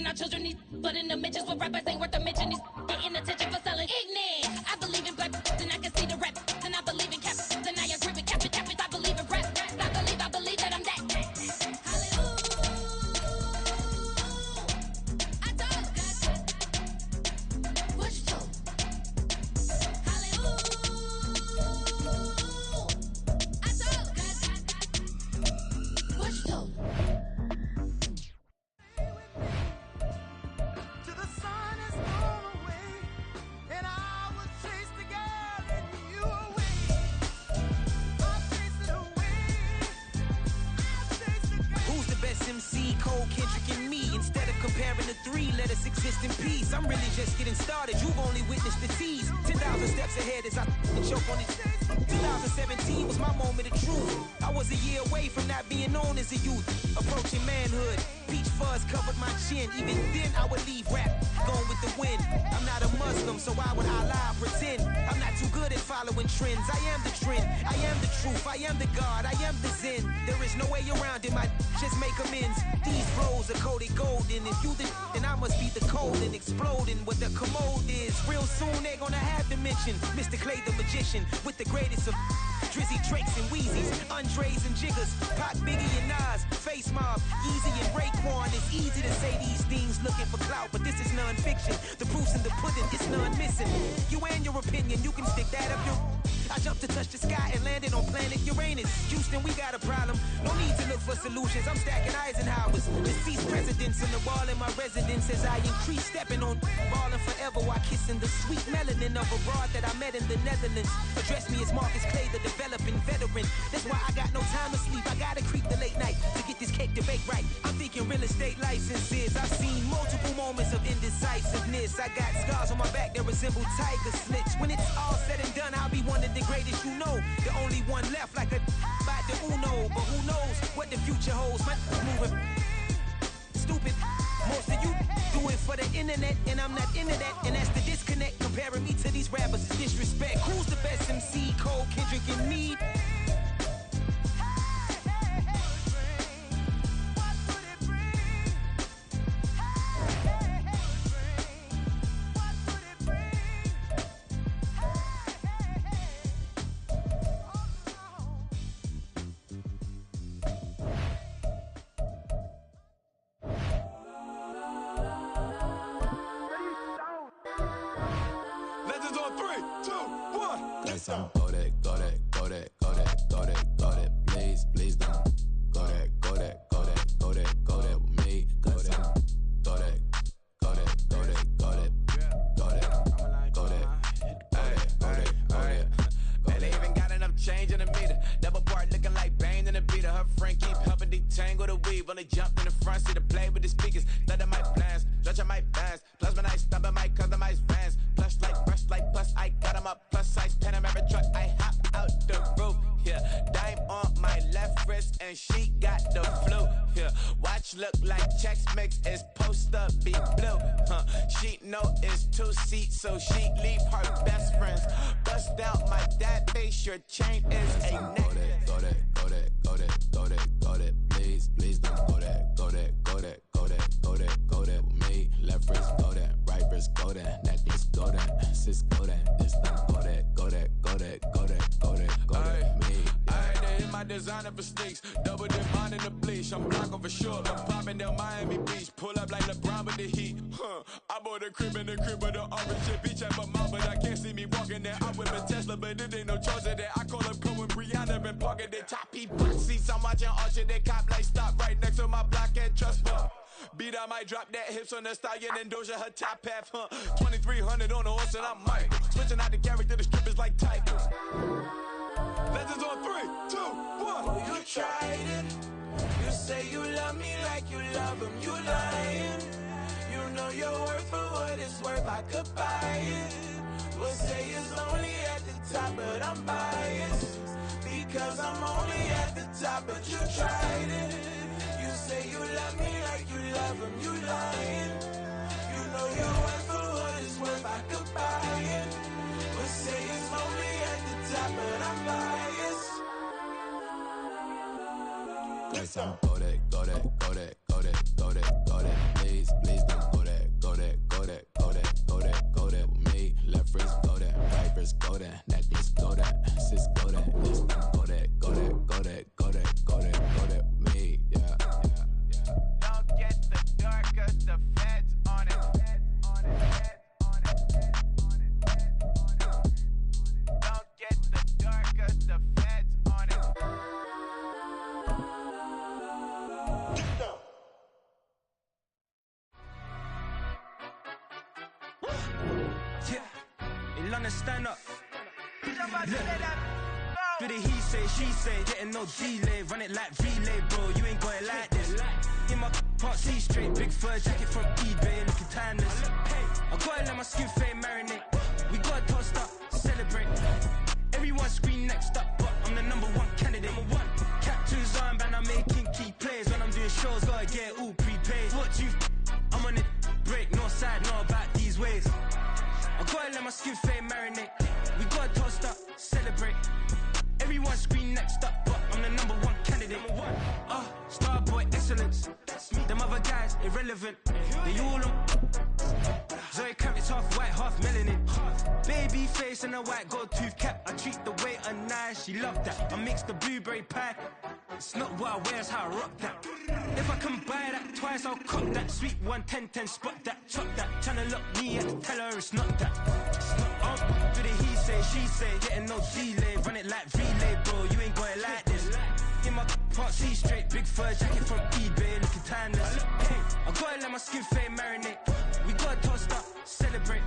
our children need, but in the mentions with rappers ain't worth a mention. These getting attention for selling ignorant. I believe in black, and I can see the rap. And I believe in cap, and I agree with cap. I believe in rap. I believe that I'm that. Exist in peace. I'm really just getting started. You've only witnessed the tease. 10,000 steps ahead as I choke on it. 2017 was my moment of truth. I was a year away from not being known as a youth. Approaching manhood. Peach fuzz covered my chin. Even then I would leave rap going with the wind. I'm not a Muslim, so why would I lie or pretend? I'm not too good at following trends. I am the trend. I am the truth. I am the God. I am the Zen. There is no way around it. My just make amends. These flows are coated golden. If you the then I must be the cold and exploding what the commode is. Real soon they're gonna have to mention Mr. Clay the magician with the greatest of Drizzy, Drakes, and Wheezies, Andres and Jiggers, Pac, Biggie, and Nas, Face Mob, Easy, and Raekwon. It's easy to say these things looking for clout, but this is non-fiction. The proof's in the pudding, it's none missing. You and your opinion, you can stick that up your... I jumped to touch the sky and landed on planet Uranus. Houston, we got a problem. No need to look for solutions. I'm stacking Eisenhowers. Deceased presidents on the wall in my residence as I increase stepping on ballin' forever while kissing the sweet melanin of a broad that I met in the Netherlands. Address me as Marcus Clay, the developing veteran. That's why I got no time to sleep. I gotta creep the late night to get this cake to bake right. I'm thinking real estate licenses. I've seen multiple moments of indecisiveness. I got scars on my back that resemble tiger slits. When it's all said and done, I'll be one of the greatest you know. The only one left like a by the Uno. But who knows what the future holds. My moving stupid. Most of you do it for the internet, and I'm not into that. And that's the disconnect. Comparing me to these rappers is disrespect. Who's the best MC? Cole, Kendrick, and me? Go that, go that, go that, go that, go that, go that, please, please don't. Go that, go that, go that, go that, go that with me. Go that, go that, go that, go that, go that, go that, go that, go that. Man, they even got enough change in the meter. Double part looking like Bane in the beater. Her friend keep helping detangle the weave. Only jumped in the front seat to play with the speakers. Thunder my plans, judge my plans. Plus when I stop, I might customize vans. Plush like brush like plus I got them up. Plus size Panamera truck, I hop out the roof. Yeah, dime on my left wrist and she got the flu. Yeah, watch look like Chex Mix is post up be blue. She know it's 2 seats, so she leave her best friends. Bust out my dad face, your chain is a necklace. Go that, go that, go that, go that, go that, please, please don't. Go that, go that, go that, go that, go that, go that with me. Left wrist go that, right wrist go that, necklace go that, sis go that, this time go that, go that, go that, go that, go that, go that with me. I had to hit my designer for sneaks, double dip mine in the bleach. I'm blocking for sure. I'm popping down Miami Beach, pull up like LeBron with the heat. I bought a crib in the crib with the orange chip. Beach at my mouth, but I can't see me walking there. I'm with a Tesla, but it ain't no charge of that. I call up Cohen, Brianna, and parking the top heat box seats. I'm watching Archer, they cop like stop right next to my block and trust her. Beat, I might drop that hips on the stallion and Doja her top half, 2300 on the horse and I'm Mike. Switching out the character, the strippers like Tigers. Legends on 3, 2, 1. Oh, you tried it. You say you love me like you love him. You lying. You know your worth for what it's worth. I could buy it. We'll say it's only at the top, but I'm biased. Because I'm only at the top, but you tried it. You say you love me like you love him. You lying. You know your worth for what it's worth. I could buy it. We'll say it's only at the top, but I'm biased. Go that, go that, go that, go that, go that, go that, please, please don't. go that, necklace, go that, sis, go that, yeah. Go that, go that, go that, go that, go that, go that, me, yeah, yeah, yeah. Don't get the dark, cause the feds on it. Don't get the dark, cause the feds on it. Get down. Yeah, in London, stand up. Look. For the he say, she say, getting no delay, run it like relay, bro. You ain't going like this. In my can't see straight, big fur jacket from eBay, looking timeless. I gotta let my skin fade marinate. We gotta toast up, celebrate. Everyone scream next up, but I'm the #1 candidate. Captain's armband, I'm making key plays. When I'm doing shows, gotta get all prepaid. What you? I'm on it, break, no side, know about these ways. I gotta let my skin fade marinate. We gotta toast up, celebrate. Everyone scream next up, but I'm the #1 candidate. Starboy excellence. Them other guys irrelevant. They all on. Zoe Kravitz half white, half melanin. Baby face and a white gold tooth cap. I treat the waiter nice, she love that. I mix the blueberry pie. It's not what I wear, it's how I rock that. If I can buy that twice, I'll cop that. Sweet 110, spot that, chop that. Tryna look me at, tell her it's not that. For the he say, she say, getting no delay, run it like relay, bro. You ain't going like this. In my can't see straight, big fur jacket from eBay, looking timeless. I gotta let my skin fade marinate. We gotta toast up, celebrate.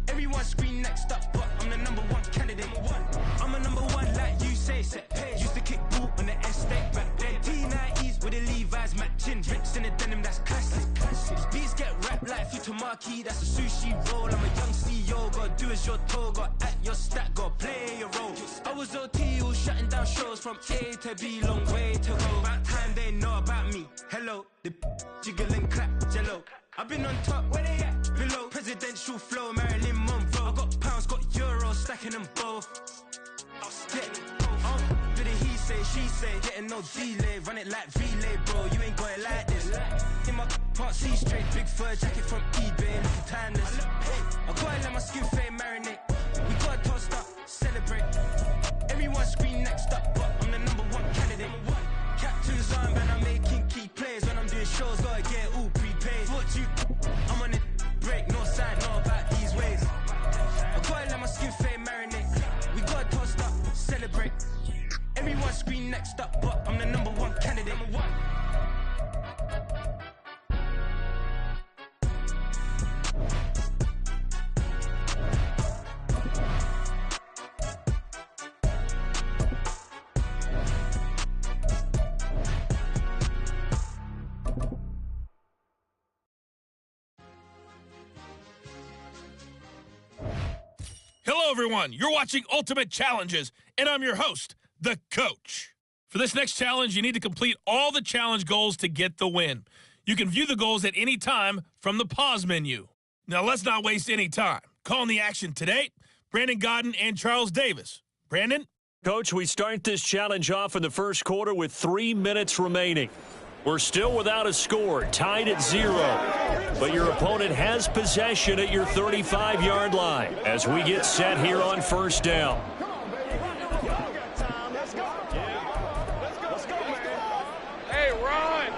Everyone scream next up, but I'm the #1 candidate. I'm a #1 like you say. Used to kick ball on the estate back then. T90s with the Levi's matching. Rips in the denim, that's classic. Beats get wrapped like Futamaki, that's a sushi roll. I'm a young CEO, gotta do as you're told. Gotta act your stat, gotta play your role. I was OT, all shutting down shows from A to B, long way to go. About time they know about me. Hello, the jiggle and clap, jello. I've been on top, where they at? Below, presidential flow, Marilyn Monroe. I got pounds, got euros, stacking them both. Yeah, for the he say, she say, getting no delay, run it like relay, bro. You ain't going like this. In my can't see straight, big fur jacket from eBay, looking timeless. I gotta let my skin fade marinate. We gotta toast up, celebrate. Everyone scream next up, but I'm the #1 candidate. Captain's armband, I'm making key plays. When I'm doing shows, gotta get all prepaid. What you? I'm on it, break, no side, know about these ways. I gotta let my skin fade marinate. We gotta toast up, celebrate. Everyone scream next up, but I'm the #1 candidate. Hello, everyone. You're watching Ultimate Challenges, and I'm your host, The Coach. For this next challenge, you need to complete all the challenge goals to get the win. You can view the goals at any time from the pause menu. Now, let's not waste any time. Calling the action today, Brandon Godden and Charles Davis. Brandon? Coach, we start this challenge off in the first quarter with 3 minutes remaining. We're still without a score, tied at 0. But your opponent has possession at your 35-yard line as we get set here on first down. Hey, run!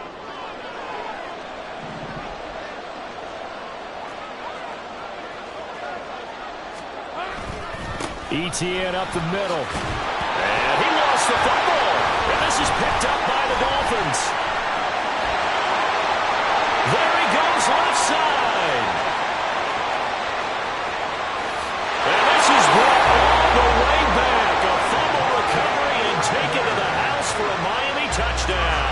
ETN up the middle. And he lost the football. And this is picked up by the Dolphins. There he goes left side. And this is brought all the way back. A fumble recovery and taken to the house for a Miami touchdown.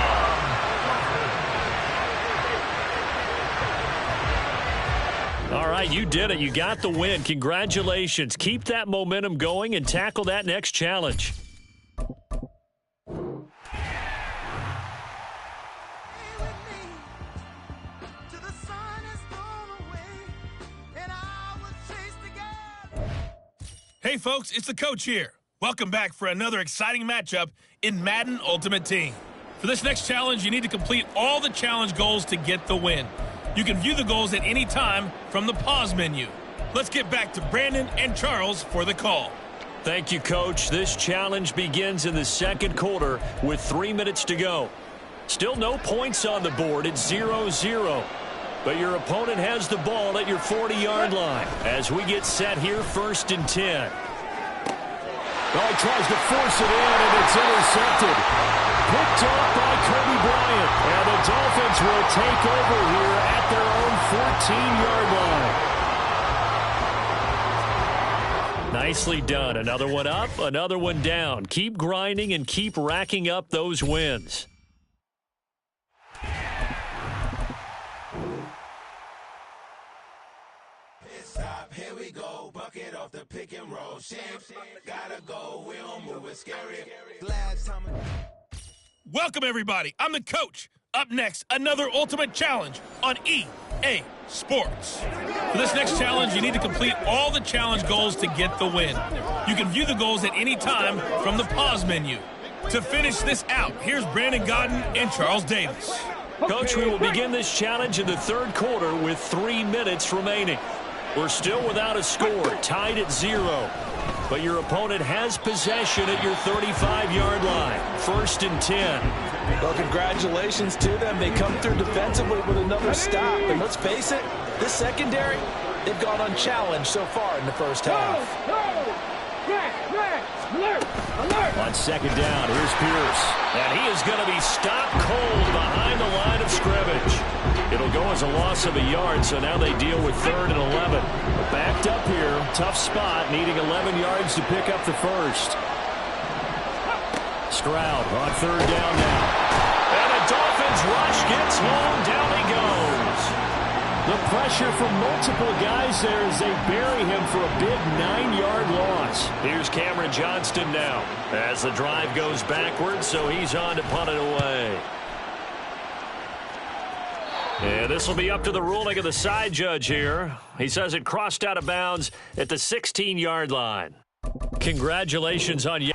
All right, you did it. You got the win. Congratulations. Keep that momentum going and tackle that next challenge. Hey, folks, it's the Coach here. Welcome back for another exciting matchup in Madden Ultimate Team. For this next challenge, you need to complete all the challenge goals to get the win. You can view the goals at any time from the pause menu. Let's get back to Brandon and Charles for the call. Thank you, Coach. This challenge begins in the second quarter with 3 minutes to go. Still no points on the board. It's 0-0. But your opponent has the ball at your 40-yard line as we get set here, 1st and 10. Oh, he tries to force it in, and it's intercepted. Picked off by Kobe Bryant. And the Dolphins will take over here at their own 14-yard line. Nicely done. Another one up, another one down. Keep grinding and keep racking up those wins. Here we go, bucket off the pick and roll. Shit, gotta go, we don't move it scary. Welcome, everybody. I'm the coach. Up next, another ultimate challenge on EA Sports. For this next challenge, you need to complete all the challenge goals to get the win. You can view the goals at any time from the pause menu. To finish this out, here's Brandon Godden and Charles Davis. Coach, we will begin this challenge in the third quarter with 3 minutes remaining. We're still without a score, tied at 0. But your opponent has possession at your 35-yard line. 1st and 10. Well, congratulations to them. They come through defensively with another stop. And let's face it, this secondary, they've gone unchallenged so far in the first half. On 2nd down, here's Pierce. And he is going to be stopped cold behind the line of scrimmage. It'll go as a loss of a yard, so now they deal with 3rd and 11. Backed up here, tough spot, needing 11 yards to pick up the first. Stroud on 3rd down now. And a Dolphins rush gets home, down he goes. The pressure from multiple guys there as they bury him for a big 9-yard loss. Here's Cameron Johnston now as the drive goes backwards, so he's on to punt it away. And this will be up to the ruling of the side judge here. He says it crossed out of bounds at the 16-yard line. Congratulations on you.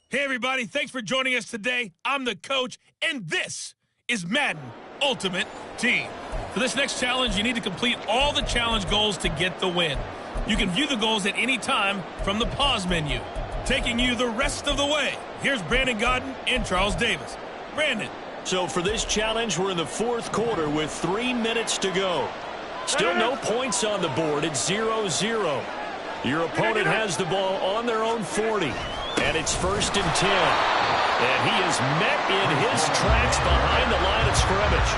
Hey, everybody. Thanks for joining us today. I'm the coach, and this is Madden Ultimate Team. For this next challenge, you need to complete all the challenge goals to get the win. You can view the goals at any time from the pause menu. Taking you the rest of the way, here's Brandon Godden and Charles Davis. Brandon. So for this challenge, we're in the 4th quarter with 3 minutes to go. Still no points on the board. It's 0-0. Your opponent has the ball on their own 40. And it's 1st and 10. And he is met in his tracks behind the line of scrimmage.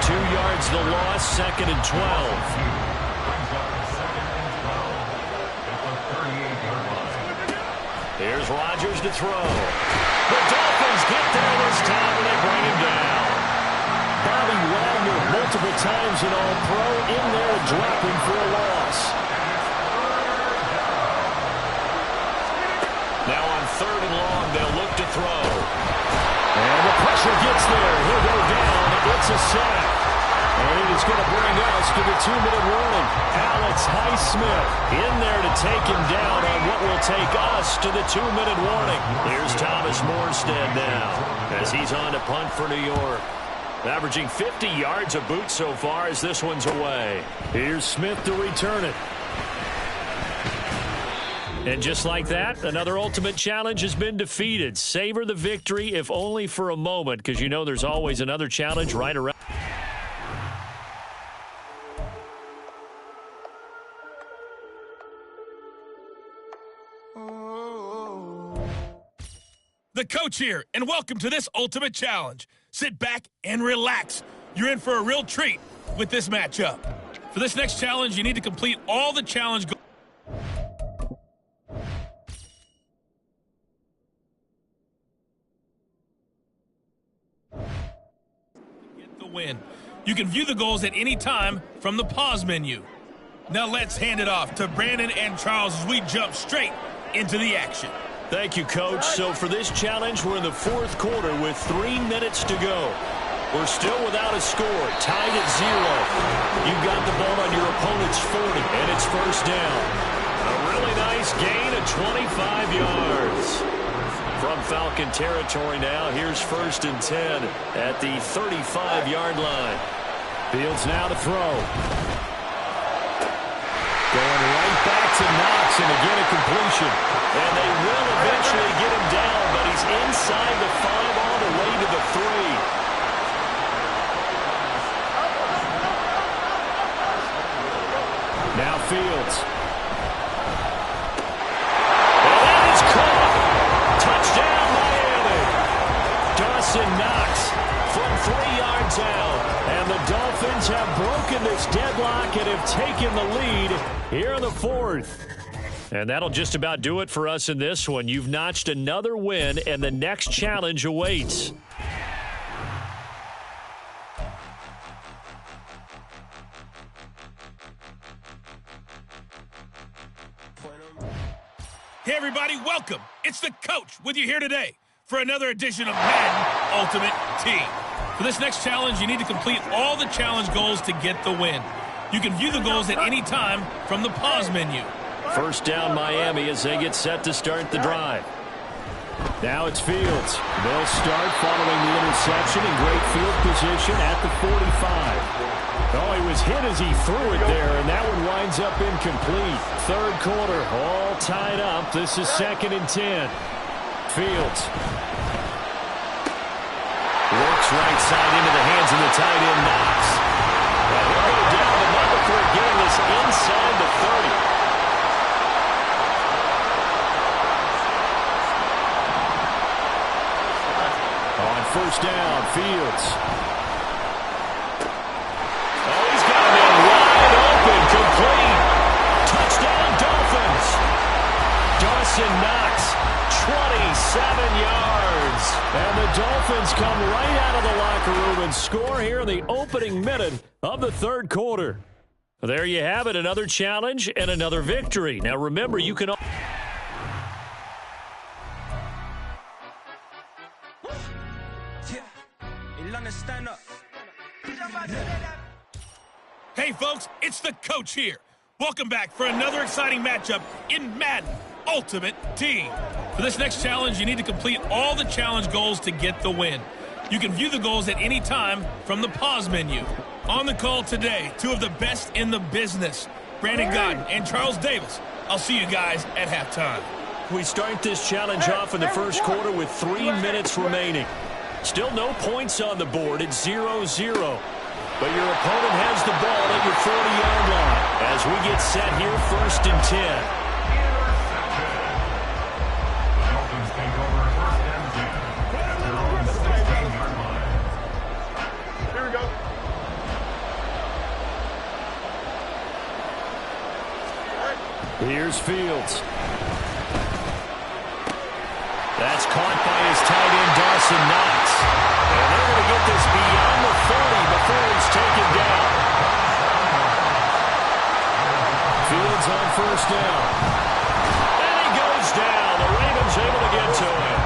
2 yards the loss, 2nd and 12. Here's Rodgers to throw. The Dolphins get there this time, and they bring him down. Bobby Wagner, multiple times an All-Pro, in there dropping for a loss. Now on 3rd and long, they'll look to throw. And the pressure gets there. He'll go down. It's a sack. And it is going to bring us to the 2-minute warning. Alex Highsmith in there to take him down on what will take us to the 2-minute warning. Here's Thomas Morstead now as he's on to punt for New York. Averaging 50 yards a boot so far as this one's away. Here's Smith to return it. And just like that, another ultimate challenge has been defeated. Savor the victory, if only for a moment, because you know there's always another challenge right around. The coach here, and welcome to this ultimate challenge. Sit back and relax. You're in for a real treat with this matchup. For this next challenge, you need to complete all the challenge goals. Get the win. You can view the goals at any time from the pause menu. Now let's hand it off to Brandon and Charles as we jump straight into the action. Thank you, Coach. So for this challenge, we're in the 4th quarter with 3 minutes to go. We're still without a score, tied at 0. You've got the ball on your opponent's 40, and it's 1st down. A really nice gain of 25 yards. From Falcon territory now, here's 1st and 10 at the 35-yard line. Fields now to throw. Going right back to Knox, and again a completion. And they will eventually get him down, but he's inside the 5 all the way to the 3. Now Fields. And that is caught. Touchdown, Miami. Dawson Knox from 3 yards out. And the Dolphins have broken this deadlock and have taken the lead here in the 4th. And that'll just about do it for us in this one. You've notched another win, and the next challenge awaits. Hey, everybody, welcome. It's the coach with you here today for another edition of Madden Ultimate Team. For this next challenge, you need to complete all the challenge goals to get the win. You can view the goals at any time from the pause menu. First down, Miami, as they get set to start the drive. Now it's Fields. They'll start following the interception in great field position at the 45. Oh, he was hit as he threw it there, and that one winds up incomplete. 3rd quarter, all tied up. This is 2nd and 10. Fields works right side into the hands of the tight end, Knox. And he'll go down the number for getting this inside the 30. On 1st down, Fields. Oh, he's got him in wide open, complete. Touchdown, Dolphins. Dawson Knox, 27 yards. And the Dolphins come right out of the locker room and score here in the opening minute of the 3rd quarter. There you have it, another challenge and another victory. Now remember, you can... Stand up. Hey, folks, it's the coach here. Welcome back for another exciting matchup in Madden Ultimate Team. For this next challenge, you need to complete all the challenge goals to get the win. You can view the goals at any time from the pause menu. On the call today, 2 of the best in the business, Brandon Godden and Charles Davis. I'll see you guys at halftime. We start this challenge off in the 1st quarter with 3 minutes remaining. Still no points on the board. It's 0-0. But your opponent has the ball at your 40-yard line as we get set here 1st and 10. Here we go. Here's Fields. That's caught by his tight end, Dawson Knox. And they're going to get this beyond the 40 before he's taken down. Fields on 1st down. And he goes down. The Ravens able to get to him.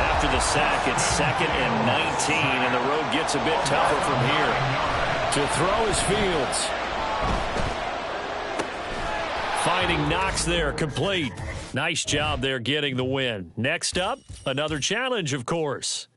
After the sack, it's 2nd and 19, and the road gets a bit tougher from here. To throw is Fields. Finding Knox there, complete. Nice job there getting the win. Next up, another challenge, of course.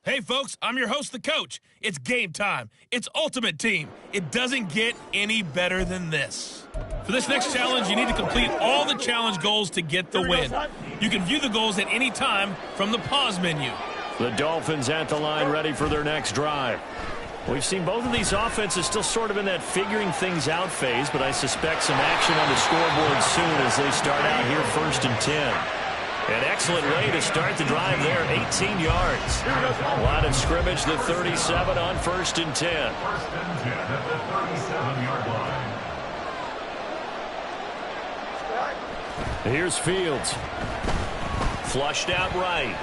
Hey, folks, I'm your host, the coach. It's game time. It's Ultimate Team. It doesn't get any better than this. For this next challenge, you need to complete all the challenge goals to get the win. You can view the goals at any time from the pause menu. The Dolphins at the line ready for their next drive. We've seen both of these offenses still sort of in that figuring things out phase, but I suspect some action on the scoreboard soon as they start out here 1st and 10. An excellent way to start the drive there, 18 yards. Line of scrimmage, the 37 on 1st and 10. 1st and 10 at the 37-yard line. Here's Fields. Flushed out right.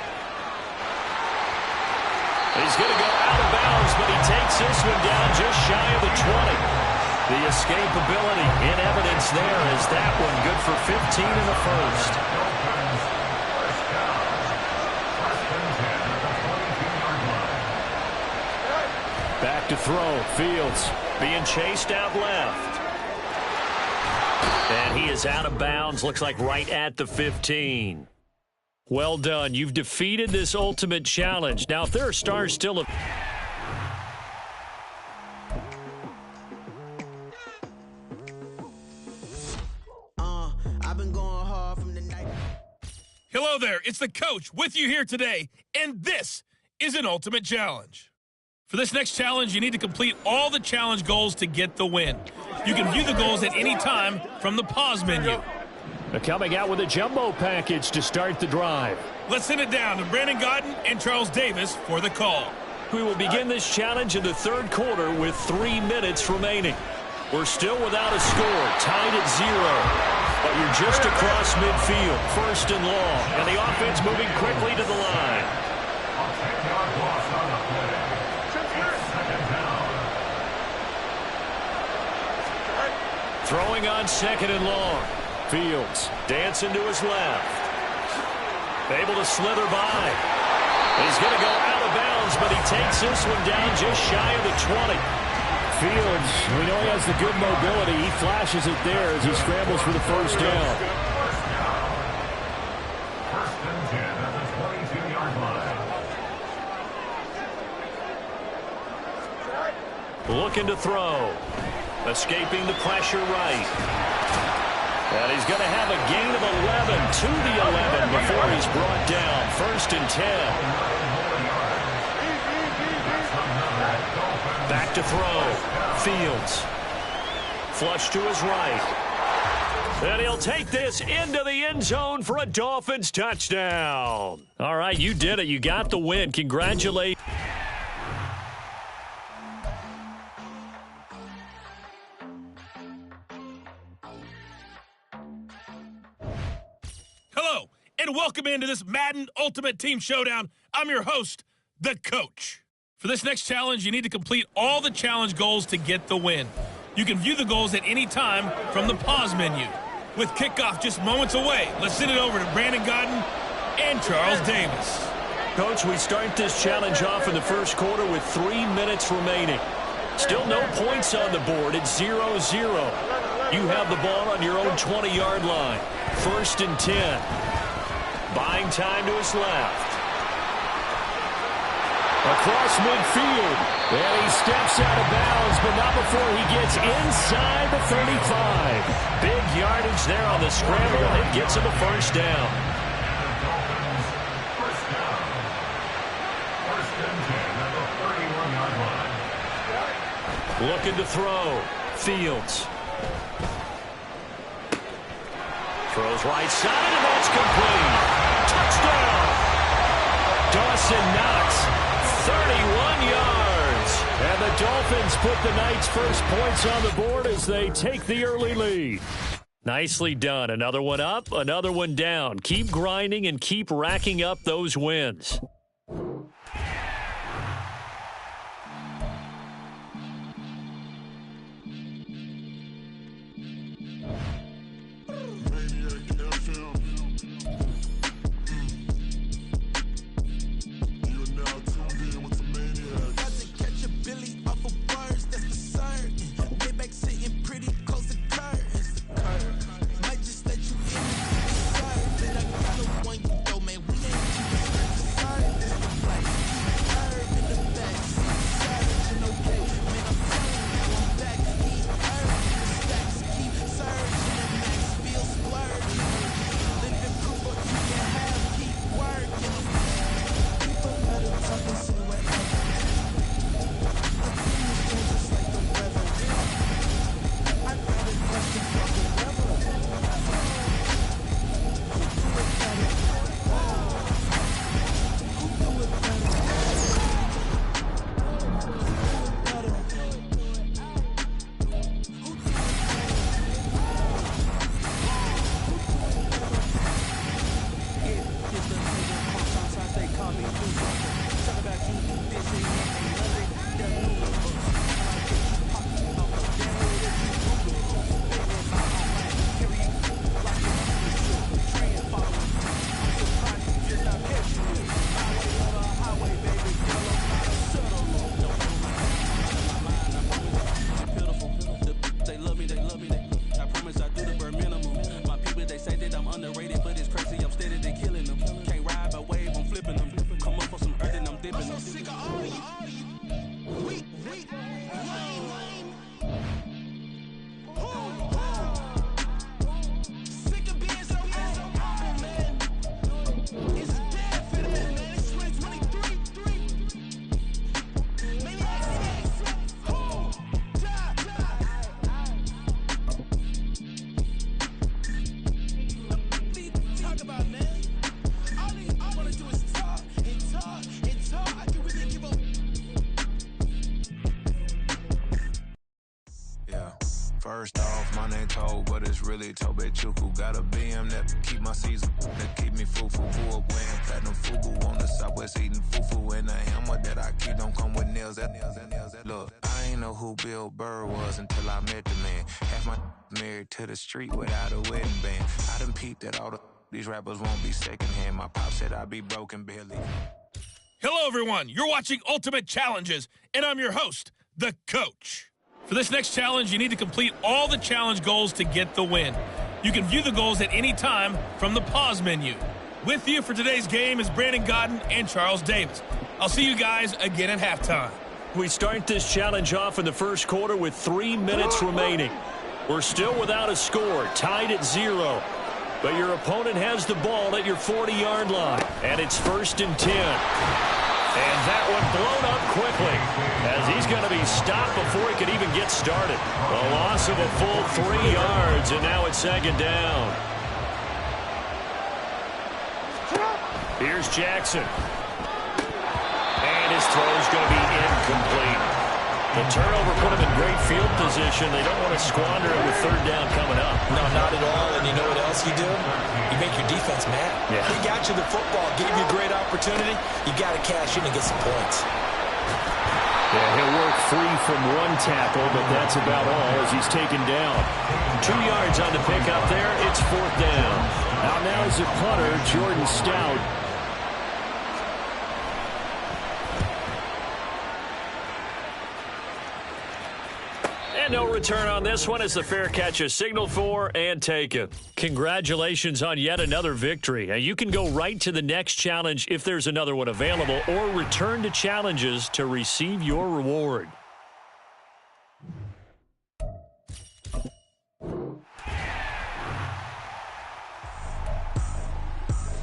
He's going to go out of bounds, but he takes this one down just shy of the 20. The escapability in evidence there as that one good for 15 in the 1st. Back to throw. Fields being chased out left. And he is out of bounds. Looks like right at the 15. Well done. You've defeated this ultimate challenge. Now, if there are stars still... I've been going hard from the night. Hello there, it's the coach with you here today, and this is an ultimate challenge. For this next challenge, you need to complete all the challenge goals to get the win. You can view the goals at any time from the pause menu. They're coming out with a jumbo package to start the drive. Let's send it down to Brandon Godden and Charles Davis for the call. We will begin this challenge in the third quarter with 3 minutes remaining. We're still without a score, tied at 0. But you're just across midfield, first and long, and the offense moving quickly to the line. Throwing on second and long. Fields dancing to his left. Able to slither by. He's going to go out of bounds, but he takes this one down just shy of the 20. Fields, we know he has the good mobility. He flashes it there as he scrambles for the first down. First and 10 at the 22-yard line. Looking to throw. Escaping the pressure right. And he's going to have a gain of 11 to the 11 before he's brought down. First and 10. Back to throw. Fields. Flush to his right. And he'll take this into the end zone for a Dolphins touchdown. All right, you did it. You got the win. Congratulations. Hello, and welcome into this Madden Ultimate Team Showdown. I'm your host, the coach. For this next challenge, you need to complete all the challenge goals to get the win. You can view the goals at any time from the pause menu. With kickoff just moments away, let's send it over to Brandon Godden and Charles Davis. Coach, we start this challenge off in the first quarter with 3 minutes remaining. Still no points on the board. It's 0-0. You have the ball on your own 20-yard line. First and 10. Buying time to his left. Across midfield. And he steps out of bounds, but not before he gets inside the 35. Big yardage there on the scramble. It gets him a first down. Looking to throw. Fields. Throws right side, and that's complete. Touchdown! Dawson Knox, 31 yards. And the Dolphins put the Knights' first points on the board as they take the early lead. Nicely done. Another one up, another one down. Keep grinding and keep racking up those wins. First off, my name Toad, but it's really Tobe Chuku. Got a BM that keep my season, that keep me fufu. Full up wearing platinum fubu on the southwest eating fufu. And the hammer that I keep don't come with nails. Look, I ain't know who Bill Burr was until I met the man. Half my married to the street without a wedding band. I done peeped that all these rappers won't be secondhand. My pop said I'd be broken barely. Hello, everyone. You're watching Ultimate Challenges, and I'm your host, The Coach. For this next challenge, you need to complete all the challenge goals to get the win. You can view the goals at any time from the pause menu. With you for today's game is Brandon Godden and Charles Davis. I'll see you guys again at halftime. We start this challenge off in the first quarter with 3 minutes remaining. We're still without a score, tied at 0. But your opponent has the ball at your 40-yard line, and it's 1st and 10. And that one blown up quickly as he's going to be stopped before he could even get started. A loss of a full 3 yards, and now it's 2nd down. Here's Jackson. And his throw's going to be incomplete. The turnover put him in great field position. They don't want to squander it with 3rd down coming up. No, not at all. And you know what else you do? You make your defense mad. Yeah. He got you the football, gave you a great opportunity. You got to cash in and get some points. Yeah, he'll work free from 1 tackle, but that's about all as he's taken down. 2 yards on the pickup there. It's 4th down. Out now is the punter, Jordan Stout. And no return on this one as the fair catch is signaled for and taken. Congratulations on yet another victory. Now, you can go right to the next challenge if there's another one available, or return to challenges to receive your reward.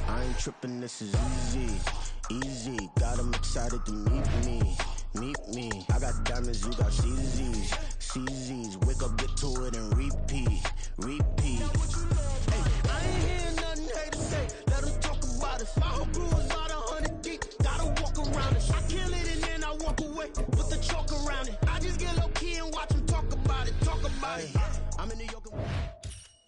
I ain't tripping, this is easy. Easy, got 'em excited to meet me. Meet me. I got diamonds, you got CZs. CZs, wake up, get to it, and repeat. Repeat. Hey, I ain't hearing nothing haters say. Let us talk about it. My whole crew is about 100 deep. Gotta walk around it. I kill it and then I walk away. Put the chalk around it. I just get low key and watch them talk about it. Talk about it. I'm in New York.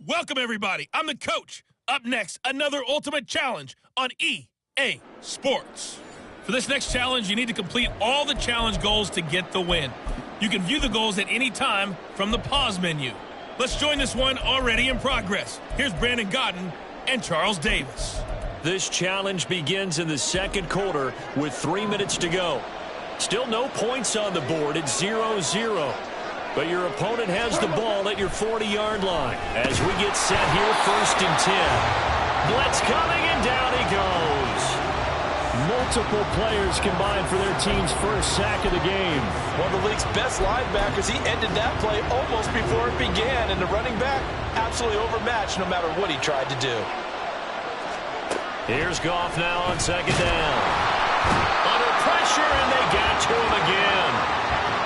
Welcome, everybody. I'm the coach. Up next, another Ultimate Challenge on EA Sports. For this next challenge, you need to complete all the challenge goals to get the win. You can view the goals at any time from the pause menu. Let's join this one already in progress. Here's Brandon Godden and Charles Davis. This challenge begins in the 2nd quarter with 3 minutes to go. Still no points on the board. It's 0-0. But your opponent has the ball at your 40-yard line. As we get set here, 1st and 10. Blitz coming, and down he goes. Multiple players combined for their team's first sack of the game. One of the league's best linebackers. He ended that play almost before it began. And the running back, absolutely overmatched no matter what he tried to do. Here's Goff now on 2nd down. Under pressure, and they got to him again.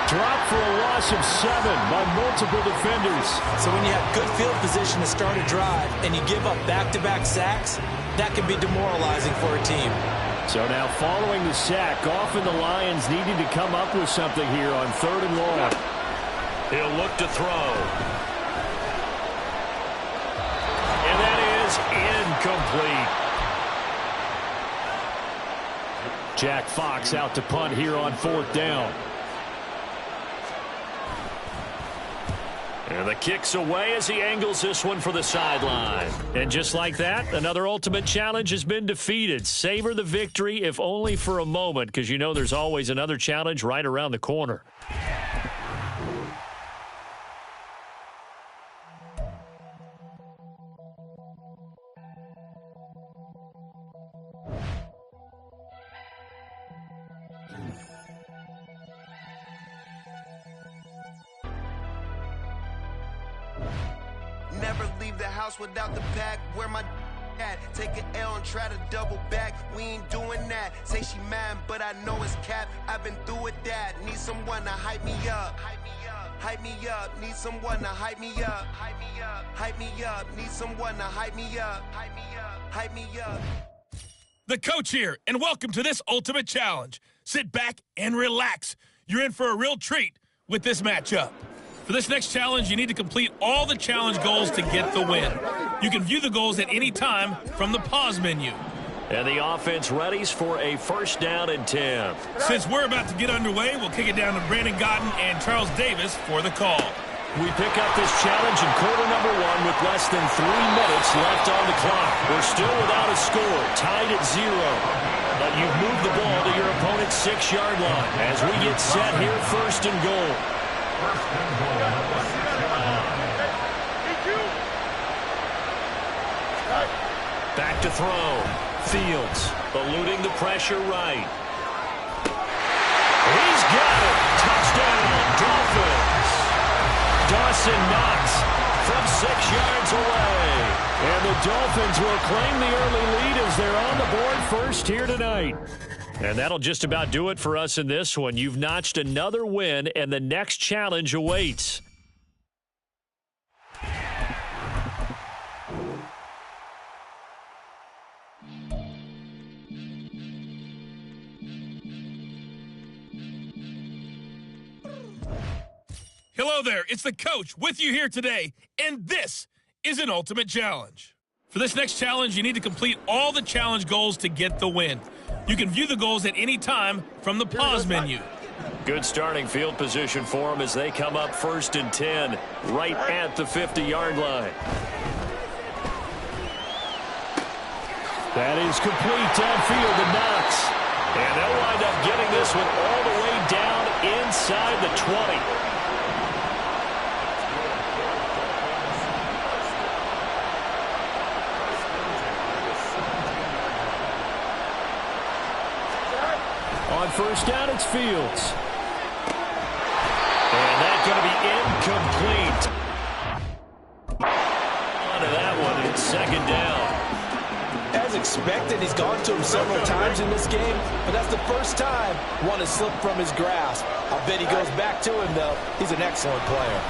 Dropped for a loss of 7 by multiple defenders. So when you have good field position to start a drive and you give up back-to-back sacks, that can be demoralizing for a team. So now following the sack, Goff and the Lions needed to come up with something here on 3rd and long. He'll look to throw. And that is incomplete. Jack Fox out to punt here on 4th down. And the kick's away as he angles this one for the sideline. And just like that, another Ultimate Challenge has been defeated. Savor the victory, if only for a moment, because you know there's always another challenge right around the corner. Never leave the house without the pack. Where my at? Take an L and try to double back. We ain't doing that. Say she mad, but I know it's cap. I've been through with that. Need someone to hype me up. Hype me up. Need someone to hype me up. Hype me up. Hype me up. Need someone to hype me up. Hype me up. Hype me up. The coach here, and welcome to this Ultimate Challenge. Sit back and relax. You're in for a real treat with this matchup. For this next challenge, you need to complete all the challenge goals to get the win. You can view the goals at any time from the pause menu. And the offense readies for a first down and 10. Since we're about to get underway, we'll kick it down to Brandon Gotten and Charles Davis for the call. We pick up this challenge in quarter number 1 with less than 3 minutes left on the clock. We're still without a score, tied at 0. But you've moved the ball to your opponent's 6-yard line as we get set here, first and goal. Back to throw. Fields eluding the pressure right. He's got it. Touchdown, Dolphins. Dawson Knox from 6 yards away. And the Dolphins will claim the early lead as they're on the board first here tonight. And that'll just about do it for us in this one. You've notched another win, and the next challenge awaits. Hello there, it's the coach with you here today, and this is an ultimate challenge. For this next challenge, you need to complete all the challenge goals to get the win. You can view the goals at any time from the pause menu. Good starting field position for them as they come up first and 10, right at the 50-yard line. That is complete downfield to Knox. And they'll wind up getting this one all the way down inside the 20. On first down, it's Fields. And that's going to be incomplete. Onto that one, and it's second down. As expected, he's gone to him several times in this game, but that's the first time one has slipped from his grasp. I bet he goes back to him, though. He's an excellent player.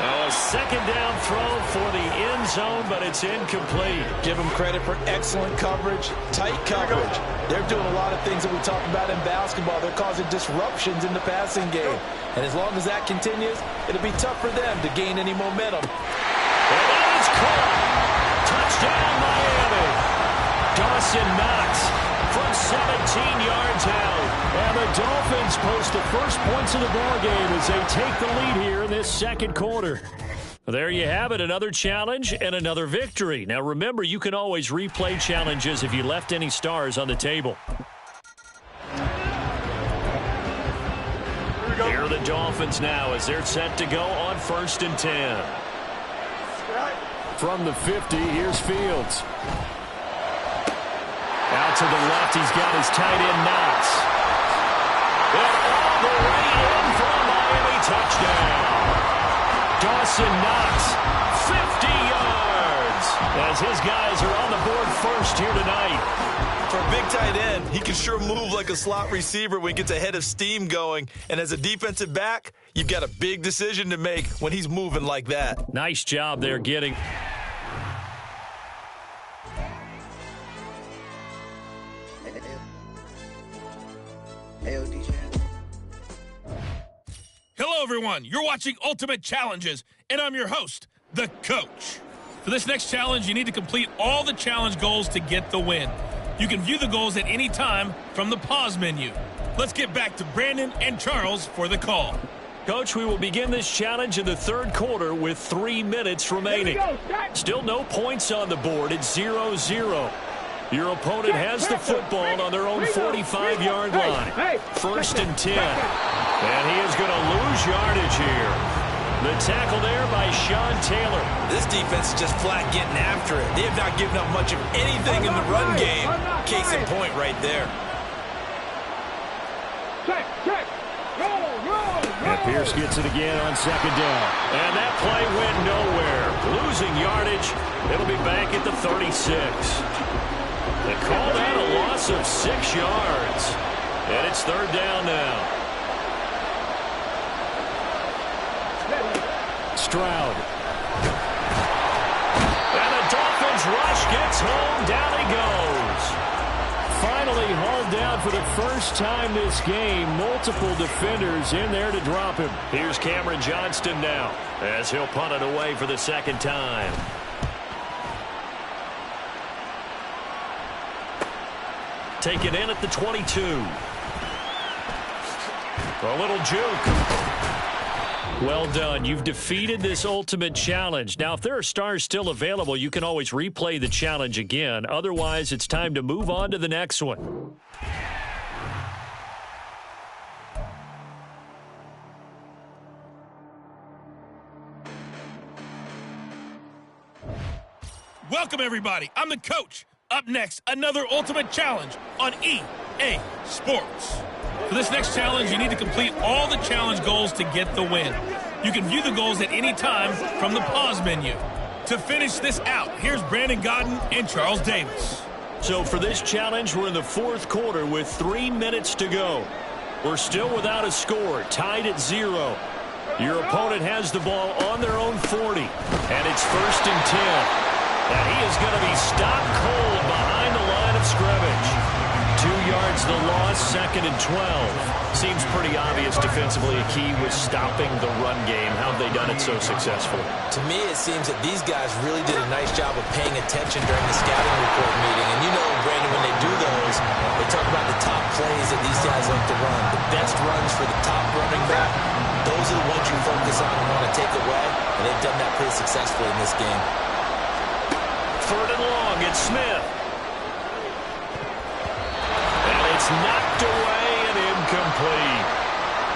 A second down throw for the end zone, but it's incomplete. Give him credit for excellent coverage, tight coverage. They're doing a lot of things that we talk about in basketball. They're causing disruptions in the passing game. And as long as that continues, it'll be tough for them to gain any momentum. And that is caught. Touchdown, Miami. Dawson Knox from 17 yards out. And the Dolphins post the first points of the ballgame as they take the lead here in this second quarter. There you have it, another challenge and another victory. Now remember, you can always replay challenges if you left any stars on the table. Here are the Dolphins now as they're set to go on first and 10. From the 50, here's Fields. Out to the left, he's got his tight end Knox. And all the way in for a Miami touchdown. Dawson Knox, 50 yards, as his guys are on the board first here tonight. For a big tight end, he can sure move like a slot receiver when he gets a head of steam going. And as a defensive back, you've got a big decision to make when he's moving like that. Nice job there getting. Hello, everyone. You're watching Ultimate Challenges, and I'm your host, the coach. For this next challenge, you need to complete all the challenge goals to get the win. You can view the goals at any time from the pause menu. Let's get back to Brandon and Charles for the call. Coach, we will begin this challenge in the third quarter with 3 minutes remaining. Still no points on the board. It's 0-0. Your opponent has the football on their own 45-yard line. First and 10. And he is going to lose yardage here. The tackle there by Sean Taylor. This defense is just flat getting after it. They have not given up much of anything in the run game. Case in point right there. And Pierce gets it again on second down. And that play went nowhere. Losing yardage. It'll be back at the 36. They call that a loss of 6 yards. And it's third down now. Stroud. And the Dolphins rush gets home. Down he goes. finally hauled down for the first time this game. Multiple defenders in there to drop him. Here's Cameron Johnston now as he'll punt it away for the second time. Taken in at the 22. A little juke. Well done. You've defeated this ultimate challenge. Now, if there are stars still available, you can always replay the challenge again. Otherwise, it's time to move on to the next one. Welcome, everybody. I'm the coach. Up next, another ultimate challenge on EA Sports. For this next challenge, you need to complete all the challenge goals to get the win. You can view the goals at any time from the pause menu. To finish this out, here's Brandon Godden and Charles Davis. So for this challenge, we're in the fourth quarter with 3 minutes to go. We're still without a score, tied at 0. Your opponent has the ball on their own 40, and it's 1st and 10. And he is going to be stopped cold behind the line of scrimmage. 2 yards the loss, 2nd and 12. Seems pretty obvious defensively a key was stopping the run game. How have they done it so successfully? To me, it seems that these guys really did a nice job of paying attention during the scouting report meeting. And you know, Brandon, when they do those, they talk about the top plays that these guys like to run. The best runs for the top running back, those are the ones you focus on and want to take away. And they've done that pretty successfully in this game. 3rd and long, it's Smith. And it's knocked away and incomplete.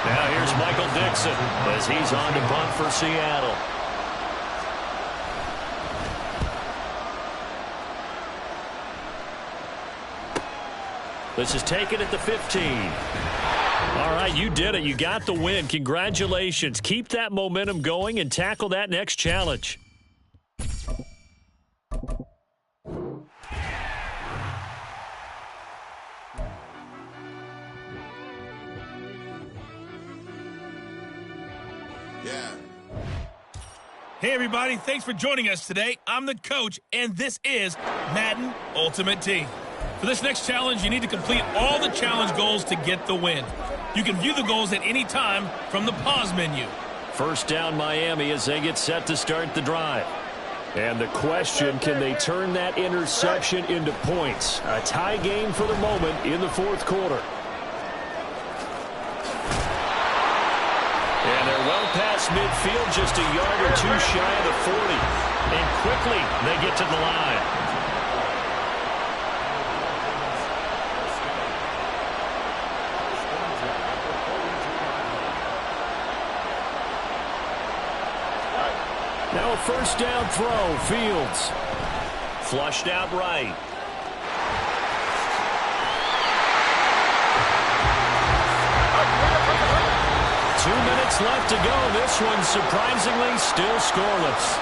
Now here's Michael Dixon as he's on to punt for Seattle. This is taken at the 15. All right, you did it. You got the win. Congratulations. Keep that momentum going and tackle that next challenge. Hey, everybody. Thanks for joining us today. I'm the coach, and this is Madden Ultimate Team. For this next challenge, you need to complete all the challenge goals to get the win. You can view the goals at any time from the pause menu. 1st down Miami as they get set to start the drive. And the question, can they turn that interception into points? A tie game for the moment in the 4th quarter. And they're well past midfield, just a yard or 2 shy of the 40. And quickly, they get to the line. Now a 1st down throw, Fields. Flushed out right. Two minutes left to go. This one surprisingly still scoreless.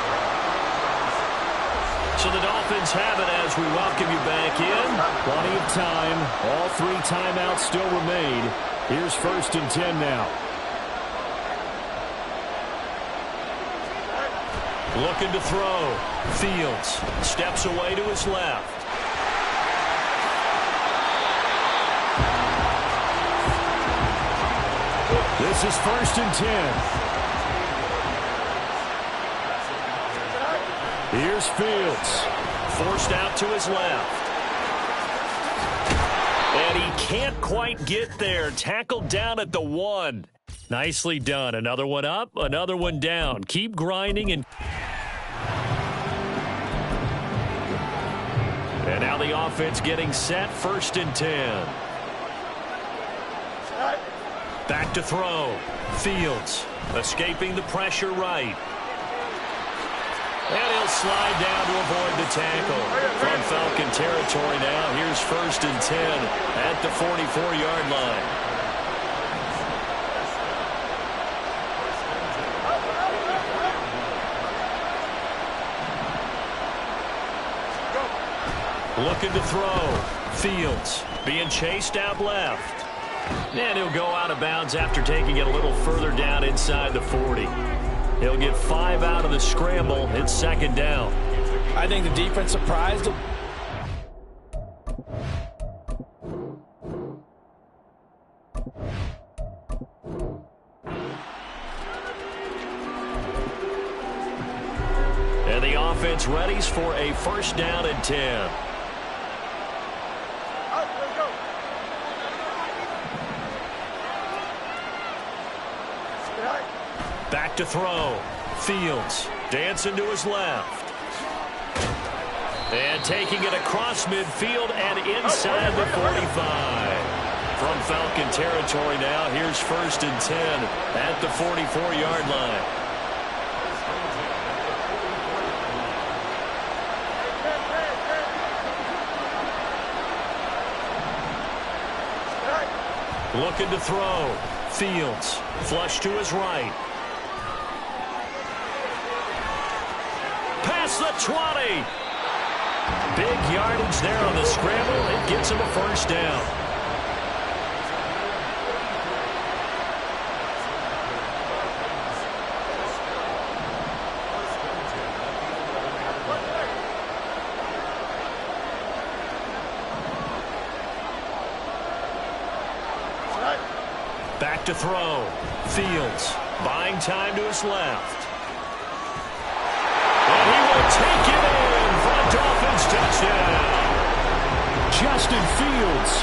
So the Dolphins have it as we welcome you back in. Plenty of time. All 3 timeouts still remain. Here's 1st and 10 now. Looking to throw. Fields steps away to his left. This is 1st and 10. Here's Fields. Forced out to his left. And he can't quite get there. Tackled down at the 1. Nicely done. Another one up, another one down. Keep grinding and now the offense getting set. 1st and 10. Back to throw. Fields escaping the pressure right. And he'll slide down to avoid the tackle. From Falcon territory now. Here's 1st and 10 at the 44-yard line. Looking to throw. Fields being chased out left. And he'll go out of bounds after taking it a little further down inside the 40. He'll get 5 out of the scramble. It's 2nd down. I think the defense surprised him. And the offense readies for a first down and 10. Back to throw. Fields dancing to his left. And taking it across midfield and inside the 45. From Falcon territory now, here's first and 10 at the 44-yard line. Looking to throw. Fields flush to his right. Past the 20. Big yardage there on the scramble. It gets him a first down. Back to throw. Fields buying time to his left. And he will take it in for a Dolphins touchdown. Justin Fields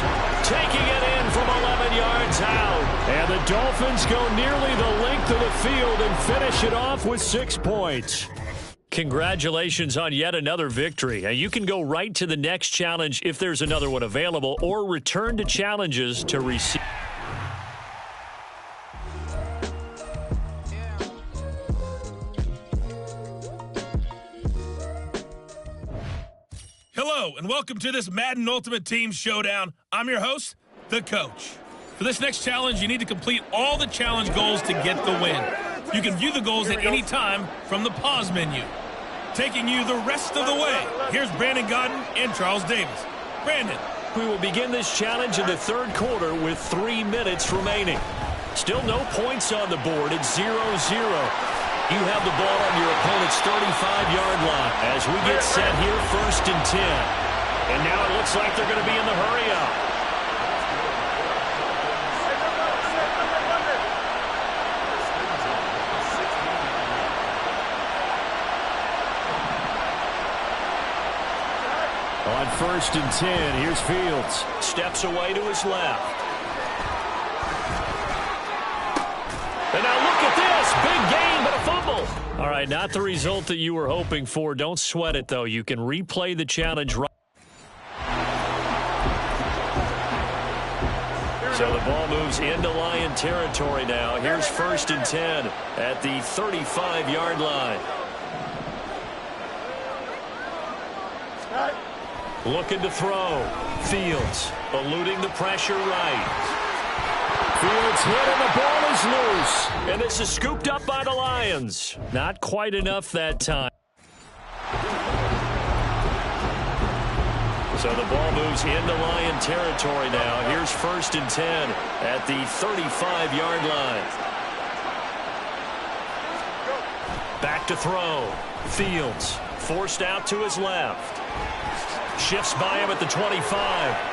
taking it in from 11 yards out. And the Dolphins go nearly the length of the field and finish it off with 6 points. Congratulations on yet another victory. You can go right to the next challenge if there's another one available, or return to challenges to receive. Hello, and welcome to this Madden Ultimate Team Showdown. I'm your host, The Coach. For this next challenge, you need to complete all the challenge goals to get the win. You can view the goals at any time from the pause menu. Taking you the rest of the way, here's Brandon Godden and Charles Davis. Brandon. We will begin this challenge in the third quarter with 3 minutes remaining. Still no points on the board. It's 0-0. You have the ball on your opponent's 35-yard line as we get set here, first and 10. And now it looks like they're going to be in the hurry-up. On first and 10, here's Fields. Steps away to his left. And now look at this. Big game, but a fumble. All right, not the result that you were hoping for. Don't sweat it, though. You can replay the challenge right. So the ball moves into Lion territory now. Here's first and 10 at the 35-yard line. Looking to throw. Fields eluding the pressure right. Fields hit and the ball is loose. And this is scooped up by the Lions. Not quite enough that time. So the ball moves into Lion territory now. Here's first and 10 at the 35-yard line. Back to throw. Fields forced out to his left. Shifts by him at the 25.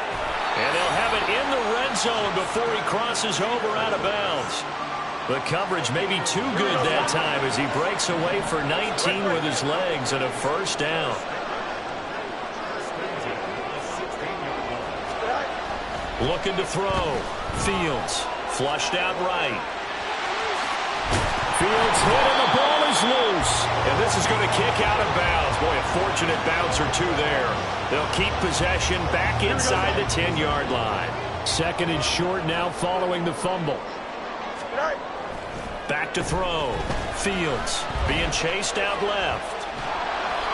And they'll have it in the red zone before he crosses over out of bounds. The coverage may be too good that time as he breaks away for 19 with his legs and a first down. Looking to throw. Fields flushed out right. Fields hit and the ball is loose. And this is going to kick out of bounds. Boy, a fortunate bounce or two there. They'll keep possession back inside the 10-yard line. Second and short now following the fumble. Back to throw. Fields being chased out left.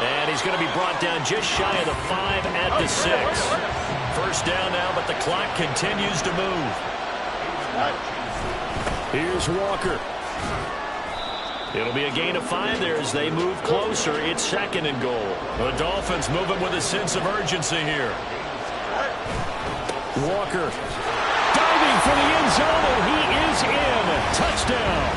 And he's going to be brought down just shy of the 5 at the 6. First down now, but the clock continues to move. Here's Walker. It'll be a gain of 5 there as they move closer. It's second and goal. The Dolphins moving with a sense of urgency here. Walker diving for the end zone, and he is in. Touchdown.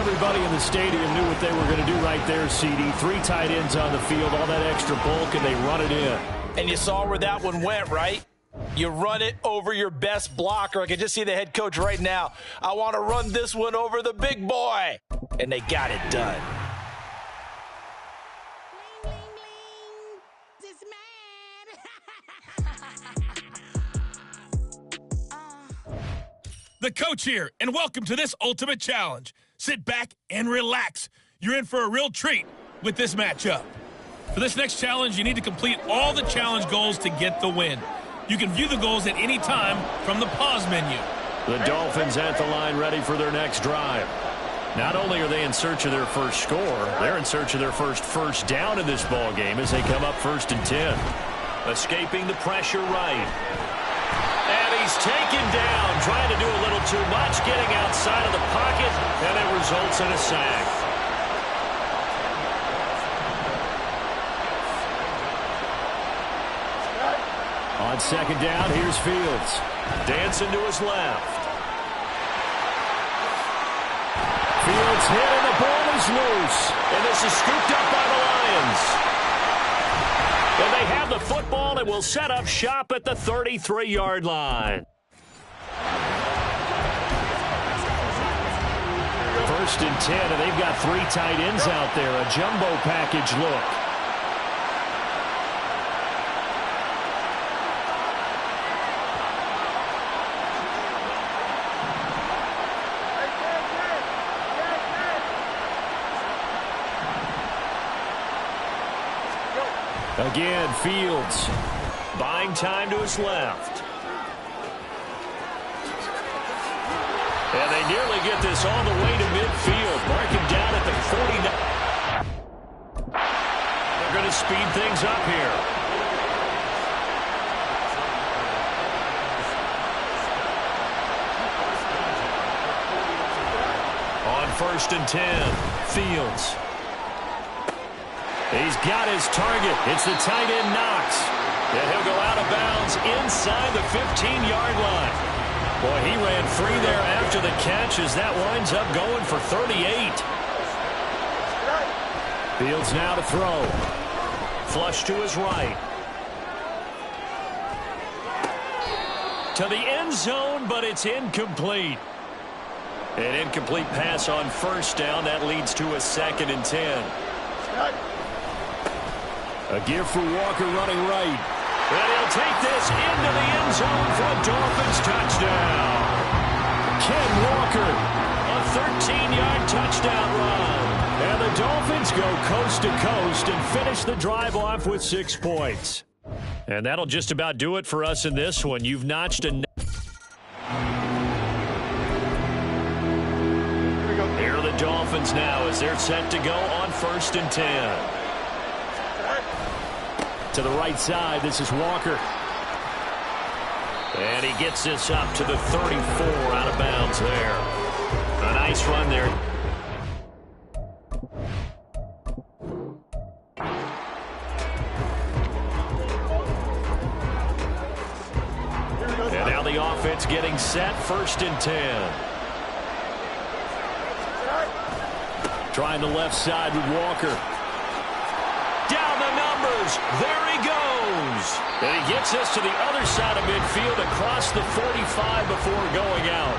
Everybody in the stadium knew what they were going to do right there, CD. 3 tight ends on the field, all that extra bulk, and they run it in. And you saw where that one went, right? You run it over your best blocker. I can just see the head coach right now. I want to run this one over the big boy. And they got it done. the coach here, and welcome to this Ultimate Challenge. Sit back and relax. You're in for a real treat with this matchup. For this next challenge, you need to complete all the challenge goals to get the win. You can view the goals at any time from the pause menu. The Dolphins at the line ready for their next drive. Not only are they in search of their first score, they're in search of their first down in this ball game as they come up 1st and 10. Escaping the pressure right. And he's taken down, trying to do a little too much, getting outside of the pocket, and it results in a sack. On 2nd down, here's Fields. Dancing to his left. Fields hit and the ball is loose. And this is scooped up by the Lions. And they have the football and will set up shop at the 33-yard line. 1st and 10, and they've got 3 tight ends out there. A jumbo package look. Again, Fields buying time to his left. And they nearly get this all the way to midfield. Mark him down at the 49. They're going to speed things up here. On 1st and 10, Fields. He's got his target. It's the tight end Knox. And he'll go out of bounds inside the 15-yard line. Boy, he ran free there after the catch as that winds up going for 38. Fields now to throw. Flush to his right. To the end zone, but it's incomplete. An incomplete pass on 1st down. That leads to a 2nd and 10. A give for Walker running right. And he'll take this into the end zone for a Dolphins touchdown. Ken Walker, a 13-yard touchdown run. And the Dolphins go coast to coast and finish the drive off with 6 points. And that'll just about do it for us in this one. You've notched a... Here are the Dolphins now as they're set to go on 1st and 10. To the right side, this is Walker. And he gets this up to the 34, out of bounds there. A nice run there. And now the offense getting set, 1st and 10. Trying the left side with Walker. Down the numbers. There he goes. And he gets us to the other side of midfield across the 45 before going out.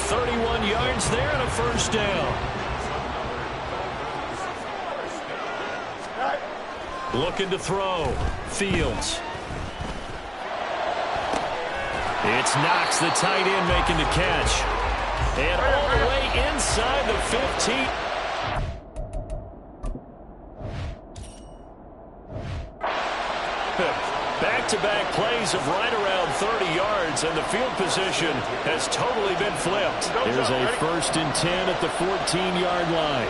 31 yards there and a 1st down. Looking to throw. Fields. It's Knox, the tight end, making the catch. And all the way inside the 15. Back-to-back plays of right around 30 yards, and the field position has totally been flipped. Here's a 1st and 10 at the 14-yard line.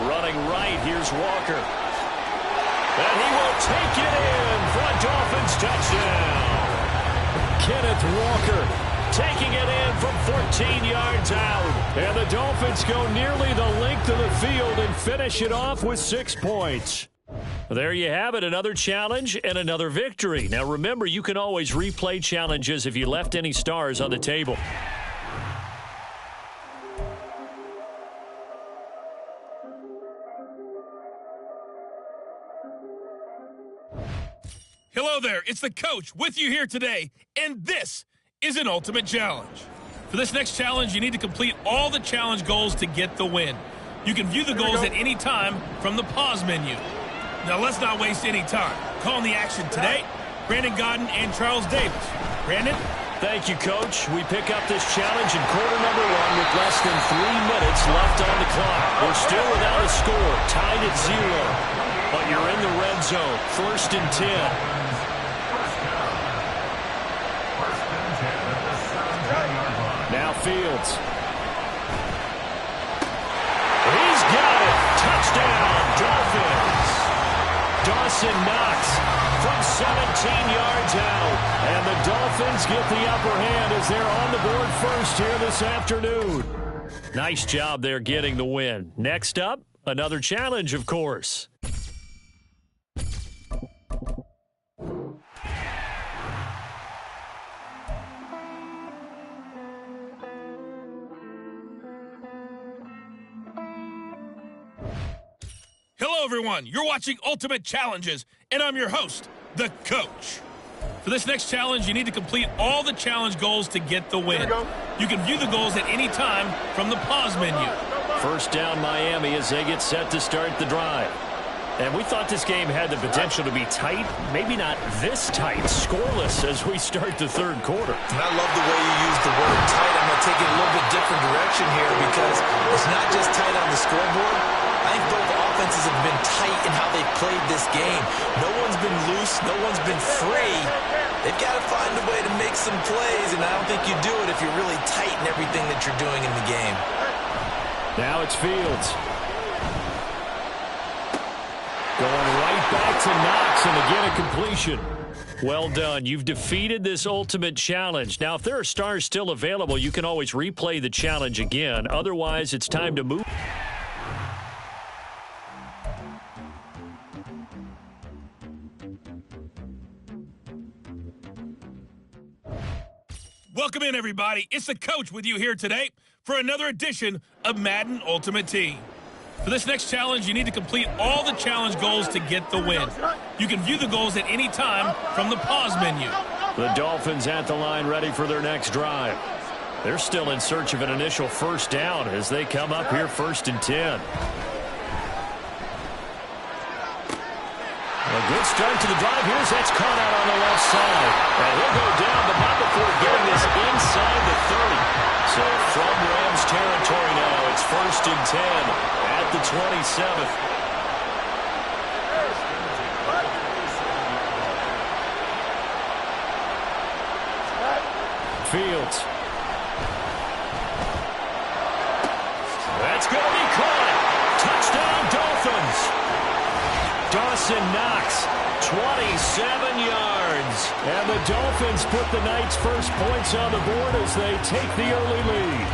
Running right, here's Walker. And he will take it in for a Dolphins touchdown. Kenneth Walker taking it in from 14 yards out. And the Dolphins go nearly the length of the field and finish it off with 6 points. There you have it, another challenge and another victory. Now remember, you can always replay challenges if you left any stars on the table. Hello there, it's the coach with you here today, and this is an Ultimate Challenge. For this next challenge, you need to complete all the challenge goals to get the win. You can view the goals at any time from the pause menu. Now let's not waste any time. Calling the action today, Brandon Godden and Charles Davis. Brandon? Thank you, Coach. We pick up this challenge in quarter number 1 with less than 3 minutes left on the clock. We're still without a score, tied at 0. But you're in the red zone, 1st and 10. Now Fields. He's got it. Touchdown, Dolphins. Dawson Knox from 17 yards out. And the Dolphins get the upper hand as they're on the board first here this afternoon. Nice job there getting the win. Next up, another challenge, of course. Hello, everyone. You're watching Ultimate Challenges, and I'm your host, the Coach. For this next challenge, you need to complete all the challenge goals to get the win. You can view the goals at any time from the pause menu. First down Miami as they get set to start the drive. And we thought this game had the potential to be tight, maybe not this tight, scoreless as we start the third quarter. And I love the way you use the word tight. I'm going to take it a little bit different direction here because it's not just tight on the scoreboard. I think both offenses have been tight in how they've played this game. No one's been loose. No one's been free. They've got to find a way to make some plays, and I don't think you do it if you're really tight in everything that you're doing in the game. Now it's Fields. Going right back to Knox, and again a completion. Well done. You've defeated this ultimate challenge. Now, if there are stars still available, you can always replay the challenge again. Otherwise, it's time to move. Welcome in, everybody. It's the Coach with you here today for another edition of Madden Ultimate Team. For this next challenge, you need to complete all the challenge goals to get the win. You can view the goals at any time from the pause menu. The Dolphins at the line ready for their next drive. They're still in search of an initial first down as they come up here 1st and 10. A good start to the drive. Here's that's caught out on the left side. And he'll go down, but not before getting this inside the 30. So from Rams territory now, it's 1st and 10 at the 27th. Fields. That's going to be caught. Touchdown, Dolphins. Dawson Knox, 27 yards. And the Dolphins put the night's first points on the board as they take the early lead.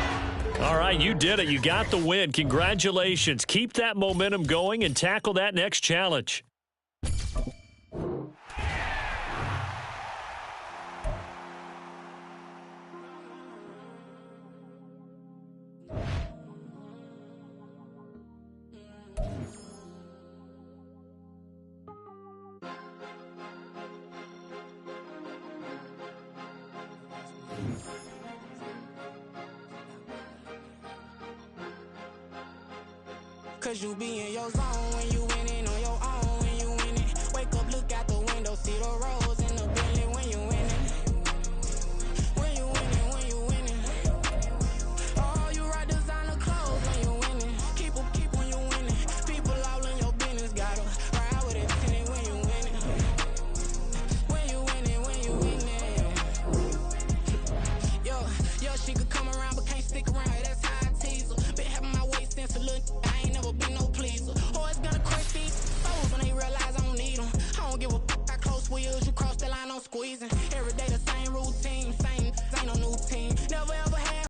All right, you did it. You got the win. Congratulations. Keep that momentum going and tackle that next challenge. Cause you be in your zone when you winning on your own when you winning. Wake up, look out the window, see the rose in the building when you winning. When you winning, when you winning. Oh, you right designer clothes when you winning. Keep when you winning. People all in your business, gotta ride with it tinted when you winning. When you winning, when you winning. Yo, she could come around but can't stick around.